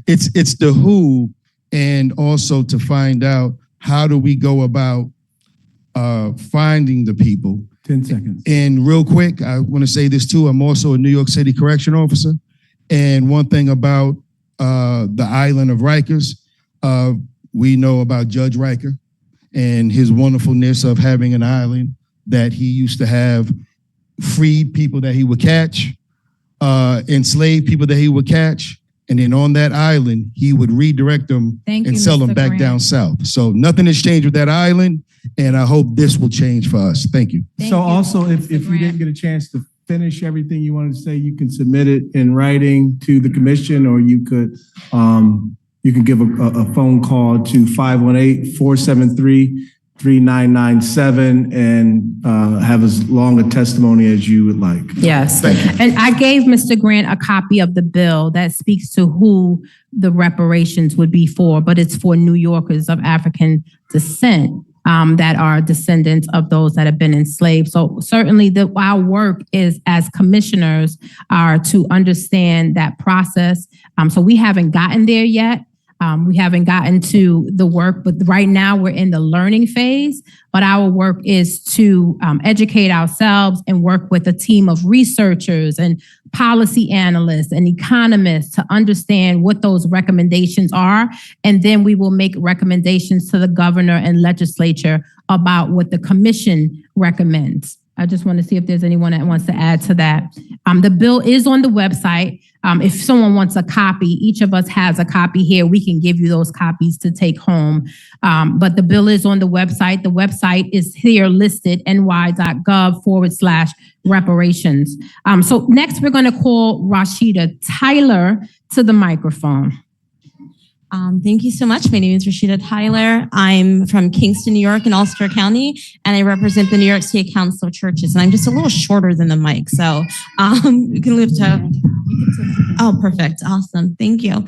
S13: it's the who, and also to find out how do we go about finding the people.
S3: 10 seconds.
S13: And real quick, I want to say this too. I'm also a New York City correction officer. And one thing about the island of Rikers, we know about Judge Riker and his wonderfulness of having an island that he used to have freed people that he would catch, enslaved people that he would catch, and then on that island, he would redirect them and sell them back down south. So nothing has changed with that island, and I hope this will change for us. Thank you.
S3: So also, if you didn't get a chance to finish everything you wanted to say, you can submit it in writing to the commission, or you could, you can give a phone call to 518-473-3997 and have as long a testimony as you would like.
S1: Yes.
S3: Thank you.
S1: And I gave Mr. Grant a copy of the bill that speaks to who the reparations would be for, but it's for New Yorkers of African descent that are descendants of those that have been enslaved. So certainly our work is as commissioners are to understand that process. So we haven't gotten there yet. We haven't gotten to the work, but right now we're in the learning phase. But our work is to educate ourselves and work with a team of researchers and policy analysts and economists to understand what those recommendations are. And then we will make recommendations to the governor and legislature about what the commission recommends. I just want to see if there's anyone that wants to add to that. The bill is on the website. If someone wants a copy, each of us has a copy here. We can give you those copies to take home. But the bill is on the website. The website is here listed, ny.gov/reparations. So next we're going to call Rashida Tyler to the microphone.
S14: Thank you so much. My name is Rashida Tyler. I'm from Kingston, New York in Ulster County, and I represent the New York State Council of Churches. And I'm just a little shorter than the mic, so you can lift up. Oh, perfect. Awesome. Thank you.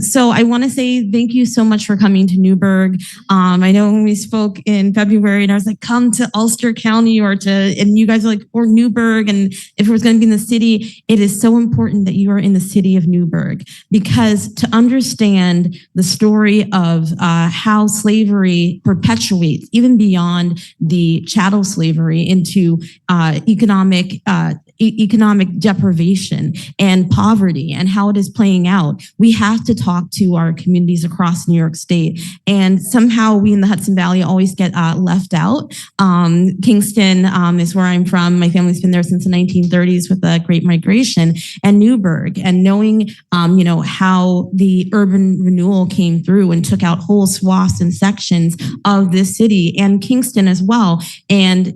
S14: So I want to say thank you so much for coming to Newburgh. I know when we spoke in February and I was like, come to Ulster County and you guys are like, or Newburgh. And if it was going to be in the city, it is so important that you are in the city of Newburgh, because to understand the story of how slavery perpetuates even beyond the chattel slavery into economic deprivation and poverty and how it is playing out, we have to talk to our communities across New York State. And somehow we in the Hudson Valley always get left out. Kingston is where I'm from. My family's been there since the 1930s with the Great Migration, and Newburgh, and knowing how the urban renewal came through and took out whole swaths and sections of this city and Kingston as well, and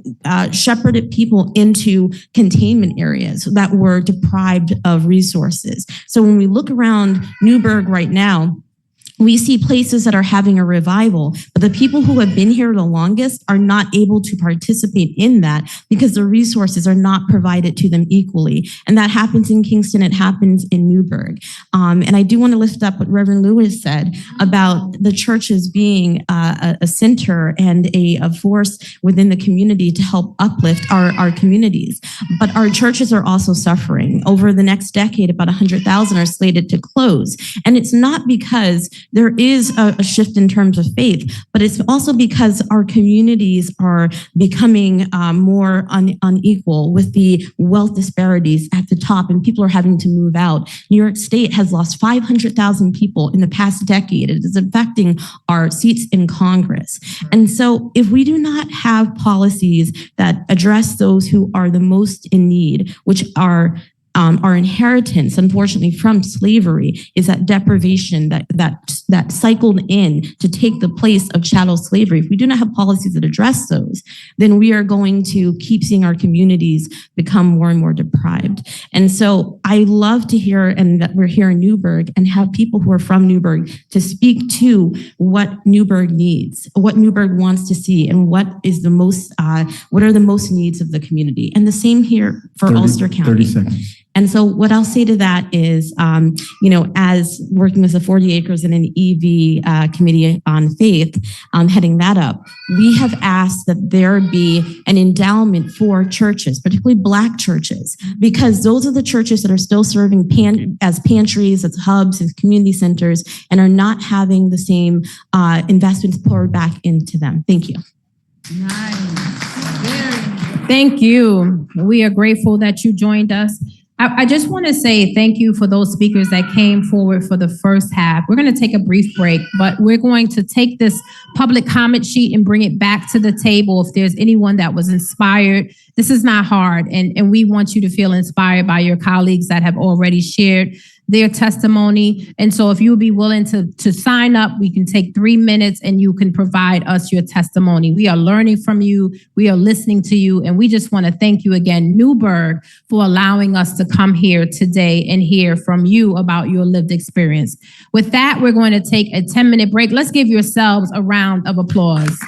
S14: shepherded people into containment areas that were deprived of resources. So when we look around Newburgh right now, we see places that are having a revival, but the people who have been here the longest are not able to participate in that because the resources are not provided to them equally. And that happens in Kingston, it happens in Newburgh. And I do want to lift up what Reverend Lewis said about the churches being a center and a force within the community to help uplift our communities. But our churches are also suffering. Over the next decade, about 100,000 are slated to close. And it's not because there is a shift in terms of faith, but it's also because our communities are becoming more unequal with the wealth disparities at the top, and people are having to move out. New York State has lost 500,000 people in the past decade. It is affecting our seats in Congress. And so if we do not have policies that address those who are the most in need, which are our inheritance, unfortunately, from slavery, is that deprivation that cycled in to take the place of chattel slavery. If we do not have policies that address those, then we are going to keep seeing our communities become more and more deprived. And so I love to hear, and that we're here in Newburgh, and have people who are from Newburgh to speak to what Newburgh needs, what Newburgh wants to see, and what is the most, what are the most needs of the community. And the same here for Ulster County.
S3: 30 seconds.
S14: And so what I'll say to that is, as working with the 40 Acres and an EV committee on faith, heading that up, we have asked that there be an endowment for churches, particularly Black churches, because those are the churches that are still serving as pantries, as hubs, as community centers, and are not having the same investments poured back into them. Thank you.
S1: Nice. Thank you. We are grateful that you joined us. I just want to say thank you for those speakers that came forward for the first half. We're going to take a brief break, but we're going to take this public comment sheet and bring it back to the table. If there's anyone that was inspired, this is not hard, and we want you to feel inspired by your colleagues that have already shared. their testimony. And so if you would be willing to sign up, we can take 3 minutes and you can provide us your testimony. We are learning from you. We are listening to you. And we just want to thank you again, Newburgh, for allowing us to come here today and hear from you about your lived experience. With that, we're going to take a 10-minute break. Let's give yourselves a round of applause.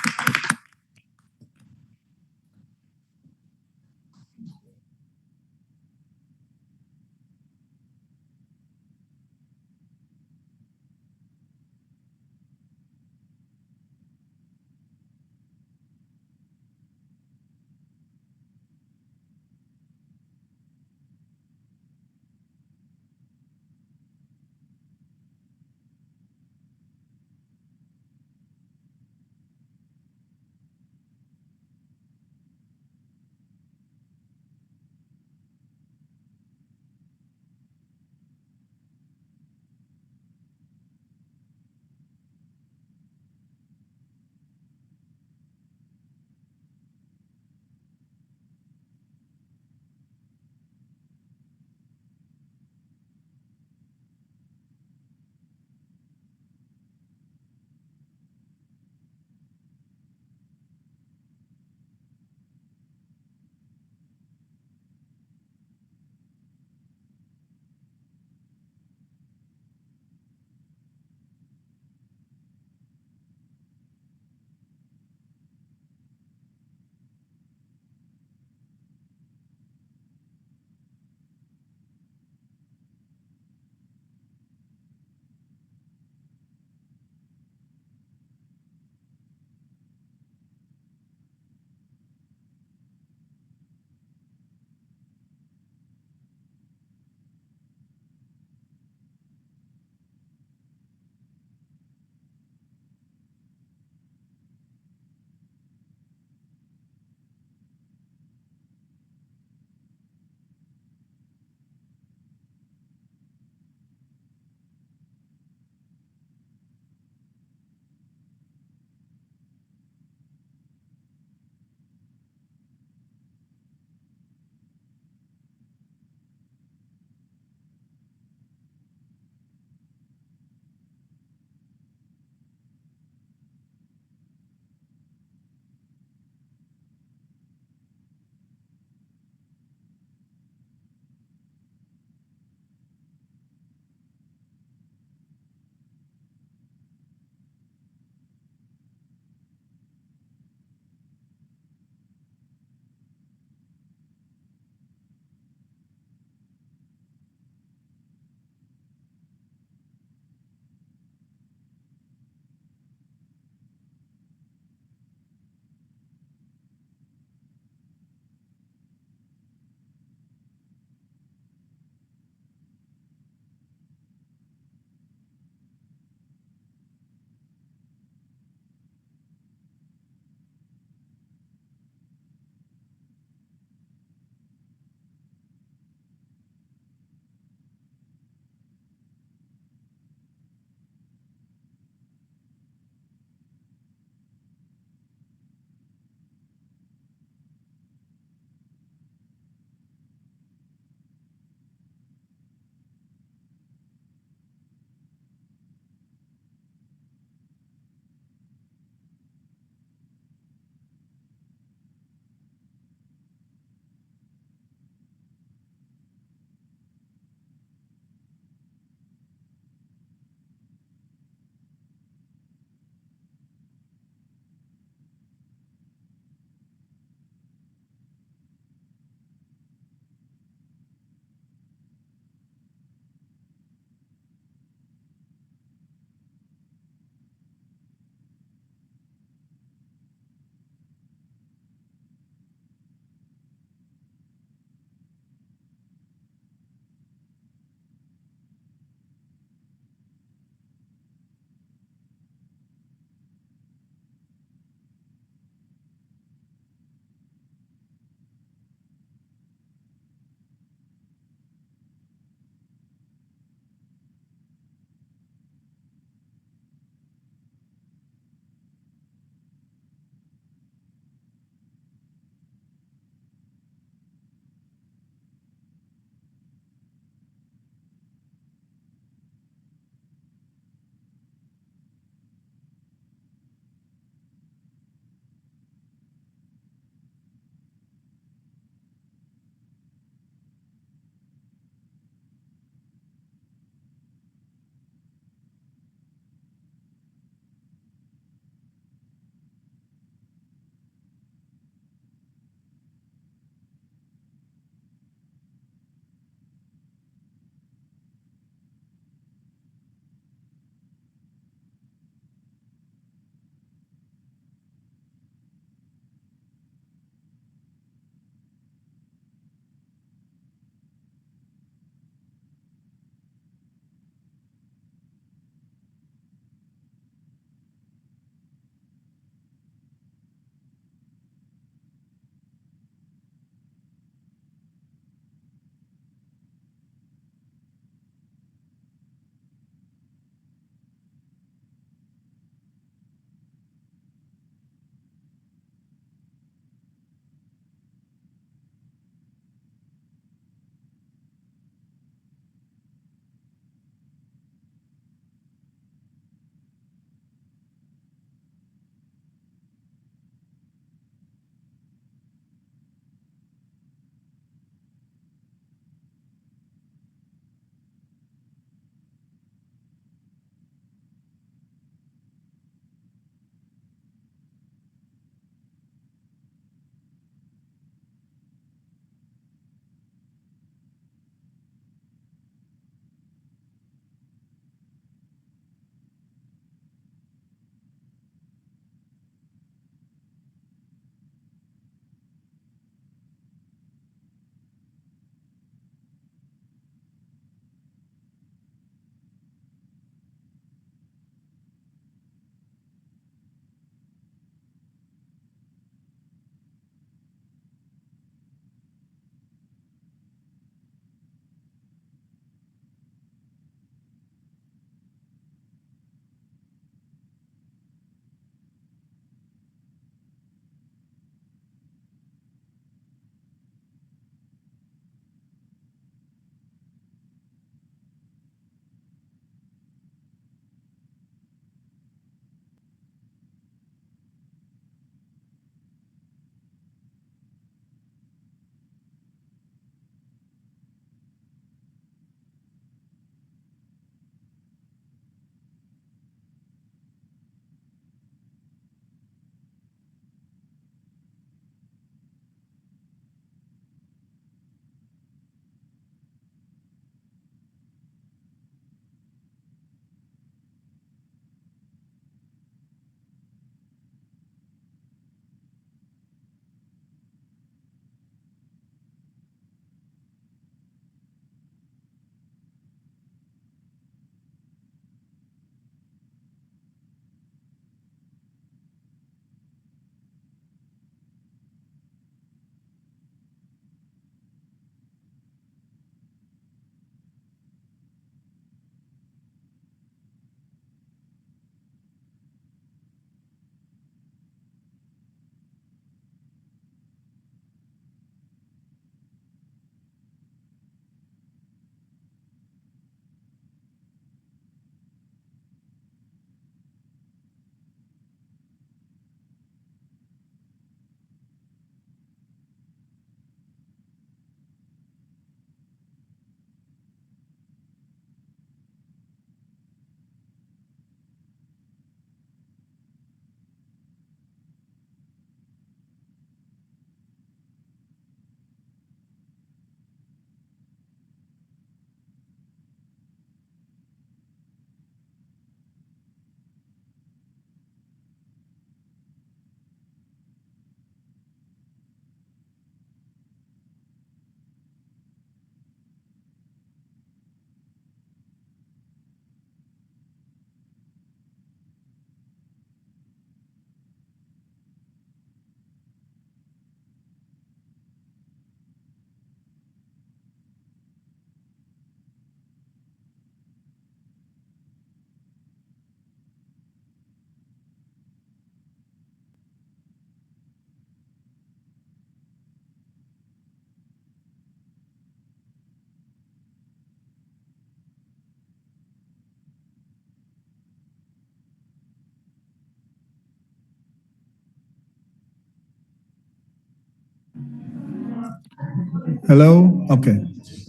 S3: Hello? Okay.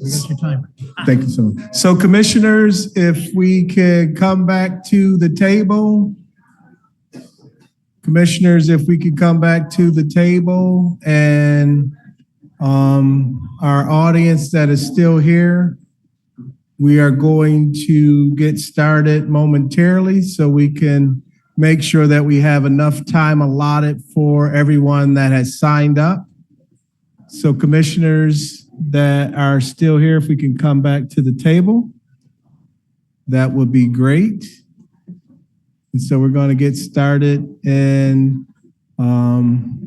S9: We got your timer.
S3: Thank you so much. So commissioners, if we could come back to the table. Commissioners, if we could come back to the table, and our audience that is still here, we are going to get started momentarily so we can make sure that we have enough time allotted for everyone that has signed up. So commissioners that are still here, if we can come back to the table, that would be great. And so we're going to get started in 2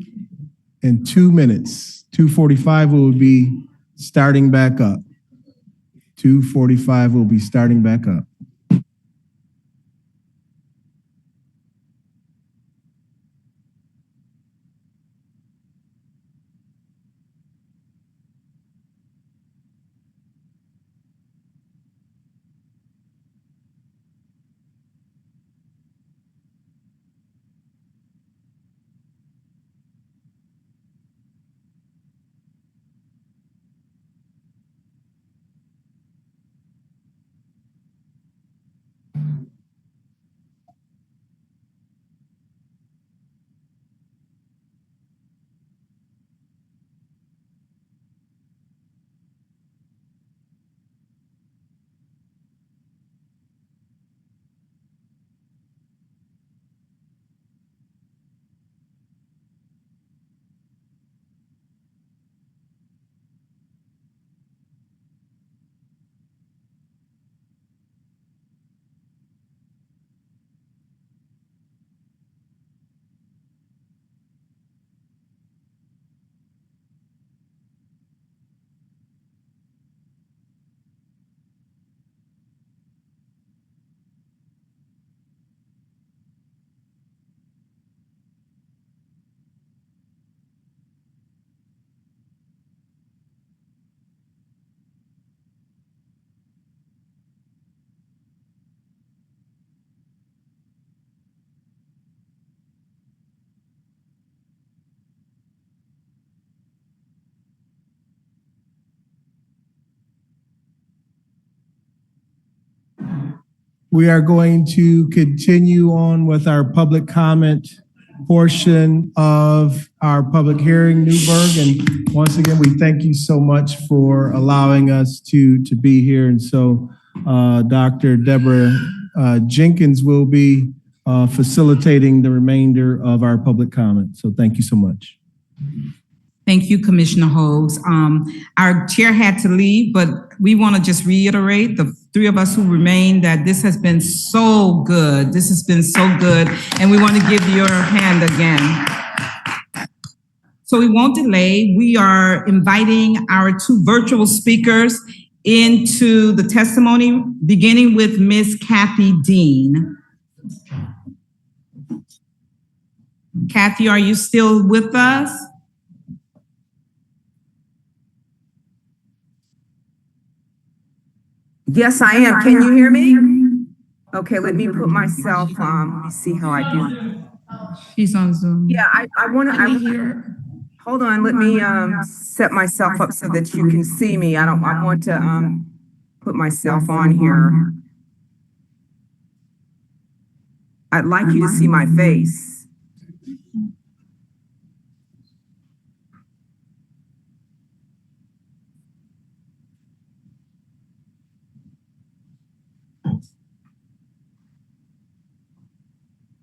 S3: minutes. 2:45 we will be starting back up. 2:45 we'll be starting back up. We are going to continue on with our public comment portion of our public hearing, Newburgh. And once again, we thank you so much for allowing us to be here. And so Dr. Deborah Jenkins will be facilitating the remainder of our public comment. So thank you so much.
S2: Thank you, Commissioner Hodes. Our chair had to leave, but we want to just reiterate, the three of us who remain, that this has been so good. This has been so good, and we want to give you your hand again. So we won't delay. We are inviting our two virtual speakers into the testimony, beginning with Ms. Kathy Dean. Kathy, are you still with us?
S15: Yes, I am. Can you hear me? Okay, let me put myself, let me see how I do.
S2: She's on Zoom.
S15: Yeah, I want to hear. Hold on, let me set myself up so that you can see me. I want to put myself on here. I'd like you to see my face.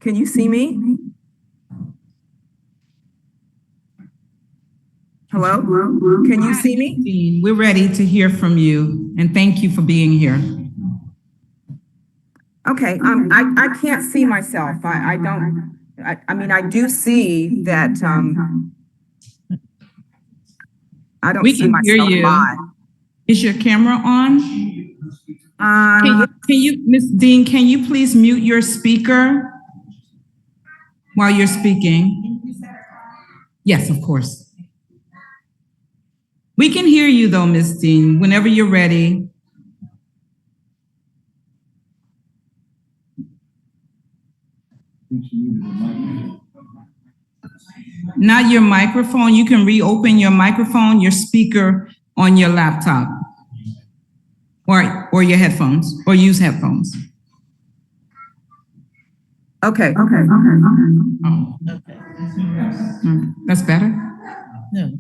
S15: Can you see me? Hello? Can you see me?
S2: We're ready to hear from you, and thank you for being here.
S15: Okay, I can't see myself. I mean, I do see that, I don't
S2: We
S15: see
S2: can hear
S15: myself
S2: you.
S15: live.
S2: Is your camera on? Can you, Ms. Dean, can you please mute your speaker while you're speaking? Yes, of course. We can hear you though, Ms. Dean, whenever you're ready. Not your microphone. You can reopen your microphone. Your speaker on your laptop or your headphones, or use headphones.
S15: Okay.
S2: That's better?
S4: No.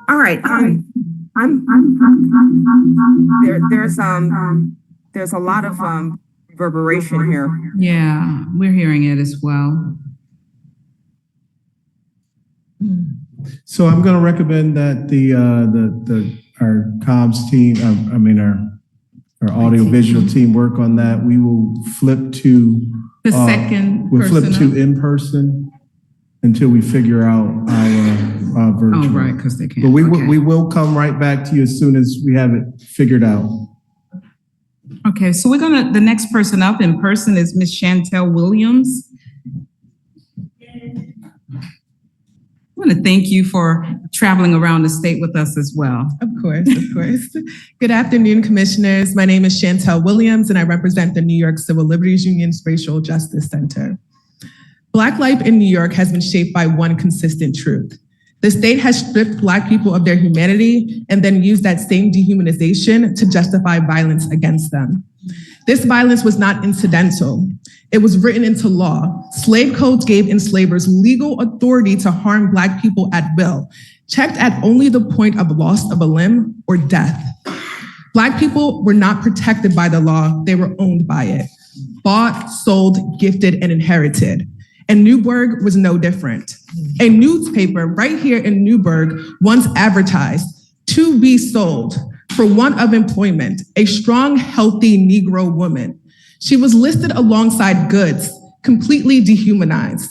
S15: All right. There's a lot of reverberation here.
S2: Yeah, we're hearing it as well.
S3: So I'm going to recommend that our comms team, our audiovisual team work on that. We will flip to
S2: The second
S3: we'll flip
S2: person
S3: to in person until we figure out our virtual.
S2: Oh, right, because they can't.
S3: But
S2: Okay.
S3: we will come right back to you as soon as we have it figured out.
S2: Okay, so the next person up in person is Miss Chantel Williams. I want to thank you for traveling around the state with us as well.
S16: Of course. Good afternoon, commissioners. My name is Chantel Williams, and I represent the New York Civil Liberties Union's Racial Justice Center. Black life in New York has been shaped by one consistent truth. The state has stripped Black people of their humanity and then used that same dehumanization to justify violence against them. This violence was not incidental. It was written into law. Slave codes gave enslavers legal authority to harm Black people at will, checked at only the point of loss of a limb or death. Black people were not protected by the law, they were owned by it. Bought, sold, gifted, and inherited. And Newburgh was no different. A newspaper right here in Newburgh once advertised to be sold for want of employment, a strong, healthy Negro woman. She was listed alongside goods, completely dehumanized.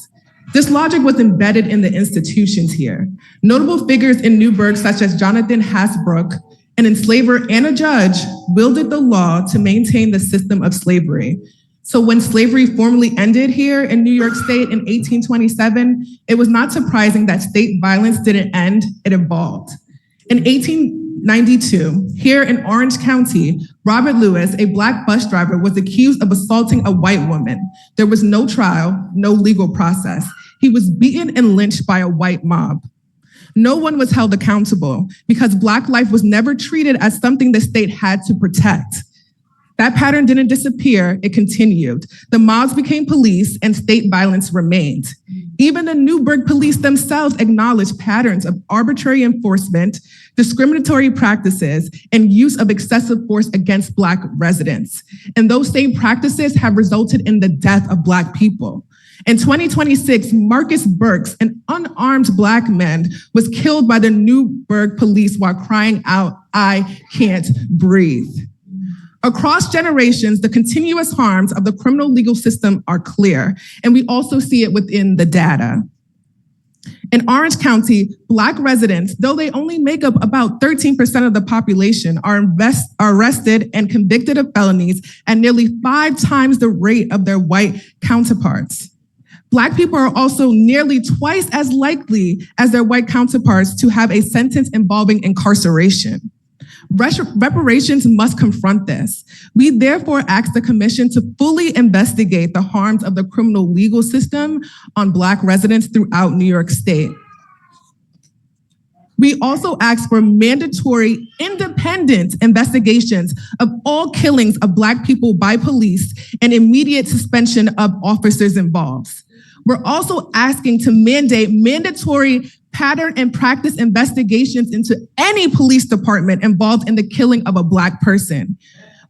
S16: This logic was embedded in the institutions here. Notable figures in Newburgh, such as Jonathan Hasbrook, an enslaver and a judge, wielded the law to maintain the system of slavery. So when slavery formally ended here in New York State in 1827, it was not surprising that state violence didn't end, it evolved. In 1892, here in Orange County, Robert Lewis, a Black bus driver, was accused of assaulting a white woman. There was no trial, no legal process. He was beaten and lynched by a white mob. No one was held accountable because Black life was never treated as something the state had to protect. That pattern didn't disappear, it continued. The mobs became police and state violence remained. Even the Newburgh police themselves acknowledged patterns of arbitrary enforcement, discriminatory practices, and use of excessive force against Black residents. And those same practices have resulted in the death of Black people. In 2026, Marcus Burks, an unarmed Black man, was killed by the Newburgh police while crying out, "I can't breathe." Across generations, the continuous harms of the criminal legal system are clear, and we also see it within the data. In Orange County, Black residents, though they only make up about 13% of the population, are arrested and convicted of felonies at nearly 5 times the rate of their white counterparts. Black people are also nearly twice as likely as their white counterparts to have a sentence involving incarceration. Reparations must confront this. We therefore ask the commission to fully investigate the harms of the criminal legal system on Black residents throughout New York State. We also ask for mandatory independent investigations of all killings of Black people by police and immediate suspension of officers involved. We're also asking to mandate mandatory pattern and practice investigations into any police department involved in the killing of a Black person.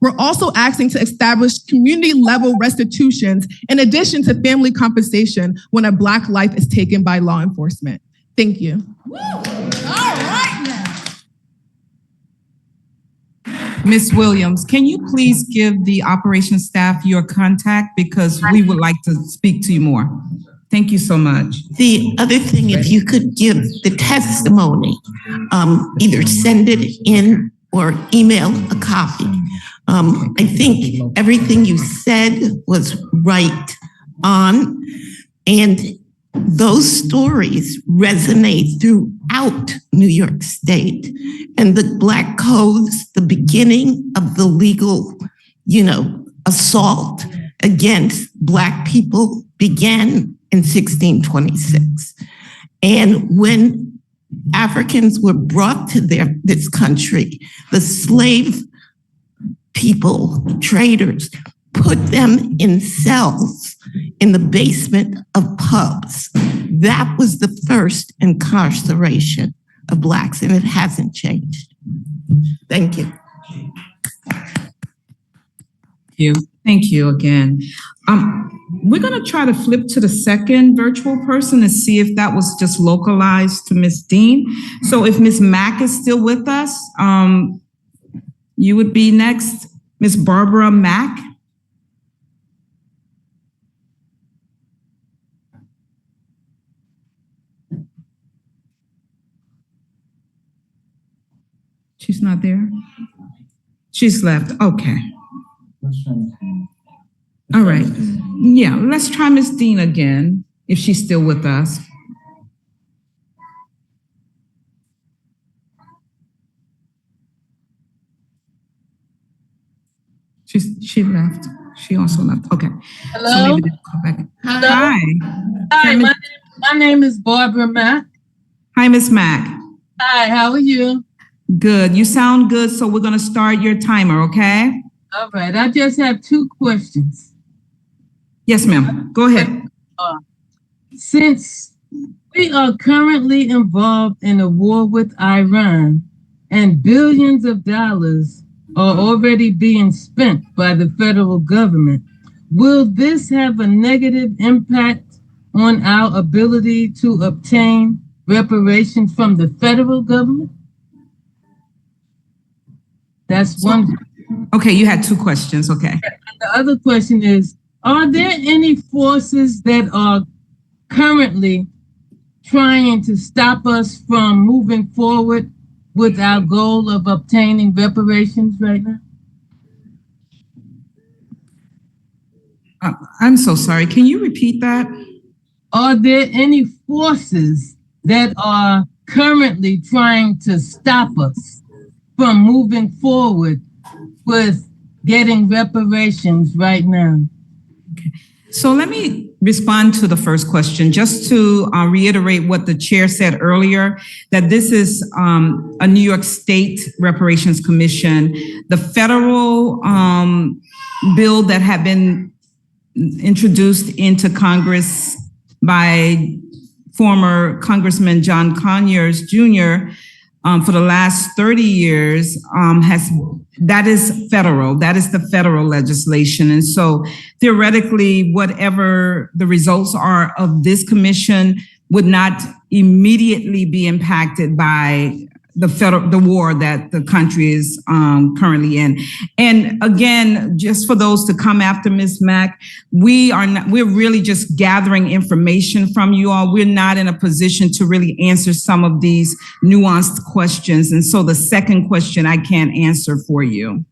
S16: We're also asking to establish community level restitutions in addition to family compensation when a Black life is taken by law enforcement. Thank you.
S2: All right now. Ms. Williams, can you please give the operations staff your contact because we would like to speak to you more. Thank you so much.
S5: The other thing, if you could give the testimony, either send it in or email a copy. I think everything you said was right on, and those stories resonate throughout New York State. And the Black codes, the beginning of the legal, assault against Black people began in 1626. And when Africans were brought to this country, the slave people, traders, put them in cells in the basement of pubs. That was the first incarceration of Blacks, and it hasn't changed. Thank you.
S2: Thank you again. We're going to try to flip to the second virtual person and see if that was just localized to Ms. Dean. So if Ms. Mack is still with us, you would be next, Ms. Barbara Mack. She's not there? She's left. Okay. All right. Yeah, let's try Ms. Dean again, if she's still with us. She left. She also left. Okay.
S17: Hello?
S2: So maybe they'll come back.
S17: Hello? Hi, my name is Barbara Mack.
S2: Hi, Ms. Mack.
S17: Hi, how are you?
S2: Good. You sound good, so we're going to start your timer, okay?
S17: All right, I just have 2 questions.
S2: Yes, ma'am. Go ahead.
S17: Since we are currently involved in a war with Iran and billions of dollars are already being spent by the federal government, will this have a negative impact on our ability to obtain reparations from the federal government? That's one.
S2: Okay, you had 2 questions. Okay.
S17: And the other question is, are there any forces that are currently trying to stop us from moving forward with our goal of obtaining reparations right now?
S2: I'm so sorry. Can you repeat that?
S17: Are there any forces that are currently trying to stop us from moving forward with getting reparations right now?
S2: Okay. So let me respond to the first question, just to reiterate what the chair said earlier, that this is a New York State Reparations Commission. The federal bill that had been introduced into Congress by former Congressman John Conyers Jr. For the last 30 years that is federal. That is the federal legislation. And so theoretically, whatever the results are of this commission would not immediately be impacted by the war that the country is currently in. And again, just for those to come after Ms. Mack, we're really just gathering information from you all. We're not in a position to really answer some of these nuanced questions. And so the second question I can't answer for you.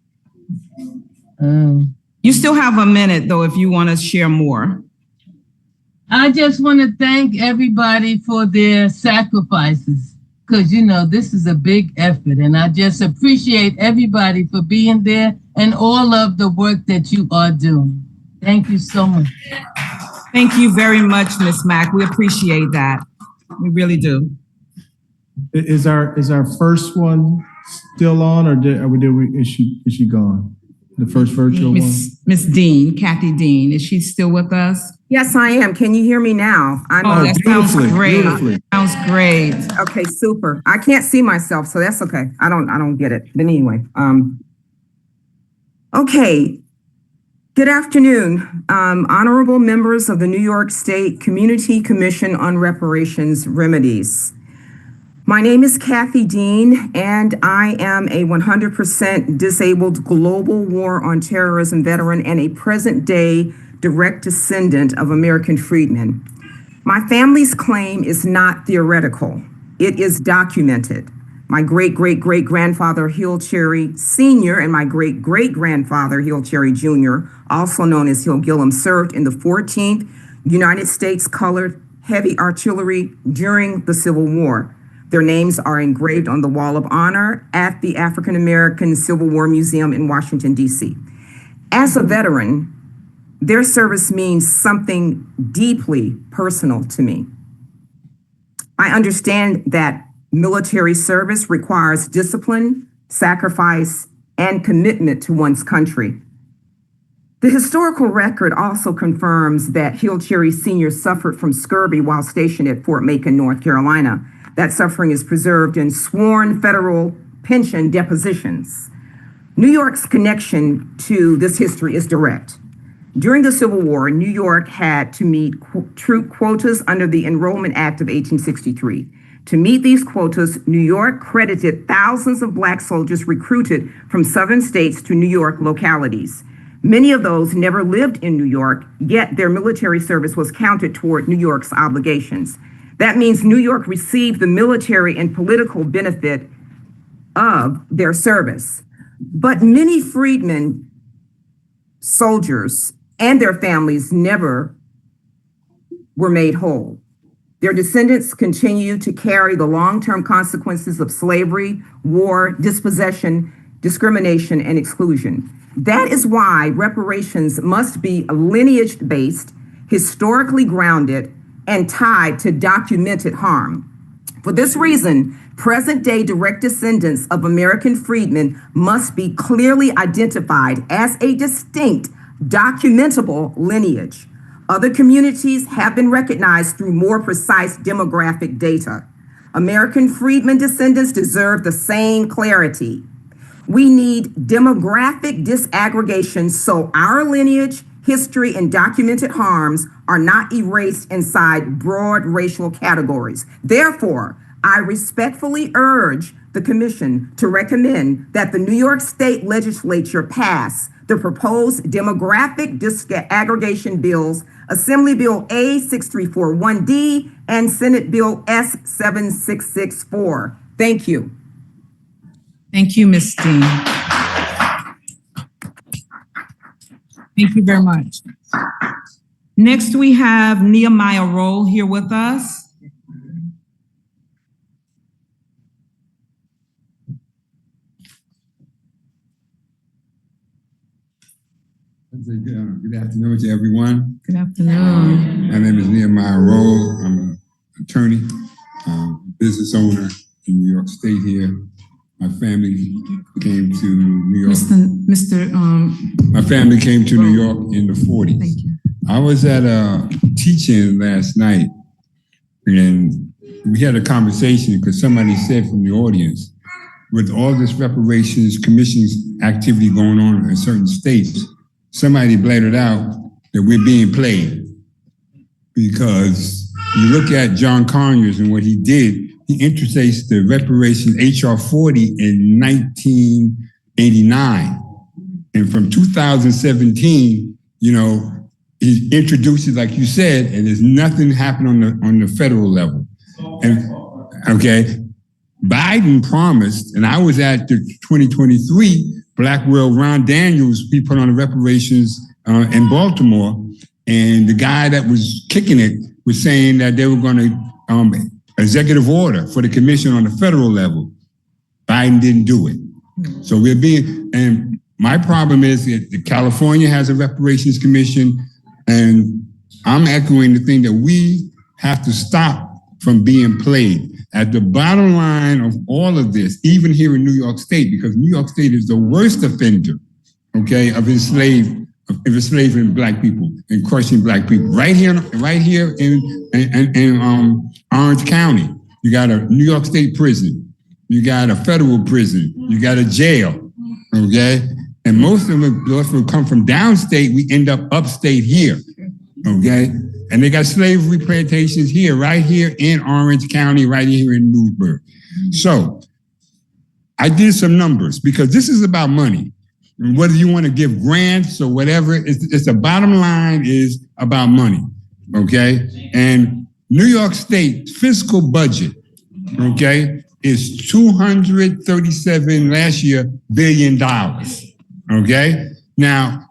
S2: You still have a minute though, if you want to share more.
S17: I just want to thank everybody for their sacrifices, because, you know, this is a big effort, and I just appreciate everybody for being there and all of the work that you are doing. Thank you so much.
S2: Thank you very much, Ms. Mack. We appreciate that. We really do.
S3: Is our first one still on, or is she gone? The first virtual one?
S2: Ms. Dean, Kathy Dean, is she still with us?
S15: Yes, I am. Can you hear me now?
S2: That sounds great. Sounds great.
S15: Okay, super. I can't see myself, so that's okay. I don't get it. But anyway, okay. Good afternoon, honorable members of the New York State Community Commission on Reparations Remedies. My name is Kathy Dean, and I am a 100% disabled global war on terrorism veteran and a present-day direct descendant of American freedmen. My family's claim is not theoretical. It is documented. My great-great-great-grandfather Hill Cherry Sr. and my great-great-grandfather Hill Cherry Jr., also known as Hill Gillum, served in the 14th United States Colored Heavy Artillery during the Civil War. Their names are engraved on the Wall of Honor at the African American Civil War Museum in Washington, D.C. As a veteran, Their service means something deeply personal to me. I understand that military service requires discipline, sacrifice, and commitment to one's country. The historical record also confirms that Hill Cherry Sr. suffered from scurvy while stationed at Fort Macon, North Carolina. That suffering is preserved in sworn federal pension depositions. New York's connection to this history is direct. During the Civil War, New York had to meet troop quotas under the Enrollment Act of 1863. To meet these quotas, New York credited thousands of Black soldiers recruited from southern states to New York localities. Many of those never lived in New York, yet their military service was counted toward New York's obligations. That means New York received the military and political benefit of their service. But many freedmen, soldiers, and their families never were made whole. Their descendants continue to carry the long-term consequences of slavery, war, dispossession, discrimination, and exclusion. That is why reparations must be lineage-based, historically grounded, and tied to documented harm. For this reason, present-day direct descendants of American freedmen must be clearly identified as a distinct, documentable lineage. Other communities have been recognized through more precise demographic data. American freedmen descendants deserve the same clarity. We need demographic disaggregation so our lineage, history, and documented harms are not erased inside broad racial categories. Therefore, I respectfully urge the Commission to recommend that the New York State Legislature pass the proposed demographic disaggregation bills, Assembly Bill A6341D and Senate Bill S7664. Thank you.
S2: Thank you, Ms. Dean. Thank you very much. Next, we have Nehemiah Roll here with us.
S18: Good afternoon to everyone.
S2: Good afternoon.
S18: My name is Nehemiah Roll. I'm an attorney, business owner in New York State here. My family came to New York. My family came to New York in the 40s.
S2: Thank you.
S18: I was at a teach-in last night, and we had a conversation because somebody said from the audience, with all this reparations commissions activity going on in certain states, somebody blurted out that we're being played. Because you look at John Conyers and what he did, he introduced the reparations HR 40 in 1989. And from 2017, you know, he introduced it, like you said, and there's nothing happened on the federal level. And okay, Biden promised, and I was at the 2023 Black World, Ron Daniels, we put on the reparations in Baltimore, and the guy that was kicking it was saying that they were going to executive order for the commission on the federal level. Biden didn't do it. So we're being, and my problem is that California has a reparations commission, and I'm echoing the thing that we have to stop from being played. At the bottom line of all of this, even here in New York State, because New York State is the worst offender, okay, of enslaving Black people and crushing Black people. Right here in Orange County, you got a New York State prison, you got a federal prison, you got a jail, okay? And most of them come from downstate, we end up upstate here, okay? And they got slavery plantations here, right here in Orange County, right here in Newburgh. So I did some numbers because this is about money. Whether you want to give grants or whatever, it's the bottom line is about money, okay? And New York State fiscal budget, okay, is $237 last year billion, okay? Now,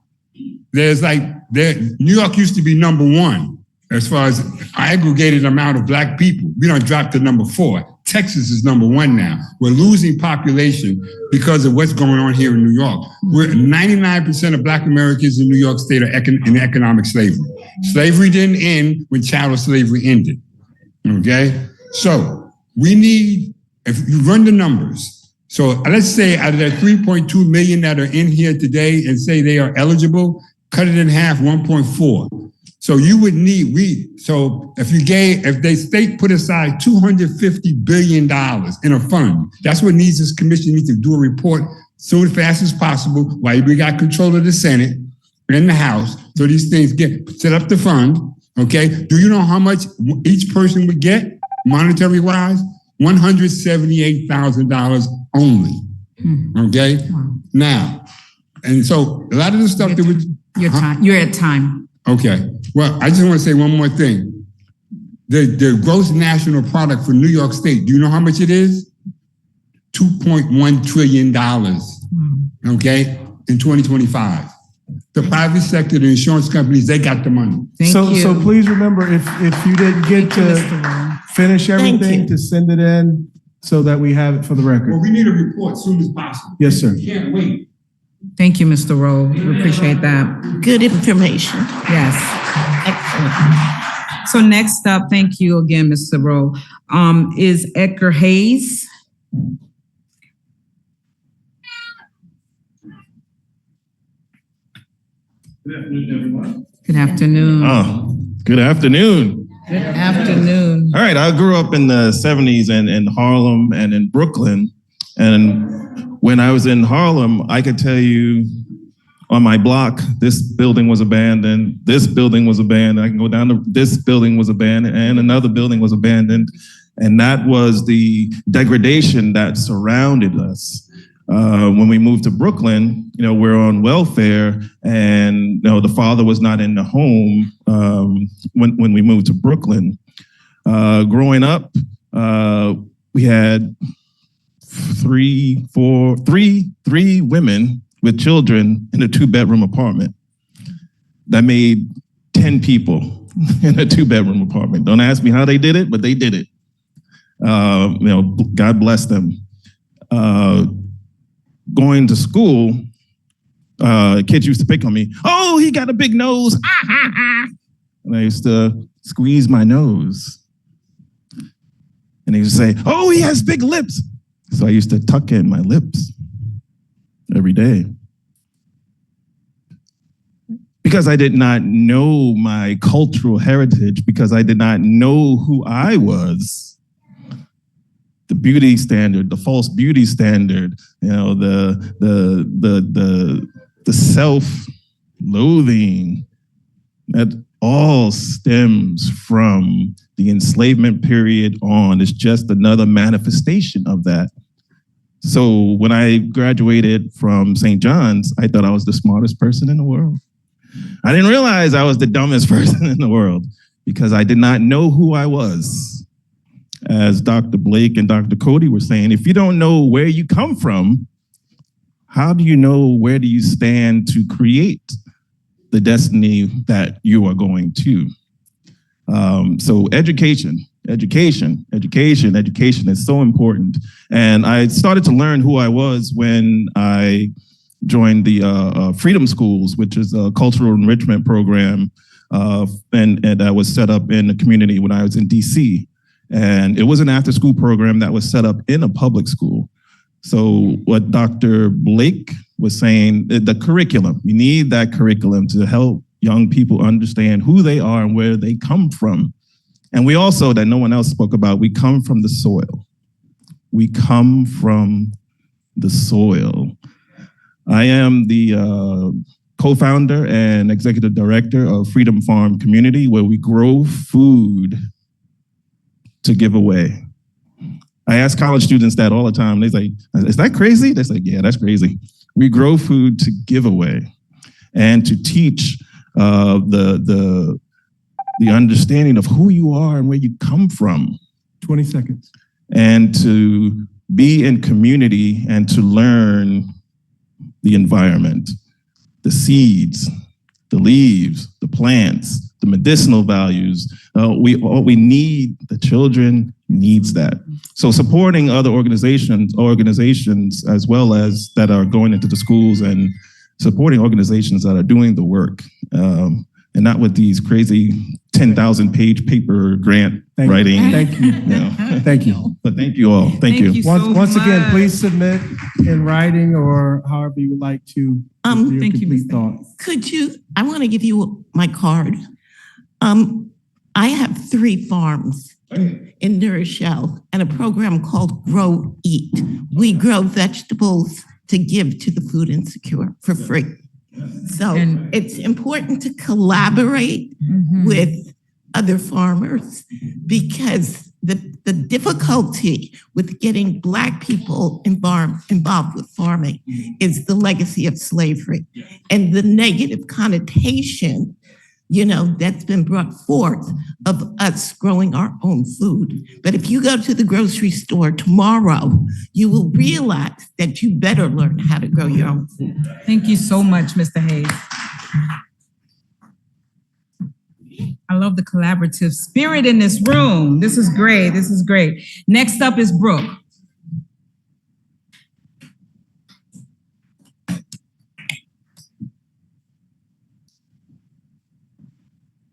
S18: New York used to be number one as far as aggregated amount of Black people. We don't drop to number 4. Texas is number one now. We're losing population because of what's going on here in New York. We're 99% of Black Americans in New York State are in economic slavery. Slavery didn't end when chattel slavery ended. Okay? So we need, if you run the numbers, so let's say out of that 3.2 million that are in here today and say they are eligible, cut it in half, 1.4. So you would need, so if the state put aside $250 billion in a fund, that's what this commission needs to do a report soon as fast as possible while we got control of the Senate and the House. So these things set up the fund, okay? Do you know how much each person would get monetary wise? $178,000 only. Okay? Now, and so a lot of the stuff that we...
S2: You're at time.
S18: Okay. Well, I just want to say one more thing. The gross national product for New York State, do you know how much it is? $2.1 trillion. Okay? In 2025. The private sector, the insurance companies, they got the money.
S3: So please remember, if you didn't get to finish everything, to send it in so that we have it for the record.
S18: Well, we need a report as soon as possible.
S3: Yes, sir.
S18: We can't wait.
S2: Thank you, Mr. Rowe. We appreciate that.
S5: Good information.
S2: Yes.
S5: Excellent.
S2: So next up, thank you again, Mr. Rowe, is Edgar Hayes.
S19: Good afternoon, everyone.
S2: Good afternoon.
S19: Oh, good afternoon.
S2: Good afternoon.
S19: All right, I grew up in the 70s in Harlem and in Brooklyn. And when I was in Harlem, I could tell you on my block, this building was abandoned, this building was abandoned. I can go down to this building was abandoned and another building was abandoned. And that was the degradation that surrounded us. When we moved to Brooklyn, we're on welfare, and the father was not in the home when we moved to Brooklyn. Growing up, we had three women with children in a 2-bedroom apartment. That made 10 people in a 2-bedroom apartment. Don't ask me how they did it, but they did it. God bless them. Going to school, kids used to pick on me. Oh, he got a big nose. And I used to squeeze my nose. And they used to say, oh, he has big lips. So I used to tuck in my lips every day. Because I did not know my cultural heritage, because I did not know who I was. The beauty standard, the false beauty standard, the self-loathing, that all stems from the enslavement period on. It's just another manifestation of that. So when I graduated from St. John's, I thought I was the smartest person in the world. I didn't realize I was the dumbest person in the world because I did not know who I was. As Dr. Blake and Dr. Cody were saying, if you don't know where you come from, how do you know where do you stand to create the destiny that you are going to? So education is so important. And I started to learn who I was when I joined the Freedom Schools, which is a cultural enrichment program, and that was set up in the community when I was in DC. And it was an after-school program that was set up in a public school. So what Dr. Blake was saying, the curriculum, you need that curriculum to help young people understand who they are and where they come from. And we also, that no one else spoke about, we come from the soil. We come from the soil. I am the co-founder and executive director of Freedom Farm Community, where we grow food to give away. I ask college students that all the time. They say, is that crazy? They say, yeah, that's crazy. We grow food to give away and to teach the understanding of who you are and where you come from.
S3: 20 seconds.
S19: And to be in community and to learn the environment, the seeds, the leaves, the plants, the medicinal values. We need the children needs that. So supporting other organizations as well as that are going into the schools and supporting organizations that are doing the work, and not with these crazy 10,000 page paper grant writing.
S3: Thank you. Thank you.
S19: But thank you all. Thank you.
S3: Once again, please submit in writing or however you would like to.
S5: Thank you, Ms. Could you, I want to give you my card. I have 3 farms in Newburgh and a program called Grow Eat. We grow vegetables to give to the food insecure for free. So it's important to collaborate with other farmers because the difficulty with getting Black people involved with farming is the legacy of slavery and the negative connotation, that's been brought forth of us growing our own food. But if you go to the grocery store tomorrow, you will realize that you better learn how to grow your own food.
S2: Thank you so much, Mr. Hayes. I love the collaborative spirit in this room. This is great. This is great. Next up is Brooke.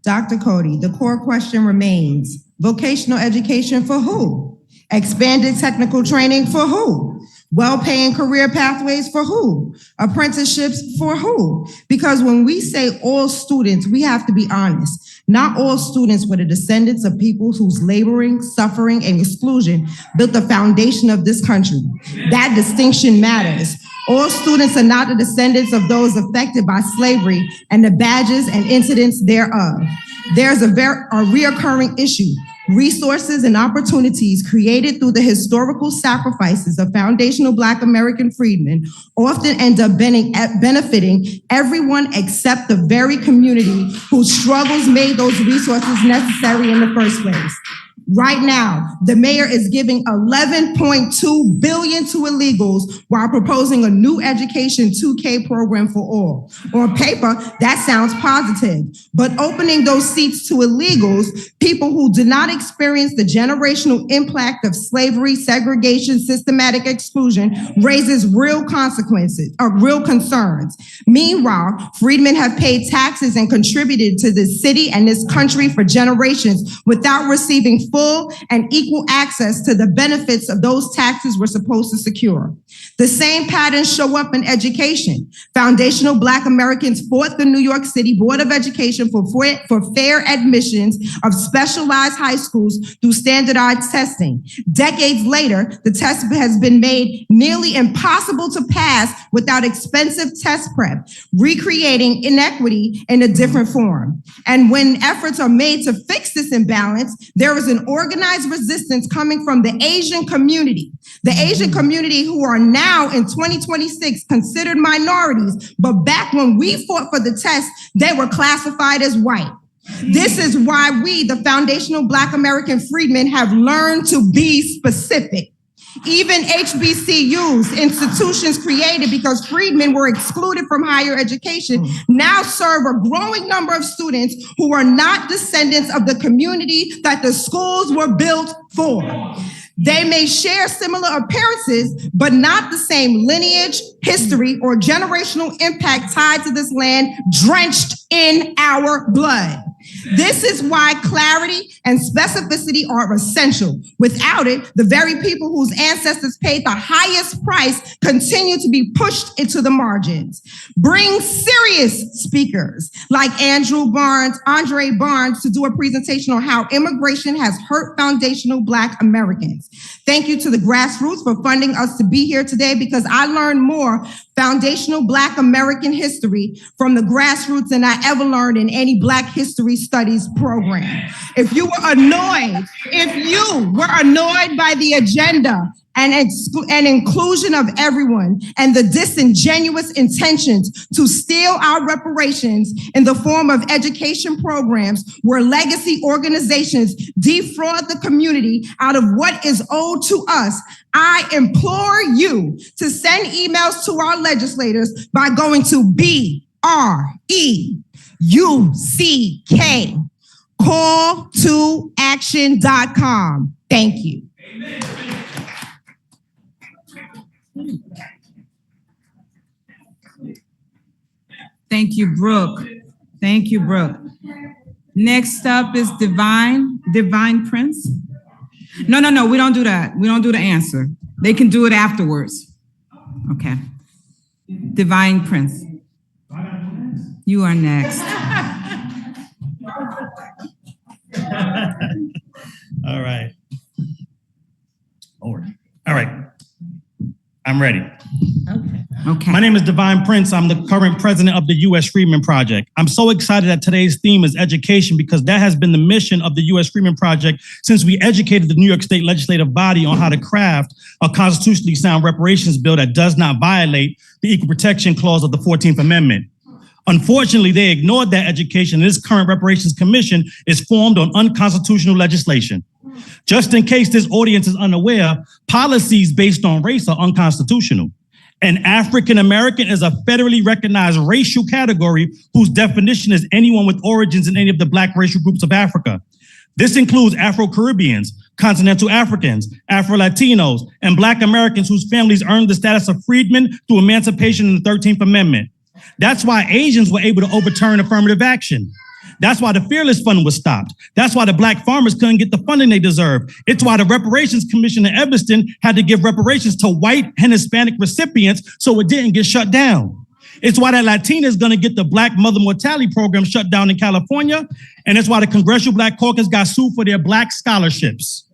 S20: Dr. Cody, the core question remains, vocational education for who? Expanded technical training for who? Well-paying career pathways for who? Apprenticeships for who? Because when we say all students, we have to be honest. Not all students were the descendants of people whose laboring, suffering, and exclusion built the foundation of this country. That distinction matters. All students are not the descendants of those affected by slavery and the badges and incidents thereof. There's a reoccurring issue. Resources and opportunities created through the historical sacrifices of foundational Black American freedmen often end up benefiting everyone except the very community whose struggles made those resources necessary in the first place. Right now, the mayor is giving $11.2 billion to illegals while proposing a new education 2K program for all. On paper, that sounds positive, but opening those seats to illegals, people who did not experience the generational impact of slavery, segregation, systematic exclusion, raises real consequences or real concerns. Meanwhile, freedmen have paid taxes and contributed to this city and this country for generations without receiving full and equal access to the benefits of those taxes were supposed to secure. The same patterns show up in education. Foundational Black Americans fought the New York City Board of Education for fair admissions of specialized high schools through standardized testing. Decades later, the test has been made nearly impossible to pass without expensive test prep, recreating inequity in a different form. And when efforts are made to fix this imbalance, there is an organized resistance coming from the Asian community. The Asian community who are now in 2026 considered minorities, but back when we fought for the test, they were classified as white. This is why we, the foundational Black American freedmen, have learned to be specific. Even HBCUs, institutions created because freedmen were excluded from higher education, now serve a growing number of students who are not descendants of the community that the schools were built for. They may share similar appearances, but not the same lineage, history, or generational impact tied to this land drenched in our blood. This is why clarity and specificity are essential. Without it, the very people whose ancestors paid the highest price continue to be pushed into the margins. Bring serious speakers like Andre Barnes to do a presentation on how immigration has hurt foundational Black Americans. Thank you to the grassroots for funding us to be here today, because I learned more foundational Black American history from the grassroots than I ever learned in any Black history studies program. If you were annoyed by the agenda and inclusion of everyone and the disingenuous intentions to steal our reparations in the form of education programs where legacy organizations defraud the community out of what is owed to us, I implore you to send emails to our legislators by going to BREUCK calltoaction.com. Thank you.
S2: Thank you, Brooke. Thank you, Brooke. Next up is Divine Prince. No, we don't do that. We don't do the answer. They can do it afterwards. Okay. Divine Prince. You are next.
S21: All right. All right. I'm ready.
S2: Okay.
S21: My name is Divine Prince. I'm the current president of the U.S. Freedmen Project. I'm so excited that today's theme is education because that has been the mission of the U.S. Freedmen Project since we educated the New York State legislative body on how to craft a constitutionally sound reparations bill that does not violate the Equal Protection Clause of the 14th Amendment. Unfortunately, they ignored that education, and this current Reparations Commission is formed on unconstitutional legislation. Just in case this audience is unaware, policies based on race are unconstitutional. And African American is a federally recognized racial category whose definition is anyone with origins in any of the Black racial groups of Africa. This includes Afro-Caribbeans, Continental Africans, Afro-Latinos, and Black Americans whose families earned the status of freedmen through emancipation in the 13th Amendment. That's why Asians were able to overturn affirmative action. That's why the Fearless Fund was stopped. That's why the Black farmers couldn't get the funding they deserved. It's why the Reparations Commission in Evanston had to give reparations to white and Hispanic recipients so it didn't get shut down. It's why that Latina is going to get the Black Mother Mortality Program shut down in California. And it's why the Congressional Black Caucus got sued for their Black scholarships.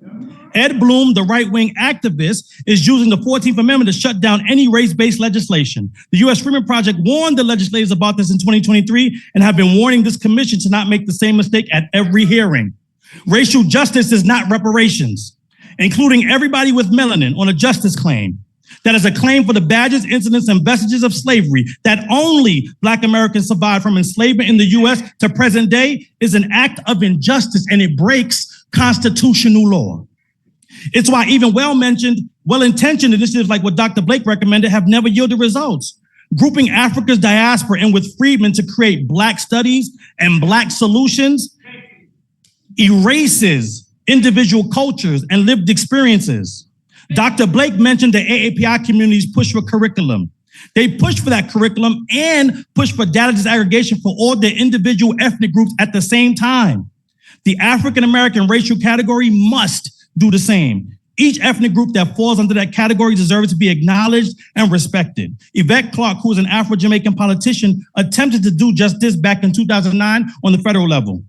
S21: Ed Bloom, the right-wing activist, is using the 14th Amendment to shut down any race-based legislation. The U.S. Freedmen Project warned the legislators about this in 2023 and have been warning this commission to not make the same mistake at every hearing. Racial justice is not reparations, including everybody with melanin on a justice claim. That is a claim for the badges, incidents, and vestiges of slavery that only Black Americans survived from enslavement in the U.S. to present day is an act of injustice, and it breaks constitutional law. It's why even well-intentioned initiatives like what Dr. Blake recommended have never yielded results. Grouping Africa's diaspora in with freedmen to create Black studies and Black solutions erases individual cultures and lived experiences. Dr. Blake mentioned the AAPI community's push for curriculum. They push for that curriculum and push for data disaggregation for all their individual ethnic groups at the same time. The African American racial category must do the same. Each ethnic group that falls under that category deserves to be acknowledged and respected. Yvette Clarke, who is an Afro-Jamaican politician, attempted to do just this back in 2009 on the federal level.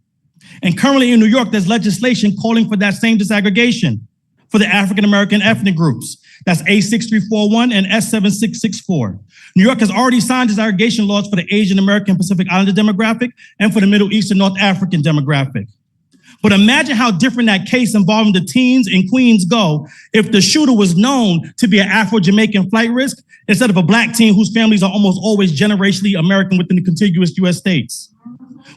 S21: And currently in New York, there's legislation calling for that same disaggregation for the African American ethnic groups. That's A6341 and S7664. New York has already signed disaggregation laws for the Asian American Pacific Islander demographic and for the Middle East and North African demographic. But imagine how different that case involving the teens in Queens go if the shooter was known to be an Afro-Jamaican flight risk instead of a Black teen whose families are almost always generationally American within the contiguous US states.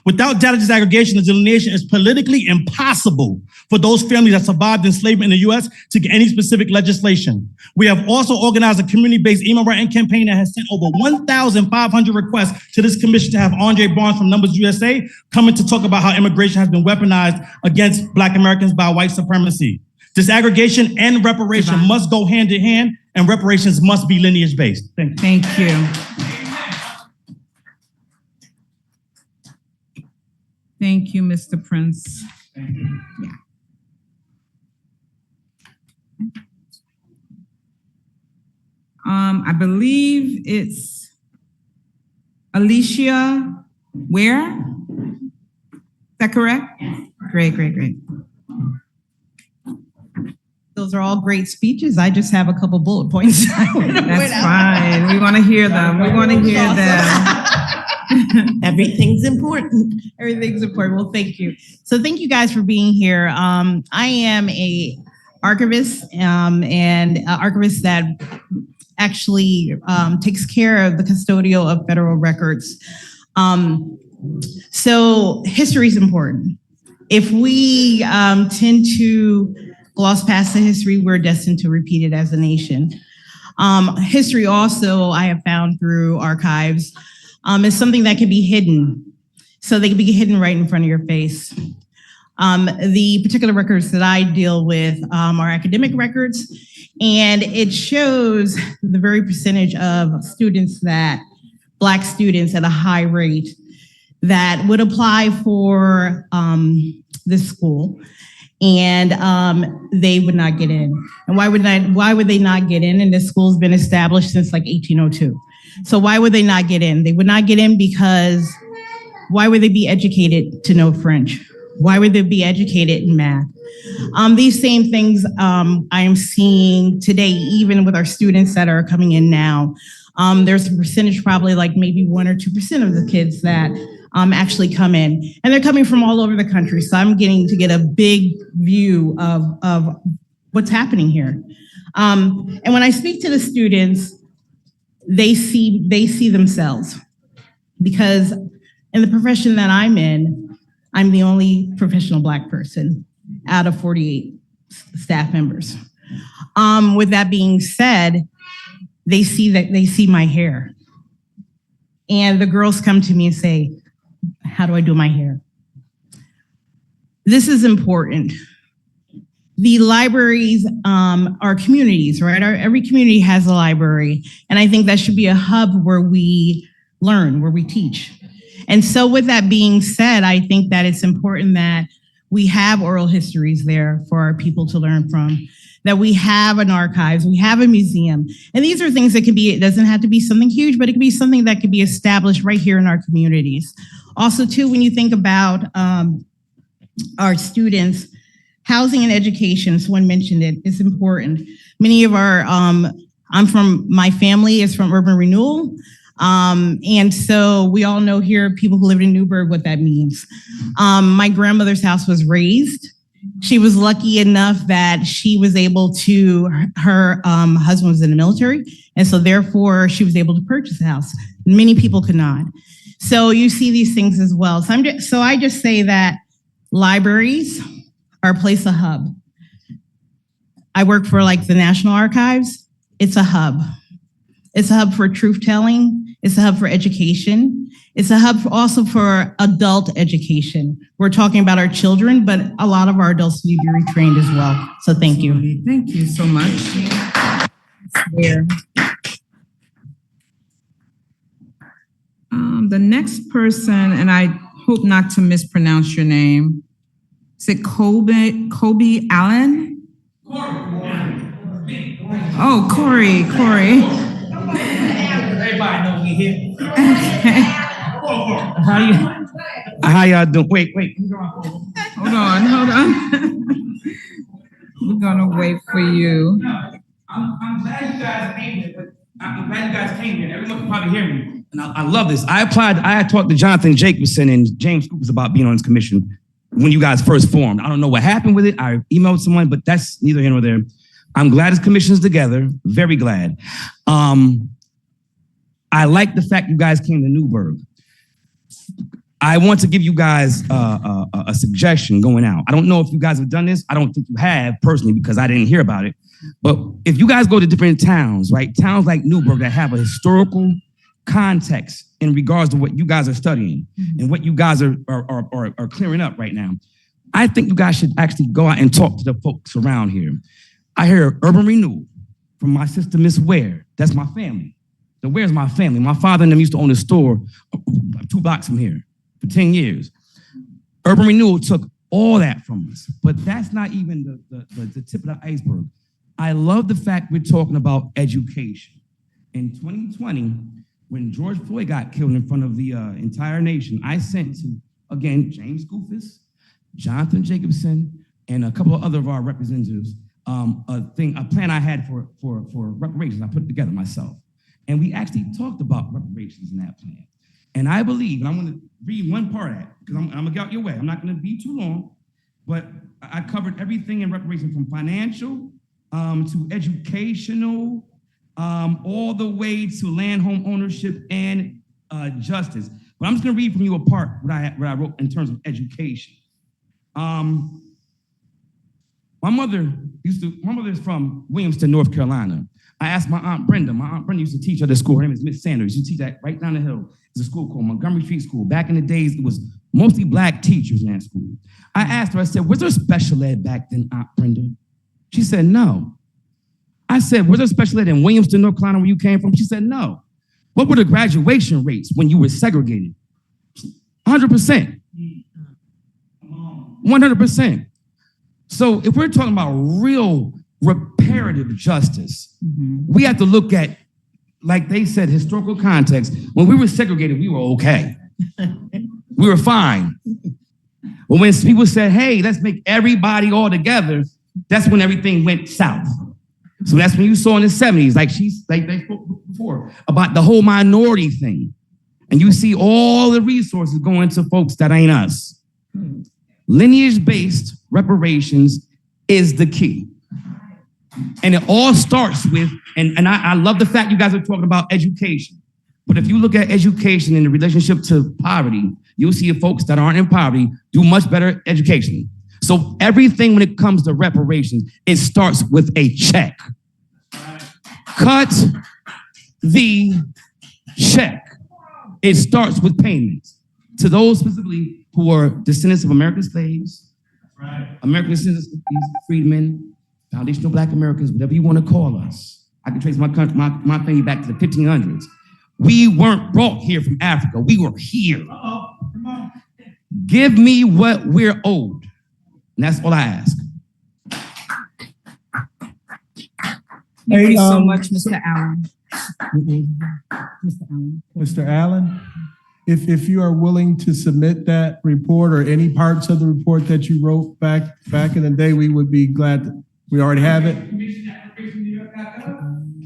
S21: Without data disaggregation, the delineation is politically impossible for those families that survived enslavement in the US to get any specific legislation. We have also organized a community-based email writing campaign that has sent over 1,500 requests to this commission to have Andre Barnes from Numbers USA coming to talk about how immigration has been weaponized against Black Americans by white supremacy. Disaggregation and reparation must go hand in hand, and reparations must be lineage-based. Thank you.
S2: Thank you, Mr. Prince. Yeah. I believe it's Alicia Ware. Is that correct? Great.
S22: Those are all great speeches. I just have a couple bullet points.
S2: That's fine. We want to hear them.
S22: Everything's important. Everything's important. Well, thank you. So thank you guys for being here. I am a archivist and an archivist that actually takes care of the custodial of federal records. So history is important. If we tend to gloss past the history, we're destined to repeat it as a nation. History also, I have found through archives, is something that can be hidden. So they can be hidden right in front of your face. The particular records that I deal with are academic records, and it shows the very percentage of students Black students at a high rate that would apply for this school, and they would not get in. And why would they not get in? And this school's been established since like 1802. So why would they not get in? They would not get in because why would they be educated to know French? Why would they be educated in math? These same things I am seeing today, even with our students that are coming in now. There's a percentage, probably like maybe 1 or 2% of the kids that actually come in, and they're coming from all over the country. So I'm getting to get a big view of what's happening here. And when I speak to the students, they see themselves, because in the profession that I'm in, I'm the only professional Black person out of 48 staff members. With that being said, they see my hair. And the girls come to me and say, how do I do my hair? This is important. The libraries are communities, right? Every community has a library. And I think that should be a hub where we learn, where we teach. And so with that being said, I think that it's important that we have oral histories there for our people to learn from, that we have an archives, we have a museum. And these are things that can be, it doesn't have to be something huge, but it can be something that can be established right here in our communities. Also too, when you think about our students, housing and education, someone mentioned it, it's important. Many of our, my family is from urban renewal. And so we all know here, people who live in Newburgh, what that means. My grandmother's house was razed. She was lucky enough that she was able to, her husband was in the military, and so therefore she was able to purchase a house. Many people could not. So you see these things as well. So I just say that libraries are a place, a hub. I work for like the National Archives. It's a hub. It's a hub for truth telling. It's a hub for education. It's a hub also for adult education. We're talking about our children, but a lot of our adults need to be retrained as well. So thank you.
S15: Thank you so much. The next person, and I hope not to mispronounce your name. Is it Kobe Allen? Oh, Corey.
S6: Everybody knows me here.
S15: Okay.
S6: How y'all doing? Wait.
S15: Hold on. We're gonna wait for you.
S6: I'm glad you guys came here. Everyone can probably hear me. And I love this. I had talked to Jonathan Jacobson and James Scoopus about being on this commission when you guys first formed. I don't know what happened with it. I emailed someone, but that's neither here nor there. I'm glad this commission's together. Very glad. I like the fact you guys came to Newburgh. I want to give you guys a suggestion going out. I don't know if you guys have done this. I don't think you have personally because I didn't hear about it. But if you guys go to different towns, right? Towns like Newburgh that have a historical context in regards to what you guys are studying and what you guys are clearing up right now. I think you guys should actually go out and talk to the folks around here. I hear urban renewal from my sister, Miss Ware. That's my family. The Ware's my family. My father and them used to own a store 2 blocks from here for 10 years. Urban renewal took all that from us, but that's not even the tip of the iceberg. I love the fact we're talking about education. In 2020, when George Floyd got killed in front of the entire nation, I sent to, again, James Scoopus, Jonathan Jacobson, and a couple of other of our representatives, a plan I had for reparations. I put it together myself. And we actually talked about reparations in that plan. And I believe, and I'm gonna read one part of that, because I'm gonna get out your way. I'm not gonna be too long, but I covered everything in reparations from financial to educational, all the way to land home ownership and justice. But I'm just gonna read from you a part what I wrote in terms of education. My mother is from Williamston, North Carolina. I asked my Aunt Brenda. My Aunt Brenda used to teach at the school. Her name is Miss Sanders. She teach that right down the hill. There's a school called Montgomery Street School. Back in the days, it was mostly Black teachers in that school. I asked her, I said, was there special ed back then, Aunt Brenda? She said, no. I said, was there special ed in Williamston, North Carolina, where you came from? She said, no. What were the graduation rates when you were segregated? 100%. 100%. So if we're talking about real reparative justice, we have to look at, like they said, historical context. When we were segregated, we were okay. We were fine. But when people said, hey, let's make everybody all together, that's when everything went south. So that's when you saw in the 70s, like they spoke before, about the whole minority thing. And you see all the resources going to folks that ain't us. Lineage-based reparations is the key. And it all starts with, and I love the fact you guys are talking about education. But if you look at education in the relationship to poverty, you'll see folks that aren't in poverty do much better educationally. So everything when it comes to reparations, it starts with a check. Cut the check. It starts with payments to those specifically who are descendants of American slaves, American descendants of freedmen, foundational Black Americans, whatever you want to call us. I can trace my family back to the 1500s. We weren't brought here from Africa. We were here. Give me what we're owed. And that's all I ask.
S15: Thank you so much, Mr. Allen.
S3: Mr. Allen, if you are willing to submit that report or any parts of the report that you wrote back in the day, we would be glad. We already have it.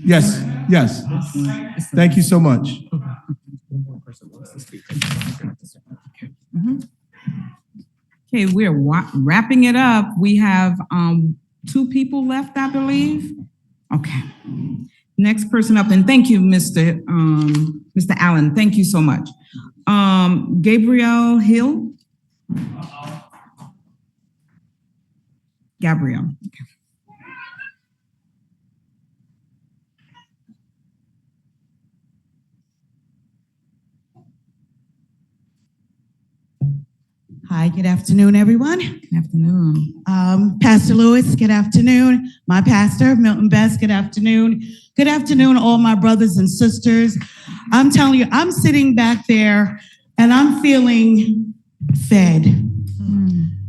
S3: Yes. Thank you so much.
S2: Okay, we're wrapping it up. We have 2 people left, I believe. Okay. Next person up, and thank you, Mr. Allen. Thank you so much. Gabrielle Hill. Gabrielle. Okay.
S5: Hi, good afternoon, everyone.
S2: Good afternoon.
S5: Pastor Lewis, good afternoon. My pastor, Milton Best, good afternoon. Good afternoon, all my brothers and sisters. I'm telling you, I'm sitting back there and I'm feeling fed.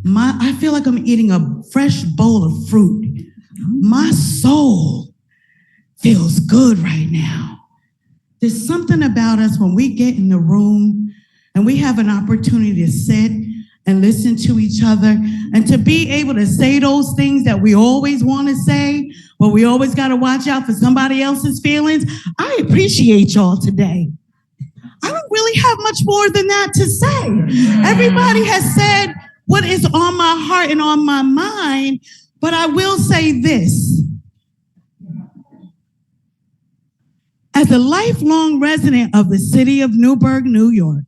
S5: I feel like I'm eating a fresh bowl of fruit. My soul feels good right now. There's something about us when we get in the room and we have an opportunity to sit and listen to each other and to be able to say those things that we always want to say, but we always got to watch out for somebody else's feelings. I appreciate y'all today. I don't really have much more than that to say. Everybody has said what is on my heart and on my mind, but I will say this. As a lifelong resident of the city of Newburgh, New York,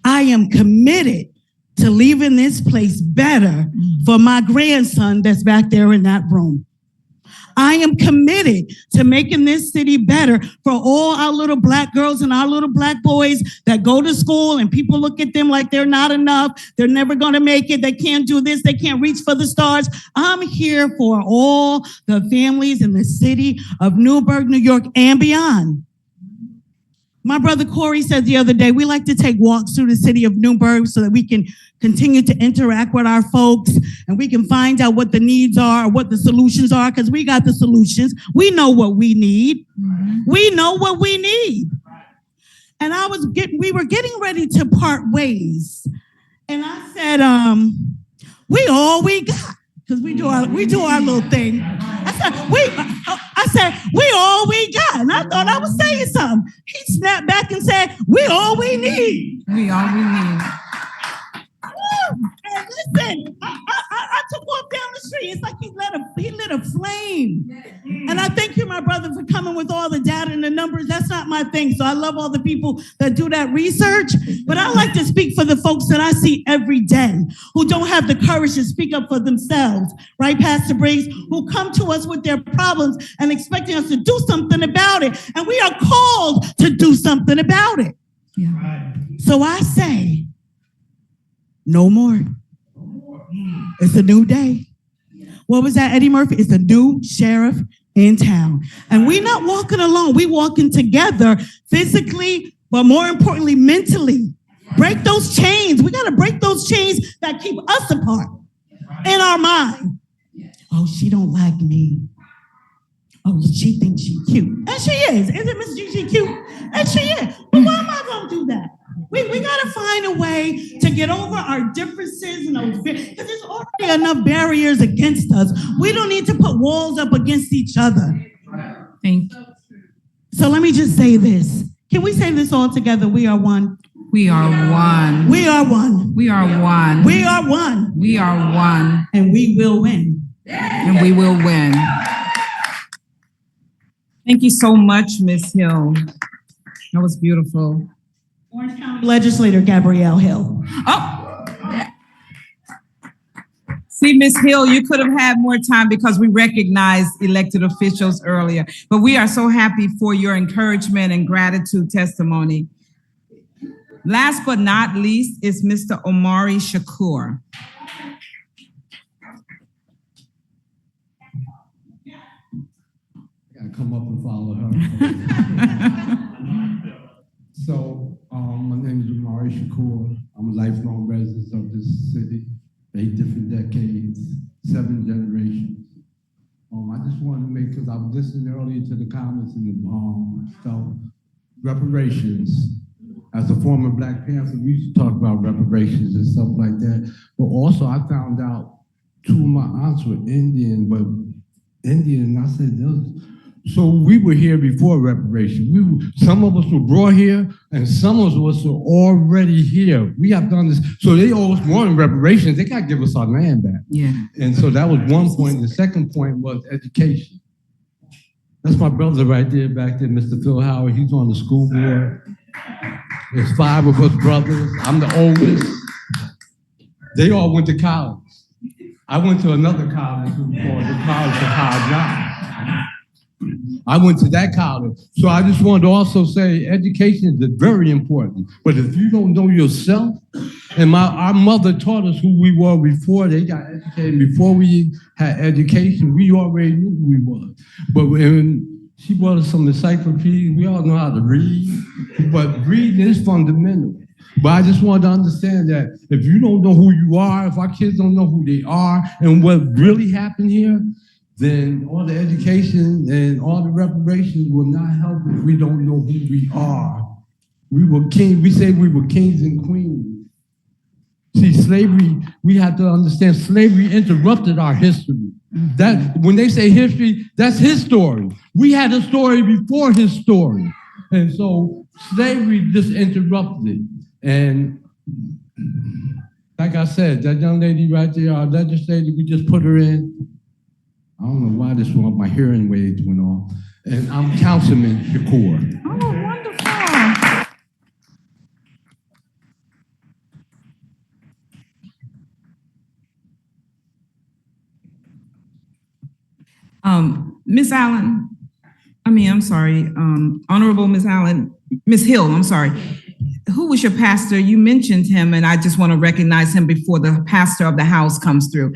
S5: I am committed to leaving this place better for my grandson that's back there in that room. I am committed to making this city better for all our little Black girls and our little Black boys that go to school and people look at them like they're not enough. They're never going to make it. They can't do this. They can't reach for the stars. I'm here for all the families in the city of Newburgh, New York, and beyond. My brother Corey said the other day, we like to take walks through the city of Newburgh so that we can continue to interact with our folks and we can find out what the needs are, or what the solutions are, because we got the solutions. We know what we need. We know what we need. And we were getting ready to part ways. And I said, we all we got, because we do our little thing. I said, we all we got. And I thought I was saying something. He snapped back and said, we all we need.
S2: We all we need.
S5: And listen, I took off down the street. It's like he lit a flame. And I thank you, my brother, for coming with all the data and the numbers. That's not my thing. So I love all the people that do that research. But I like to speak for the folks that I see every day who don't have the courage to speak up for themselves, right, Pastor Briggs, who come to us with their problems and expecting us to do something about it. And we are called to do something about it. Yeah. So I say, no more. It's a new day. What was that, Eddie Murphy? It's a new sheriff in town. And we're not walking alone. We're walking together physically, but more importantly, mentally. Break those chains. We got to break those chains that keep us apart in our mind. Oh, she don't like me. Oh, she thinks she's cute. And she is. Isn't Miss Gigi cute? And she is. But why am I going to do that? We got to find a way to get over our differences and those fears, because there's already enough barriers against us. We don't need to put walls up against each other.
S1: Thank you.
S5: So let me just say this. Can we say this all together? We are one.
S15: We are one.
S5: We are one.
S15: We are one.
S5: We are one.
S15: We are one.
S5: And we will win.
S15: And we will win. Thank you so much, Ms. Hill. That was beautiful.
S5: Orange County Legislator Gabrielle Hill.
S15: Oh. See, Ms. Hill, you could have had more time because we recognized elected officials earlier. But we are so happy for your encouragement and gratitude testimony. Last but not least is Mr. Omari Shakur.
S7: I gotta come up and follow her. So, my name is Omari Shakur. I'm a lifelong resident of this city, 8 different decades, 7 generations. I just wanted to make, because I was listening earlier to the comments and the stuff, reparations. As a former Black Panther, we used to talk about reparations and stuff like that. But also, I found out 2 of my aunts were Indian, and I said, so we were here before reparation. Some of us were brought here, and some of us were already here. We have done this. So they owe us more than reparations. They got to give us our land back.
S15: Yeah.
S7: And so that was one point. The second point was education. That's my brother right there, back there, Mr. Phil Howard. He's on the school board. There's 5 of us brothers. I'm the oldest. They all went to college. I went to another college called the College of High Jobs. I went to that college. So I just wanted to also say education is very important. But if you don't know yourself, and our mother taught us who we were before they got educated, before we had education, we already knew who we were. But when she brought us some encyclopedias, we all know how to read, but reading is fundamental. But I just wanted to understand that if you don't know who you are, if our kids don't know who they are and what really happened here, then all the education and all the reparations will not help if we don't know who we are. We were kings. We say we were kings and queens. See, slavery, we have to understand slavery interrupted our history. That when they say history, that's his story. We had a story before his story. And so slavery just interrupted. And like I said, that young lady right there, our legislator, we just put her in. I don't know why this one, my hearing waves went off. And I'm Councilman Shakur.
S15: Oh, wonderful. Ms. Allen, Honorable Ms. Allen, Ms. Hill, I'm sorry. Who was your pastor? You mentioned him, and I just want to recognize him before the pastor of the house comes through.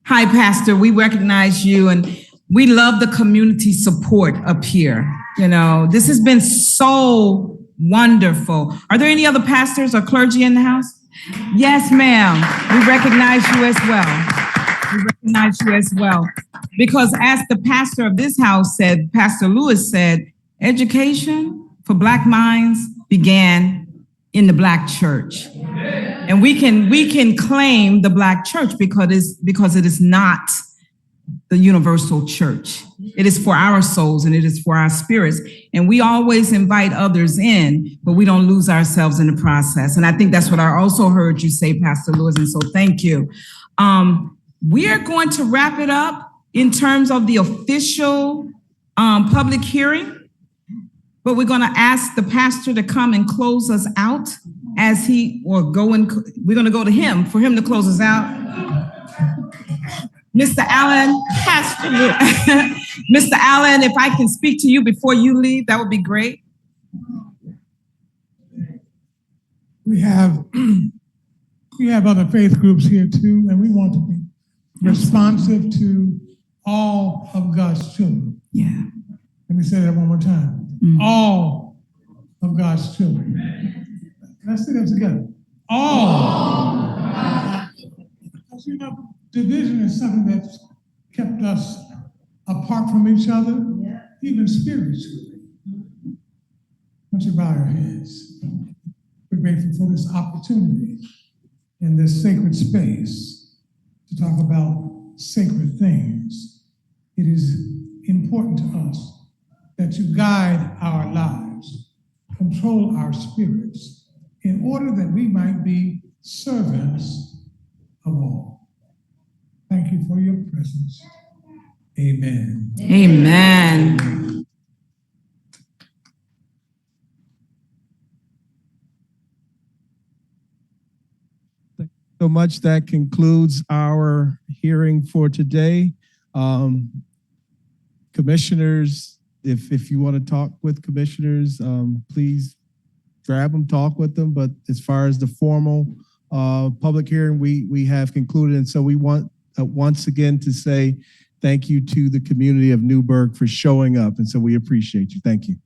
S15: Hi, Pastor, we recognize you, and we love the community support up here. You know, this has been so wonderful. Are there any other pastors or clergy in the house? Yes, ma'am. We recognize you as well. We recognize you as well. Because as the pastor of this house said, Pastor Lewis said, education for Black minds began in the Black church. And we can claim the Black church because it is not the universal church. It is for our souls and it is for our spirits. And we always invite others in, but we don't lose ourselves in the process. And I think that's what I also heard you say, Pastor Lewis, and so thank you. We are going to wrap it up
S2: in terms of the official public hearing, but we're going to ask the pastor to come and close us out as we're going to go to him for him to close us out. Mr. Allen, Pastor, Mr. Allen, if I can speak to you before you leave, that would be great.
S9: We have other faith groups here too, and we want to be responsive to all of God's children.
S2: Yeah.
S9: Let me say that one more time. All of God's children. Let's say that together. All. Because you know, division is something that's kept us apart from each other, even spiritually. Once you bow your heads, we're grateful for this opportunity in this sacred space to talk about sacred things. It is important to us that you guide our lives, control our spirits, in order that we might be servants of all. Thank you for your presence. Amen.
S15: Amen.
S3: So much. That concludes our hearing for today. Commissioners, if you want to talk with commissioners, please grab them, talk with them. But as far as the formal public hearing, we have concluded. And so we want once again to say thank you to the community of Newburgh for showing up. And so we appreciate you. Thank you.